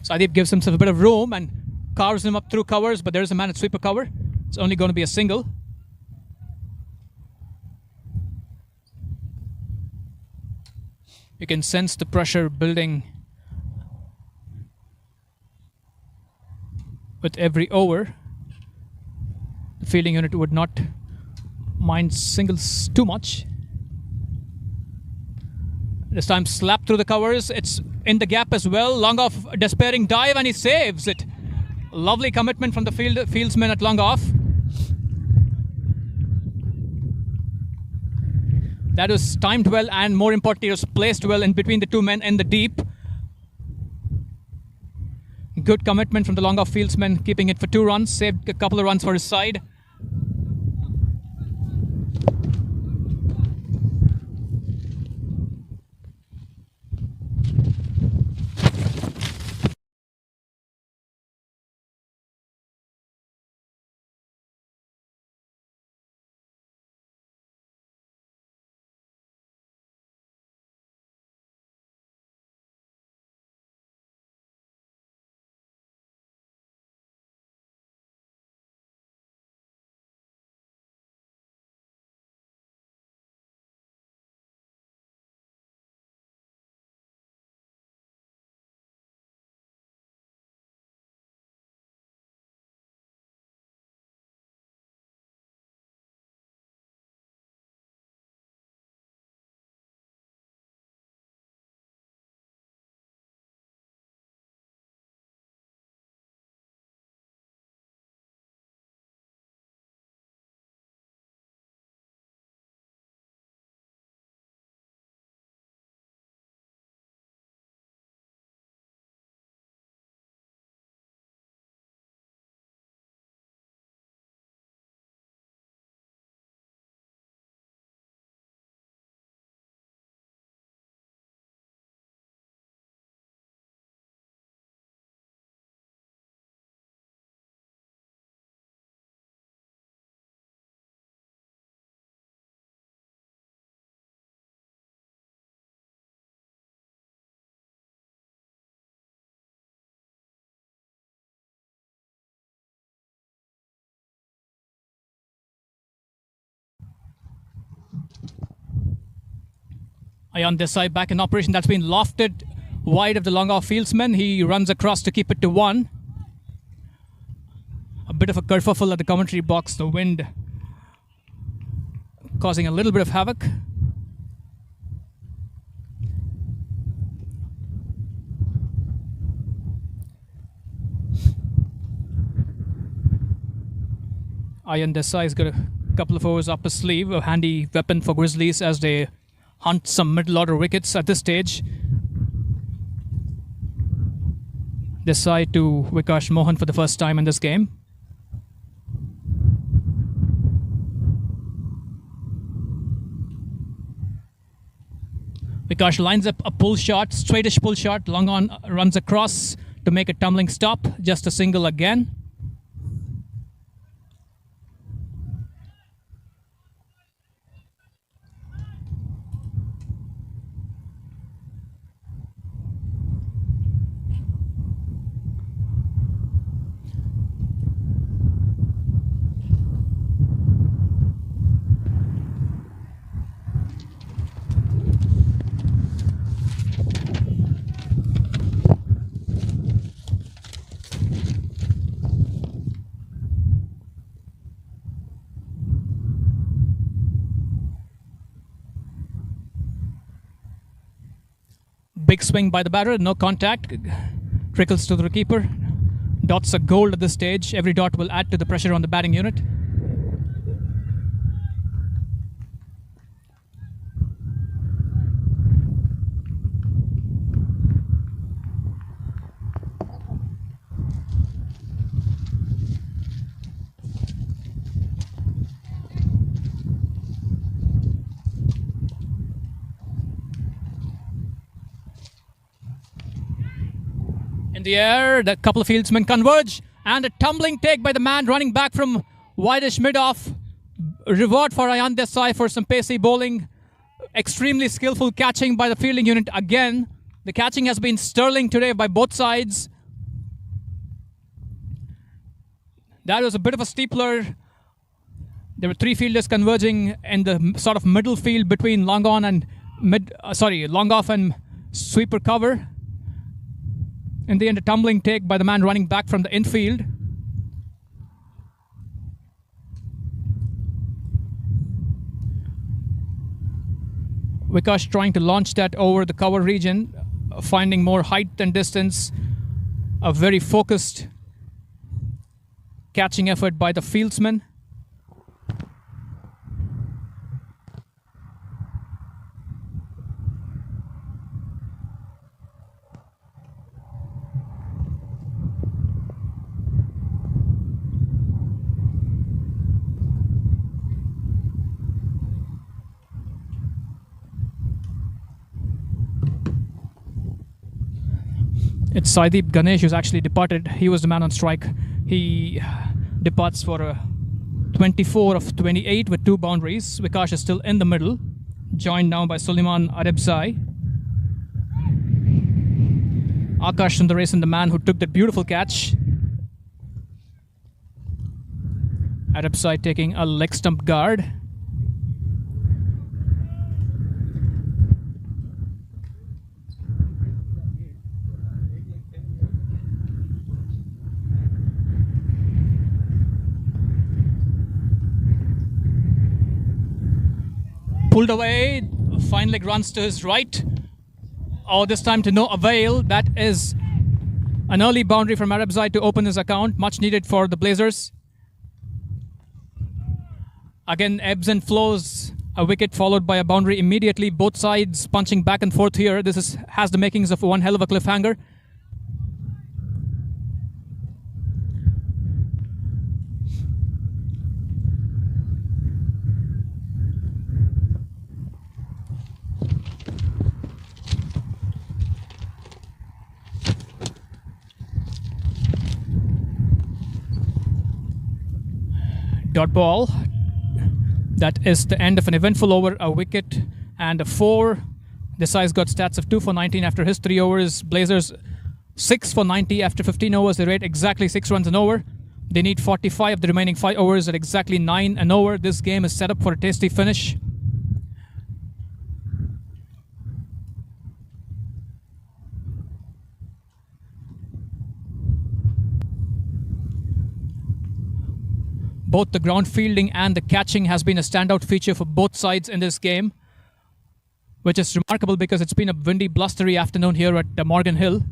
Saideep gives himself a bit of room and carves him up through covers, but there's a man at sweeper cover. It's only going to be a single. You can sense the pressure building with every over. The fielding unit would not mind singles too much. This time slapped through the covers. It's in the gap as well. Long off, despairing dive, and he saves it. Lovely commitment from the fieldsman at long off. That was timed well, and more importantly, it was placed well in between the two men in the deep. Good commitment from the long off fieldsman, keeping it for 2 runs, saved a couple of runs for his side. Ayan Desai back in operation. That's been lofted wide of the long off fieldsman. He runs across to keep it to 1. A bit of a kerfuffle at the commentary box. The wind causing a little bit of havoc. Ayan Desai's got a couple of overs up his sleeve. A handy weapon for Grizzlies as they hunt some middle order wickets at this stage. Desai to Vikash Mohan for the first time in this game. Vikash lines up a pull shot, straightish pull shot. Long on runs across to make a tumbling stop. Just a single again. Big swing by the batter, no contact. Trickles to the keeper. Dots are gold at this stage. Every dot will add to the pressure on the batting unit. In the air, the couple of fieldsmen converge, and a tumbling take by the man running back from wideish mid-off. Reward for Ayan Desai for some pacey bowling. Extremely skillful catching by the fielding unit again. The catching has been sterling today by both sides. That was a bit of a steepler. There were three fielders converging in the sort of middle field between long off and sweeper cover. In the end, a tumbling take by the man running back from the infield. Vikash trying to launch that over the cover region, finding more height and distance. A very focused catching effort by the fieldsman. It's Saideep Ganesh who's actually departed. He was the man on strike. He departs for a 24 of 28 with 2 boundaries. Vikash is still in the middle, joined now by Suleiman Arebzai. Akash Sundaresan, the man who took that beautiful catch. Arebzai taking a leg stump guard. Pulled away, fine leg runs to his right. Oh, this time to no avail. That is an early boundary from Arebzai to open his account. Much needed for the Blazers. Again, ebbs and flows. A wicket followed by a boundary immediately. Both sides punching back and forth here. This has the makings of one hell of a cliffhanger. Dot ball. That is the end of an eventful over, a wicket and a 4. Desai's got stats of 2 for 19 after his 3 overs. Blazers 6 for 90 after 15 overs. They rate exactly 6 runs an over. They need 45 of the remaining 5 overs at exactly 9 an over. This game is set up for a tasty finish. Both the ground fielding and the catching has been a standout feature for both sides in this game, which is remarkable because it's been a windy, blustery afternoon here at Morgan Hill.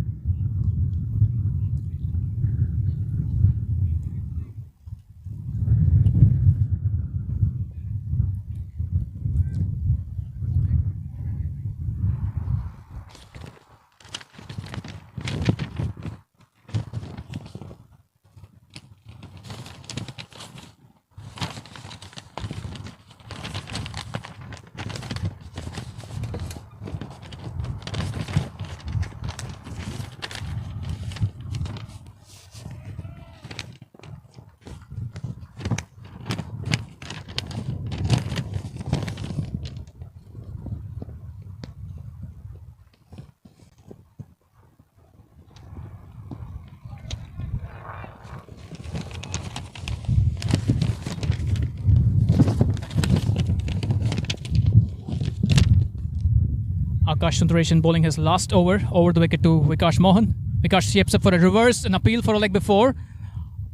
Akash Sundaresan bowling his last over the wicket to Vikash Mohan. Vikash shapes up for a reverse, an appeal for a leg before.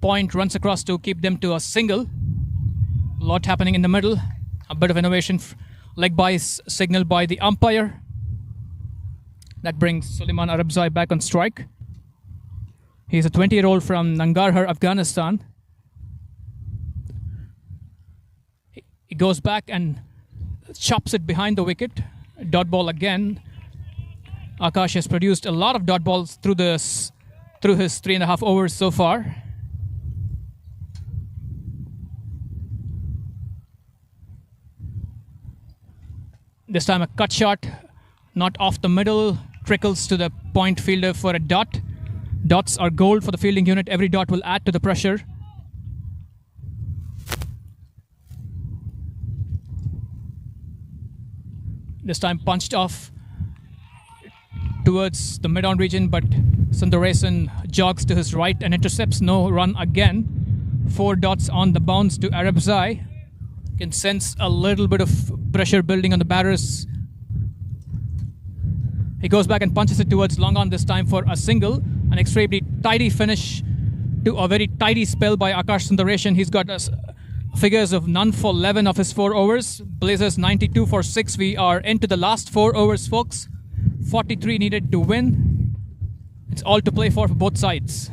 Point runs across to keep them to a single. A lot happening in the middle. A bit of innovation. Leg by signal by the umpire. That brings Suleiman Arabzai back on strike. He's a 20-year-old from Nangarhar, Afghanistan. He goes back and chops it behind the wicket. Dot ball again. Akash has produced a lot of dot balls through his 3.5 overs so far. This time a cut shot, not off the middle, trickles to the point fielder for a dot. Dots are gold for the fielding unit. Every dot will add to the pressure. This time punched off towards the mid-on region, but Sundaresan jogs to his right and intercepts. No run again. 4 dots on the bounce to Arabzai. Can sense a little bit of pressure building on the batters. He goes back and punches it towards long on this time for a single. An extremely tidy finish to a very tidy spell by Akash Sundaresan. He's got figures of none for 11 of his 4 overs. Blazers 92 for 6. We are into the last 4 overs, folks. 43 needed to win. It's all to play for both sides.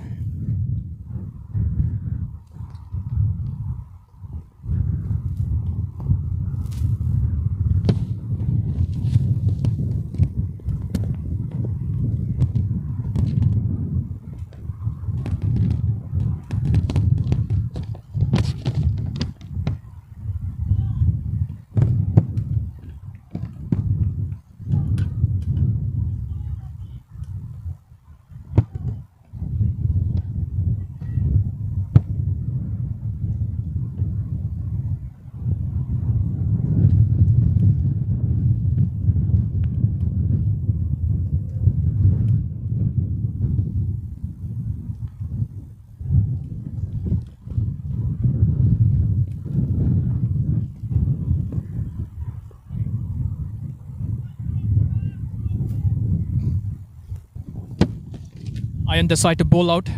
Ayan decide to bowl out.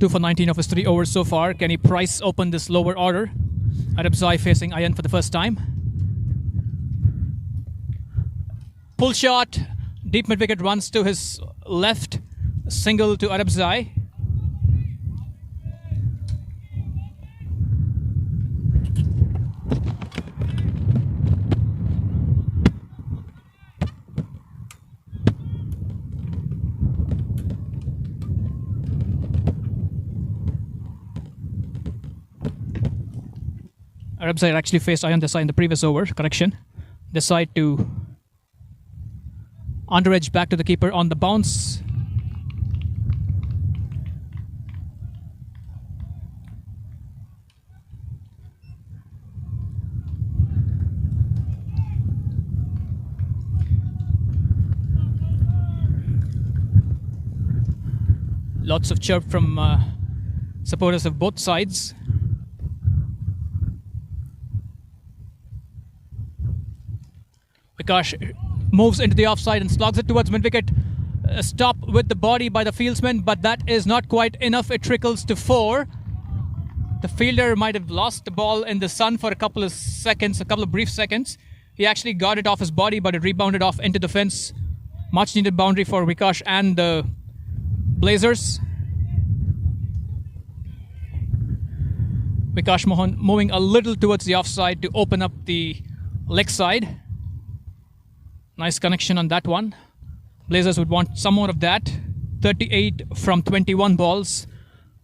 2 for 19 of his 3 overs so far. Can he price open this lower order? Arabzai facing Ayan for the first time. Pull shot. Deep mid wicket runs to his left. Single to Arabzai. Arabzai actually faced Ayan Desai in the previous over. Correction. Decide to under edge back to the keeper on the bounce. Lots of chirp from supporters of both sides. Vikash moves into the offside and slogs it towards mid-wicket. Stop with the body by the fieldsman, but that is not quite enough. It trickles to 4. The fielder might have lost the ball in the sun for a couple of seconds, a couple of brief seconds. He actually got it off his body, but it rebounded off into the fence. Much needed boundary for Vikash and the Blazers. Vikash Mohan moving a little towards the offside to open up the leg side. Nice connection on that one. Blazers would want some more of that. 38 from 21 balls.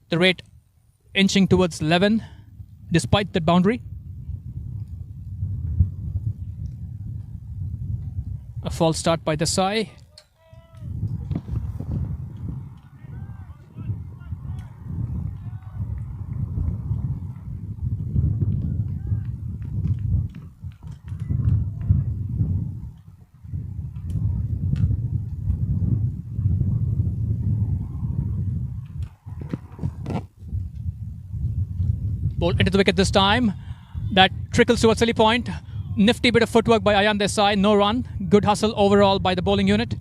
The rate inching towards 11 despite the boundary. A false start by Desai. Ball into the wicket this time. That trickles to a silly point. Nifty bit of footwork by Ayan Desai. No run. Good hustle overall by the bowling unit.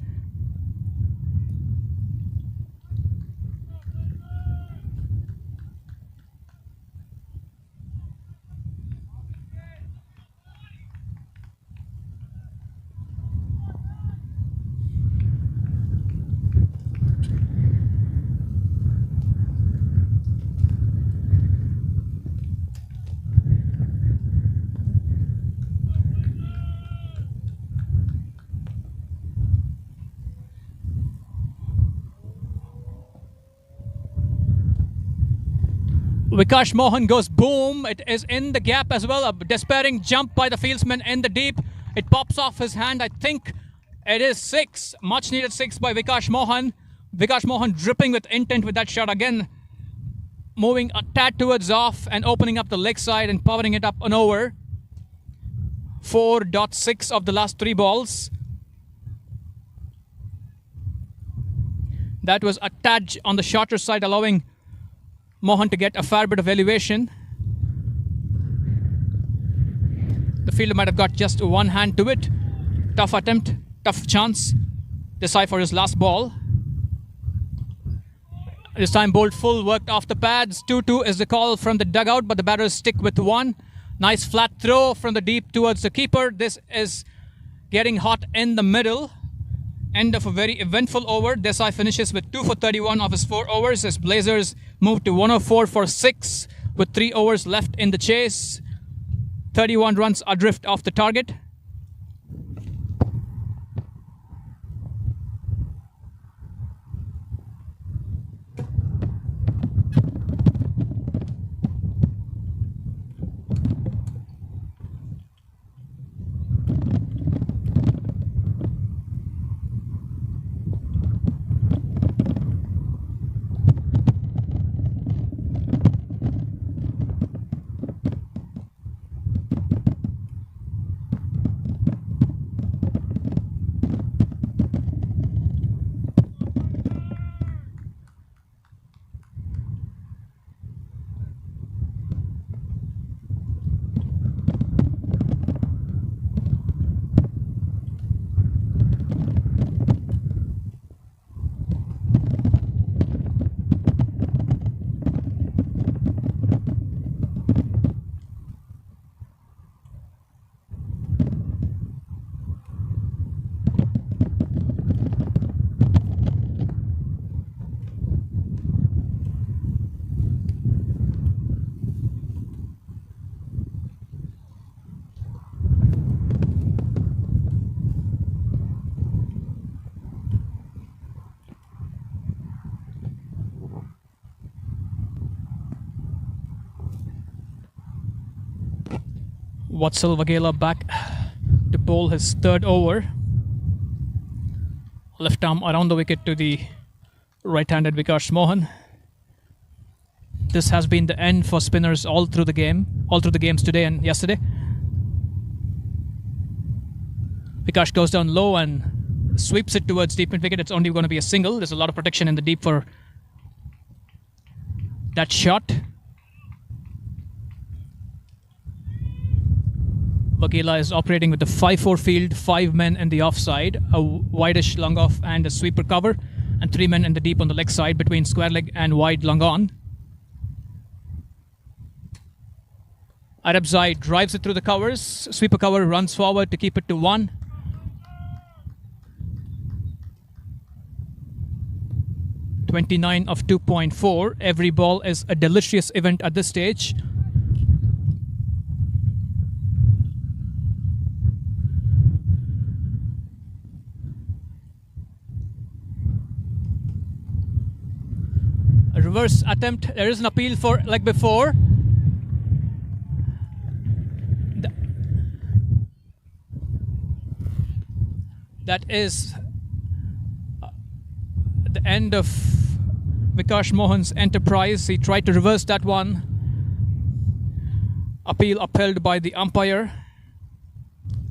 Vikash Mohan goes boom. It is in the gap as well. A despairing jump by the fieldsman in the deep. It pops off his hand. I think it is 6. Much needed 6 by Vikash Mohan. Vikash Mohan dripping with intent with that shot again. Moving a tad towards off and opening up the leg side and powering it up and over. 4.6 of the last 3 balls. That was a tad on the shorter side, allowing Mohan to get a fair bit of elevation. The fielder might have got just one hand to it. Tough attempt, tough chance. Desai for his last ball. This time bowled full, worked off the pads. 2-2 is the call from the dugout, but the batters stick with 1. Nice flat throw from the deep towards the keeper. This is getting hot in the middle. End of a very eventful over. Desai finishes with 2 for 31 of his 4 overs. His Blazers move to 104 for 6 with 3 overs left in the chase. 31 runs adrift off the target. Vatsal Waghela back to bowl his 3rd over. Left arm around the wicket to the right-handed Vikash Mohan. This has been the end for spinners all through the games today and yesterday. Vikash goes down low and sweeps it towards deep mid wicket. It's only going to be a single. There's a lot of protection in the deep for that shot. Waghela is operating with the 5-4 field, 5 men in the offside, a wideish long off and a sweeper cover, and 3 men in the deep on the leg side between square leg and wide long on. Arabzai drives it through the covers. Sweeper cover runs forward to keep it to 1. .29 of 2.4. Every ball is a delicious event at this stage. A reverse attempt. There is an appeal for leg before. That is the end of Vikash Mohan's enterprise. He tried to reverse that one. Appeal upheld by the umpire.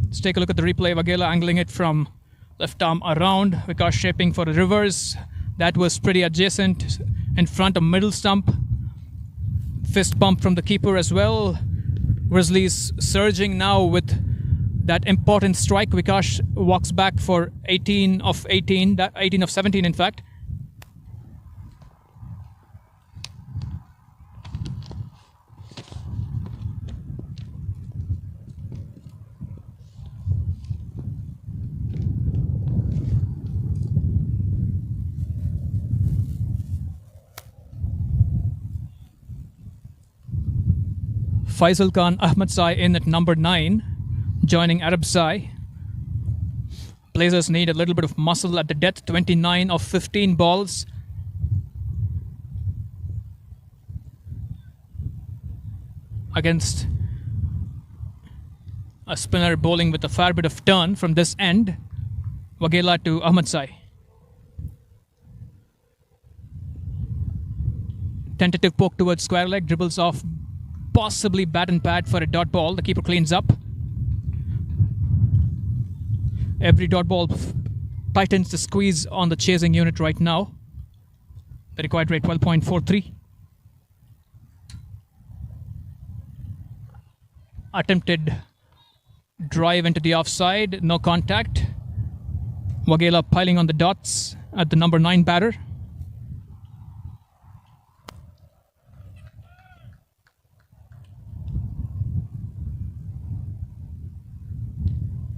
Let's take a look at the replay. Waghela angling it from left arm around. Vikash shaping for a reverse. That was pretty adjacent in front of middle stump. Fist bump from the keeper as well. Grizzlies surging now with that important strike. Vikash walks back for 18 of 18, 18 of 17 in fact. Faisal Khan Ahmadzai in at number 9, joining Arabzai. Blazers need a little bit of muscle at the death. 29 of 15 balls. against a spinner bowling with a fair bit of turn from this end. Waghela to Ahmedsai. Tentative poke towards square leg, dribbles off, possibly bat and pad for a dot ball. The keeper cleans up. Every dot ball tightens the squeeze on the chasing unit right now. The required rate 12.43. Attempted drive into the offside, no contact. Waghela piling on the dots at the number 9 batter.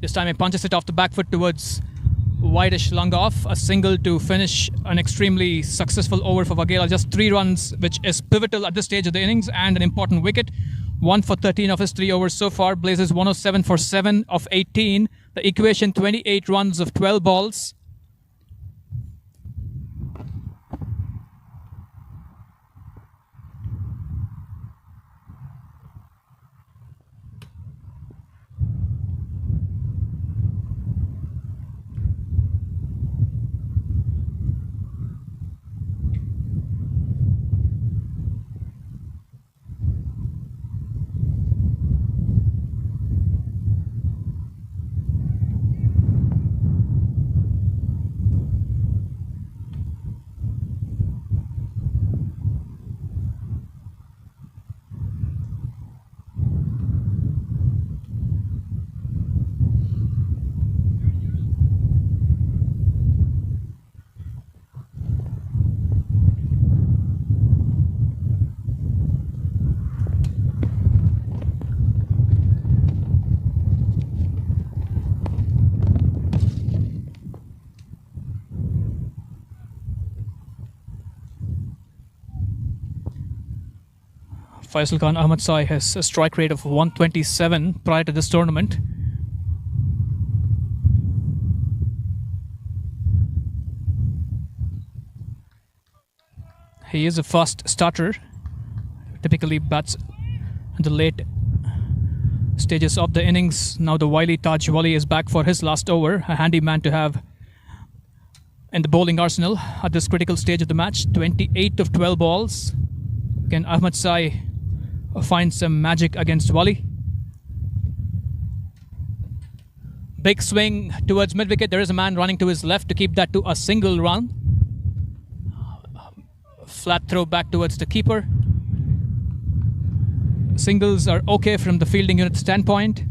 This time he punches it off the back foot towards wideish long off. A single to finish an extremely successful over for Waghela. Just 3 runs, which is pivotal at this stage of the innings, and an important wicket. 1 for 13 of his 3 overs so far. Blazers 107 for 7 of 18. The equation 28 runs of 12 balls. Faisal Khan Ahmedsai has a strike rate of 127 prior to this tournament. He is a fast starter, typically bats in the late stages of the innings. Now the wily Taj Wali is back for his last over, a handy man to have in the bowling arsenal at this critical stage of the match. 28 of 12 balls. Can Ahmedsai find some magic against Wali? Big swing towards mid-wicket. There is a man running to his left to keep that to a single run. Flat throw back towards the keeper. Singles are okay from the fielding unit standpoint.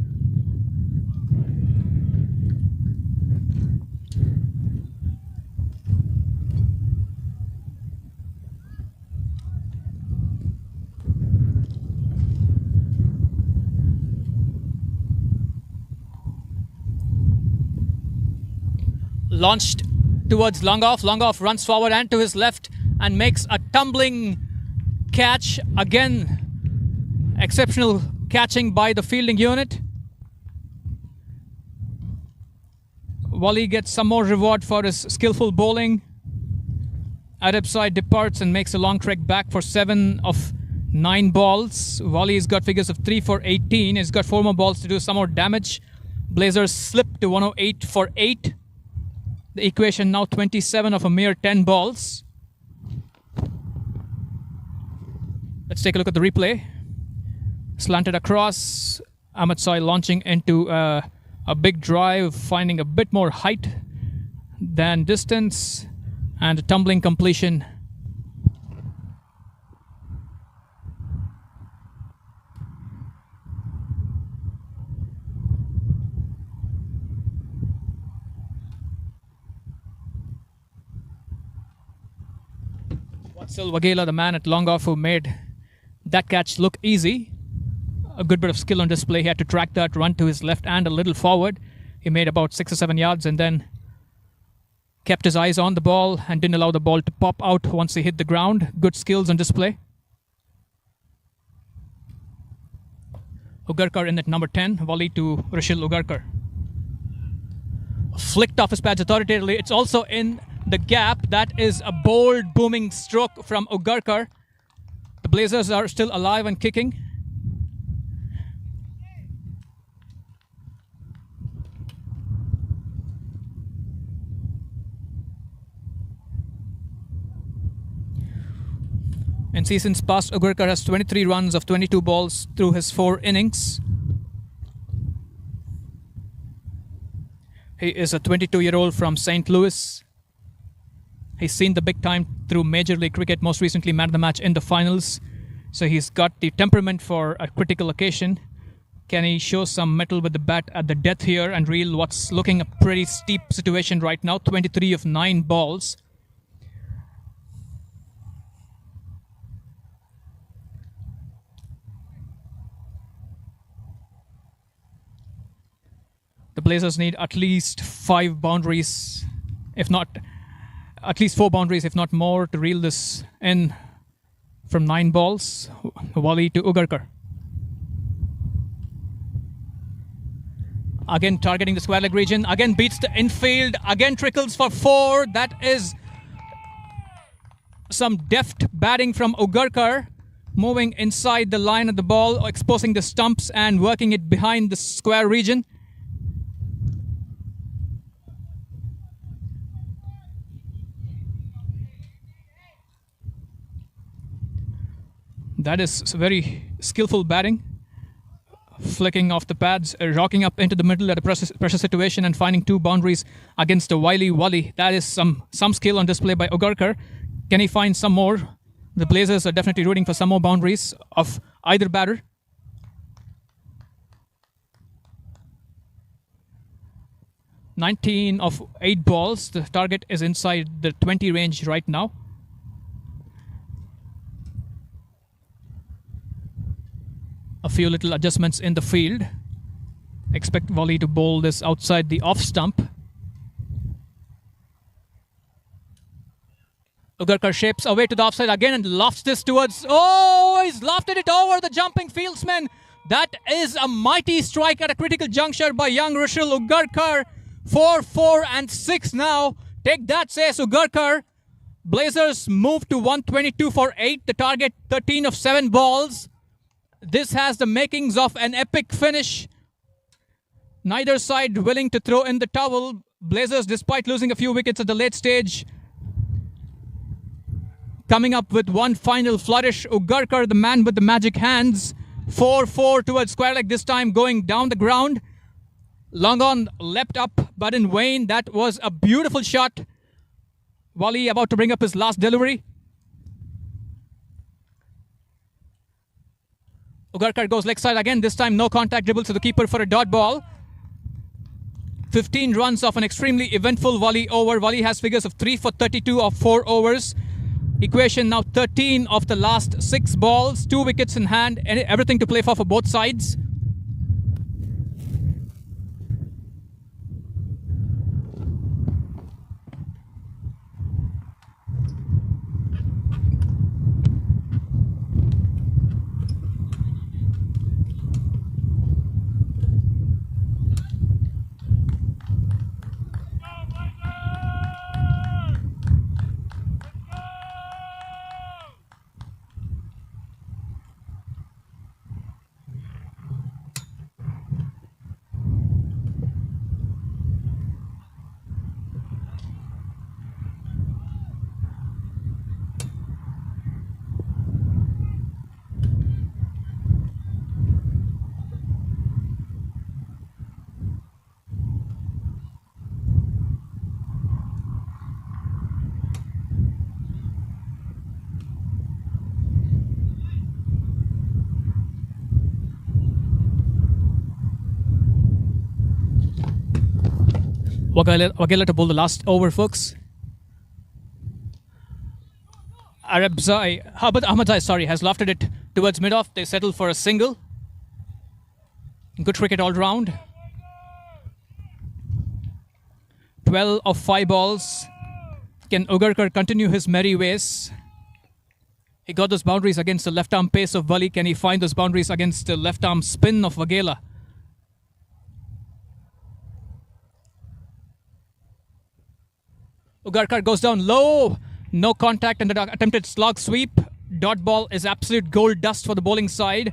Launched towards long off. Long off runs forward and to his left and makes a tumbling catch. Again, exceptional catching by the fielding unit. Wali gets some more reward for his skillful bowling. Adepsai departs and makes a long trek back for 7 of 9 balls. Wali's got figures of 3 for 18. He's got 4 more balls to do some more damage. Blazers slip to 108 for 8. The equation now 27 of a mere 10 balls. Let's take a look at the replay. Slanted across. Ahmedsai launching into a big drive, finding a bit more height than distance, and a tumbling completion. Still Waghela, the man at long off, who made that catch look easy. A good bit of skill on display. He had to track that, run to his left and a little forward. He made about 6 or 7 yards and then kept his eyes on the ball and didn't allow the ball to pop out once he hit the ground. Good skills on display. Ugarkar in at number 10. Wali to Rishil Ugarkar. Flicked off his pads authoritatively. It's also in the gap. That is a bold, booming stroke from Ugarkar. The Blazers are still alive and kicking. In seasons past, Ugarkar has 23 runs of 22 balls through his 4 innings. He is a 22-year-old from St. Louis. He's seen the big time through Major League Cricket, most recently man of the match in the finals. So he's got the temperament for a critical occasion. Can he show some mettle with the bat at the death here and reel what's looking a pretty steep situation right now? 23 of 9 balls. The Blazers need at least 5 boundaries, if not at least 4 boundaries, if not more, to reel this in from 9 balls. Volley to Ugarkar. Again targeting the square leg region. Again beats the infield. Again trickles for 4. That is some deft batting from Ugarkar. Moving inside the line of the ball, exposing the stumps and working it behind the square region. That is very skillful batting. Flicking off the pads, rocking up into the middle at a pressure situation and finding 2 boundaries against a wily volley. That is some skill on display by Ugarkar. Can he find some more? The Blazers are definitely rooting for some more boundaries of either batter. "19 of 8 balls. The target is inside the 20 range right now. A few little adjustments in the field. Expect volley to bowl this outside the off stump. Ugarkar shapes away to the offside again and lofts this towards... Oh, he's lofted it over the jumping fieldsman. That is a mighty strike at a critical juncture by young Rushil Ugarkar. 4, 4 and 6 now. Take that, says Ugarkar. Blazers move to 122 for 8. The target 13 of 7 balls. This has the makings of an epic finish. Neither side willing to throw in the towel. Blazers, despite losing a few wickets at the late stage, coming up with one final flourish. Ugarkar, the man with the magic hands. 4-4 towards square leg, this time going down the ground. Long on leapt up, but in vain. That was a beautiful shot. Volley about to bring up his last delivery. Ugarkar goes leg side again. This time no contact, dribbles to the keeper for a dot ball. 15 runs off an extremely eventful volley over. Volley has figures of 3 for 32 of 4 overs. Equation now 13 of the last 6 balls. 2 wickets in hand. And everything to play for both sides. Wagela to bowl the last over, folks. Ahmadzai, has lofted it towards mid-off. They settle for a single. Good cricket all round. 12 of 5 balls. Can Ugarkar continue his merry ways? He got those boundaries against the left-arm pace of Volley. Can he find those boundaries against the left-arm spin of Wagela? Ugarkar goes down low. No contact and the attempted slog sweep. Dot ball is absolute gold dust for the bowling side.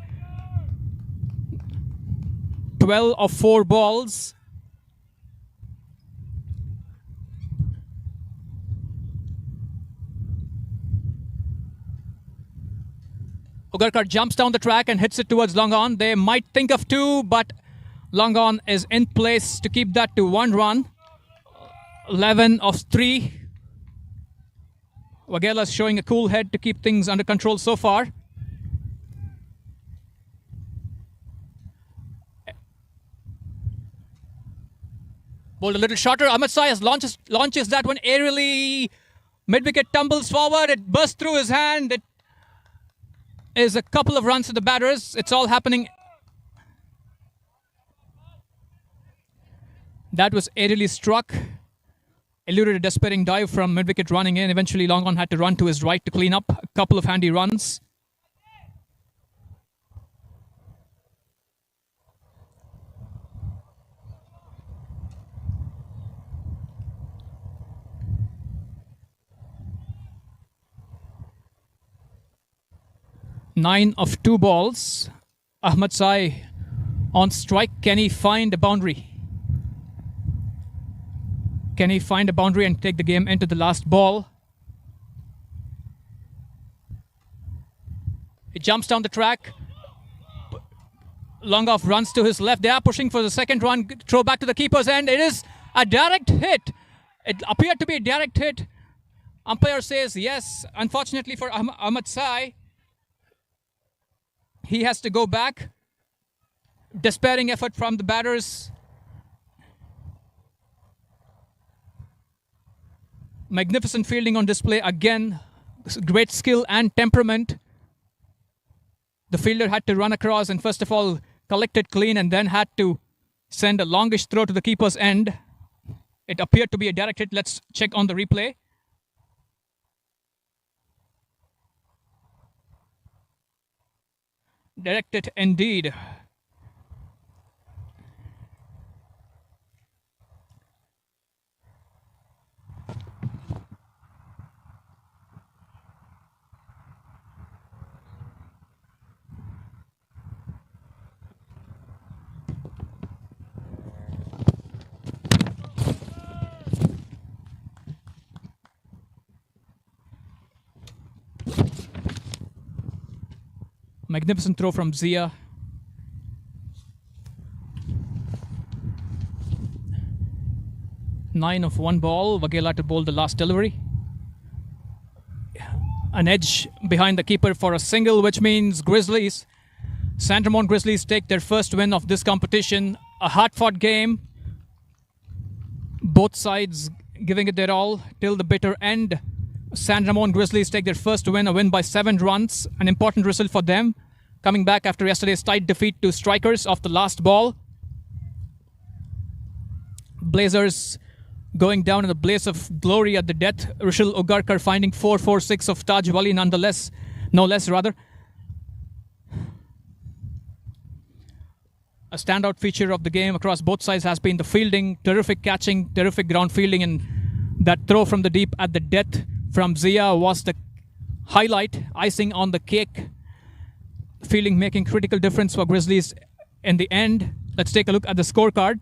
12 of 4 balls. Ugarkar jumps down the track and hits it towards long on. They might think of 2, but long on is in place to keep that to 1 run. 11 of 3. Vaghela's showing a cool head to keep things under control so far. Bowled a little shorter. Ahmed Sayas launches that one aerially. Mid-wicket tumbles forward. It bursts through his hand. It is a couple of runs to the batters. It's all happening. That was aerially struck. Eluded a despairing dive from mid-wicket running in. Eventually, long on had to run to his right to clean up a couple of handy runs. Nine of 2 balls. Ahmed Sai on strike. Can he find a boundary? Can he find a boundary and take the game into the last ball? He jumps down the track. Long off runs to his left. They are pushing for the second run. Throw back to the keeper's end. It is a direct hit. It appeared to be a direct hit. Umpire says yes. Unfortunately for Ahmed Sai, he has to go back. Despairing effort from the batters. Magnificent fielding on display again. Great skill and temperament. The fielder had to run across and first of all collect it clean and then had to send a longish throw to the keeper's end. It appeared to be a direct hit. Let's check on the replay. Directed indeed. Magnificent throw from Zia. Nine of 1 ball. Vaghela to bowl the last delivery. An edge behind the keeper for a single, which means Grizzlies. San Ramon Grizzlies take their first win of this competition. A hard-fought game. Both sides giving it their all till the bitter end. San Ramon Grizzlies take their first win, a win by 7 runs. An important result for them. Coming back after yesterday's tight defeat to Strikers off the last ball. Blazers going down in a blaze of glory at the death. Rushil Ugarkar finding 4-4-6 of Taj Wali nonetheless. No less, rather. A standout feature of the game across both sides has been the fielding. Terrific catching, terrific ground fielding, and that throw from the deep at the death from Zia was the highlight, icing on the cake. Fielding making critical difference for Grizzlies in the end. Let's take a look at the scorecard.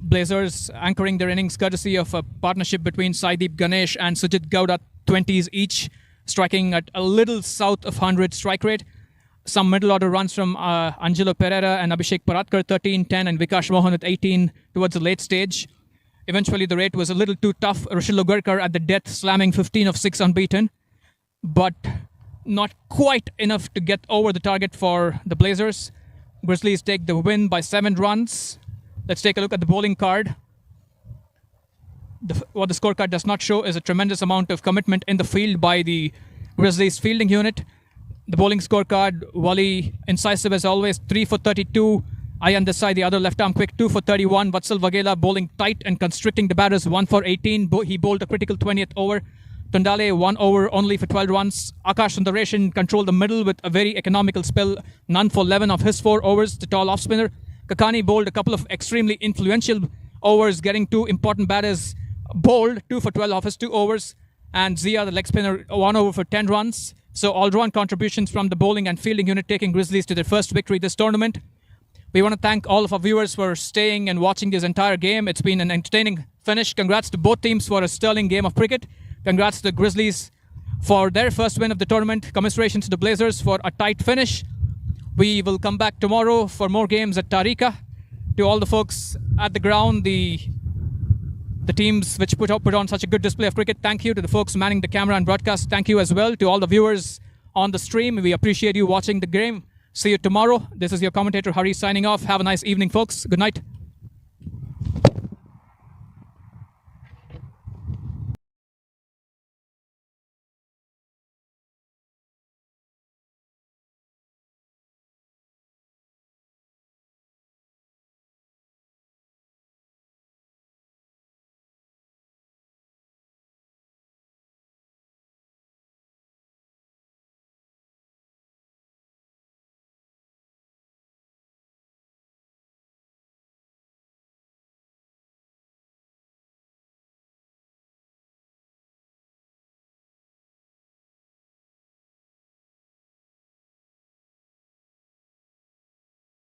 Blazers anchoring their innings courtesy of a partnership between Saideep Ganesh and Sujit Gowda, 20s each, striking at a little south of 100 strike rate. Some middle order runs from Angelo Pereira and Abhishek Paratkar, 13, 10, and Vikash Mohan at 18 towards the late stage. Eventually, the rate was a little too tough. Rushil Ugarkar at the death, slamming 15 of 6 unbeaten, but not quite enough to get over the target for the Blazers. Grizzlies take the win by 7 runs. Let's take a look at the bowling card. What the scorecard does not show is a tremendous amount of commitment in the field by the Grizzlies fielding unit. The bowling scorecard, Wali incisive as always, 3 for 32. Ayan Desai, the other left arm quick, 2 for 31. Vatsal Vaghela bowling tight and constricting the batters, 1 for 18. He bowled a critical 20th over. Tundale, 1 over only for 12 runs. Akash Sundaresan controlled the middle with a very economical spell, none for 11 of his 4 overs. The tall off spinner. Kakani bowled a couple of extremely influential overs, getting 2 important batters bowled, 2 for 12 of his 2 overs. And Zia, the leg spinner, 1 over for 10 runs. So all-round contributions from the bowling and fielding unit taking Grizzlies to their first victory this tournament. We want to thank all of our viewers for staying and watching this entire game. It's been an entertaining finish. Congrats to both teams for a sterling game of cricket. Congrats to the Grizzlies for their first win of the tournament. Commiserations to the Blazers for a tight finish. We will come back tomorrow for more games at Tarika. To all the folks at the ground, the teams which put on such a good display of cricket, thank you. To the folks manning the camera and broadcast, thank you as well. To all the viewers on the stream, we appreciate you watching the game. See you tomorrow. This is your commentator Hari signing off. Have a nice evening, folks. Good night.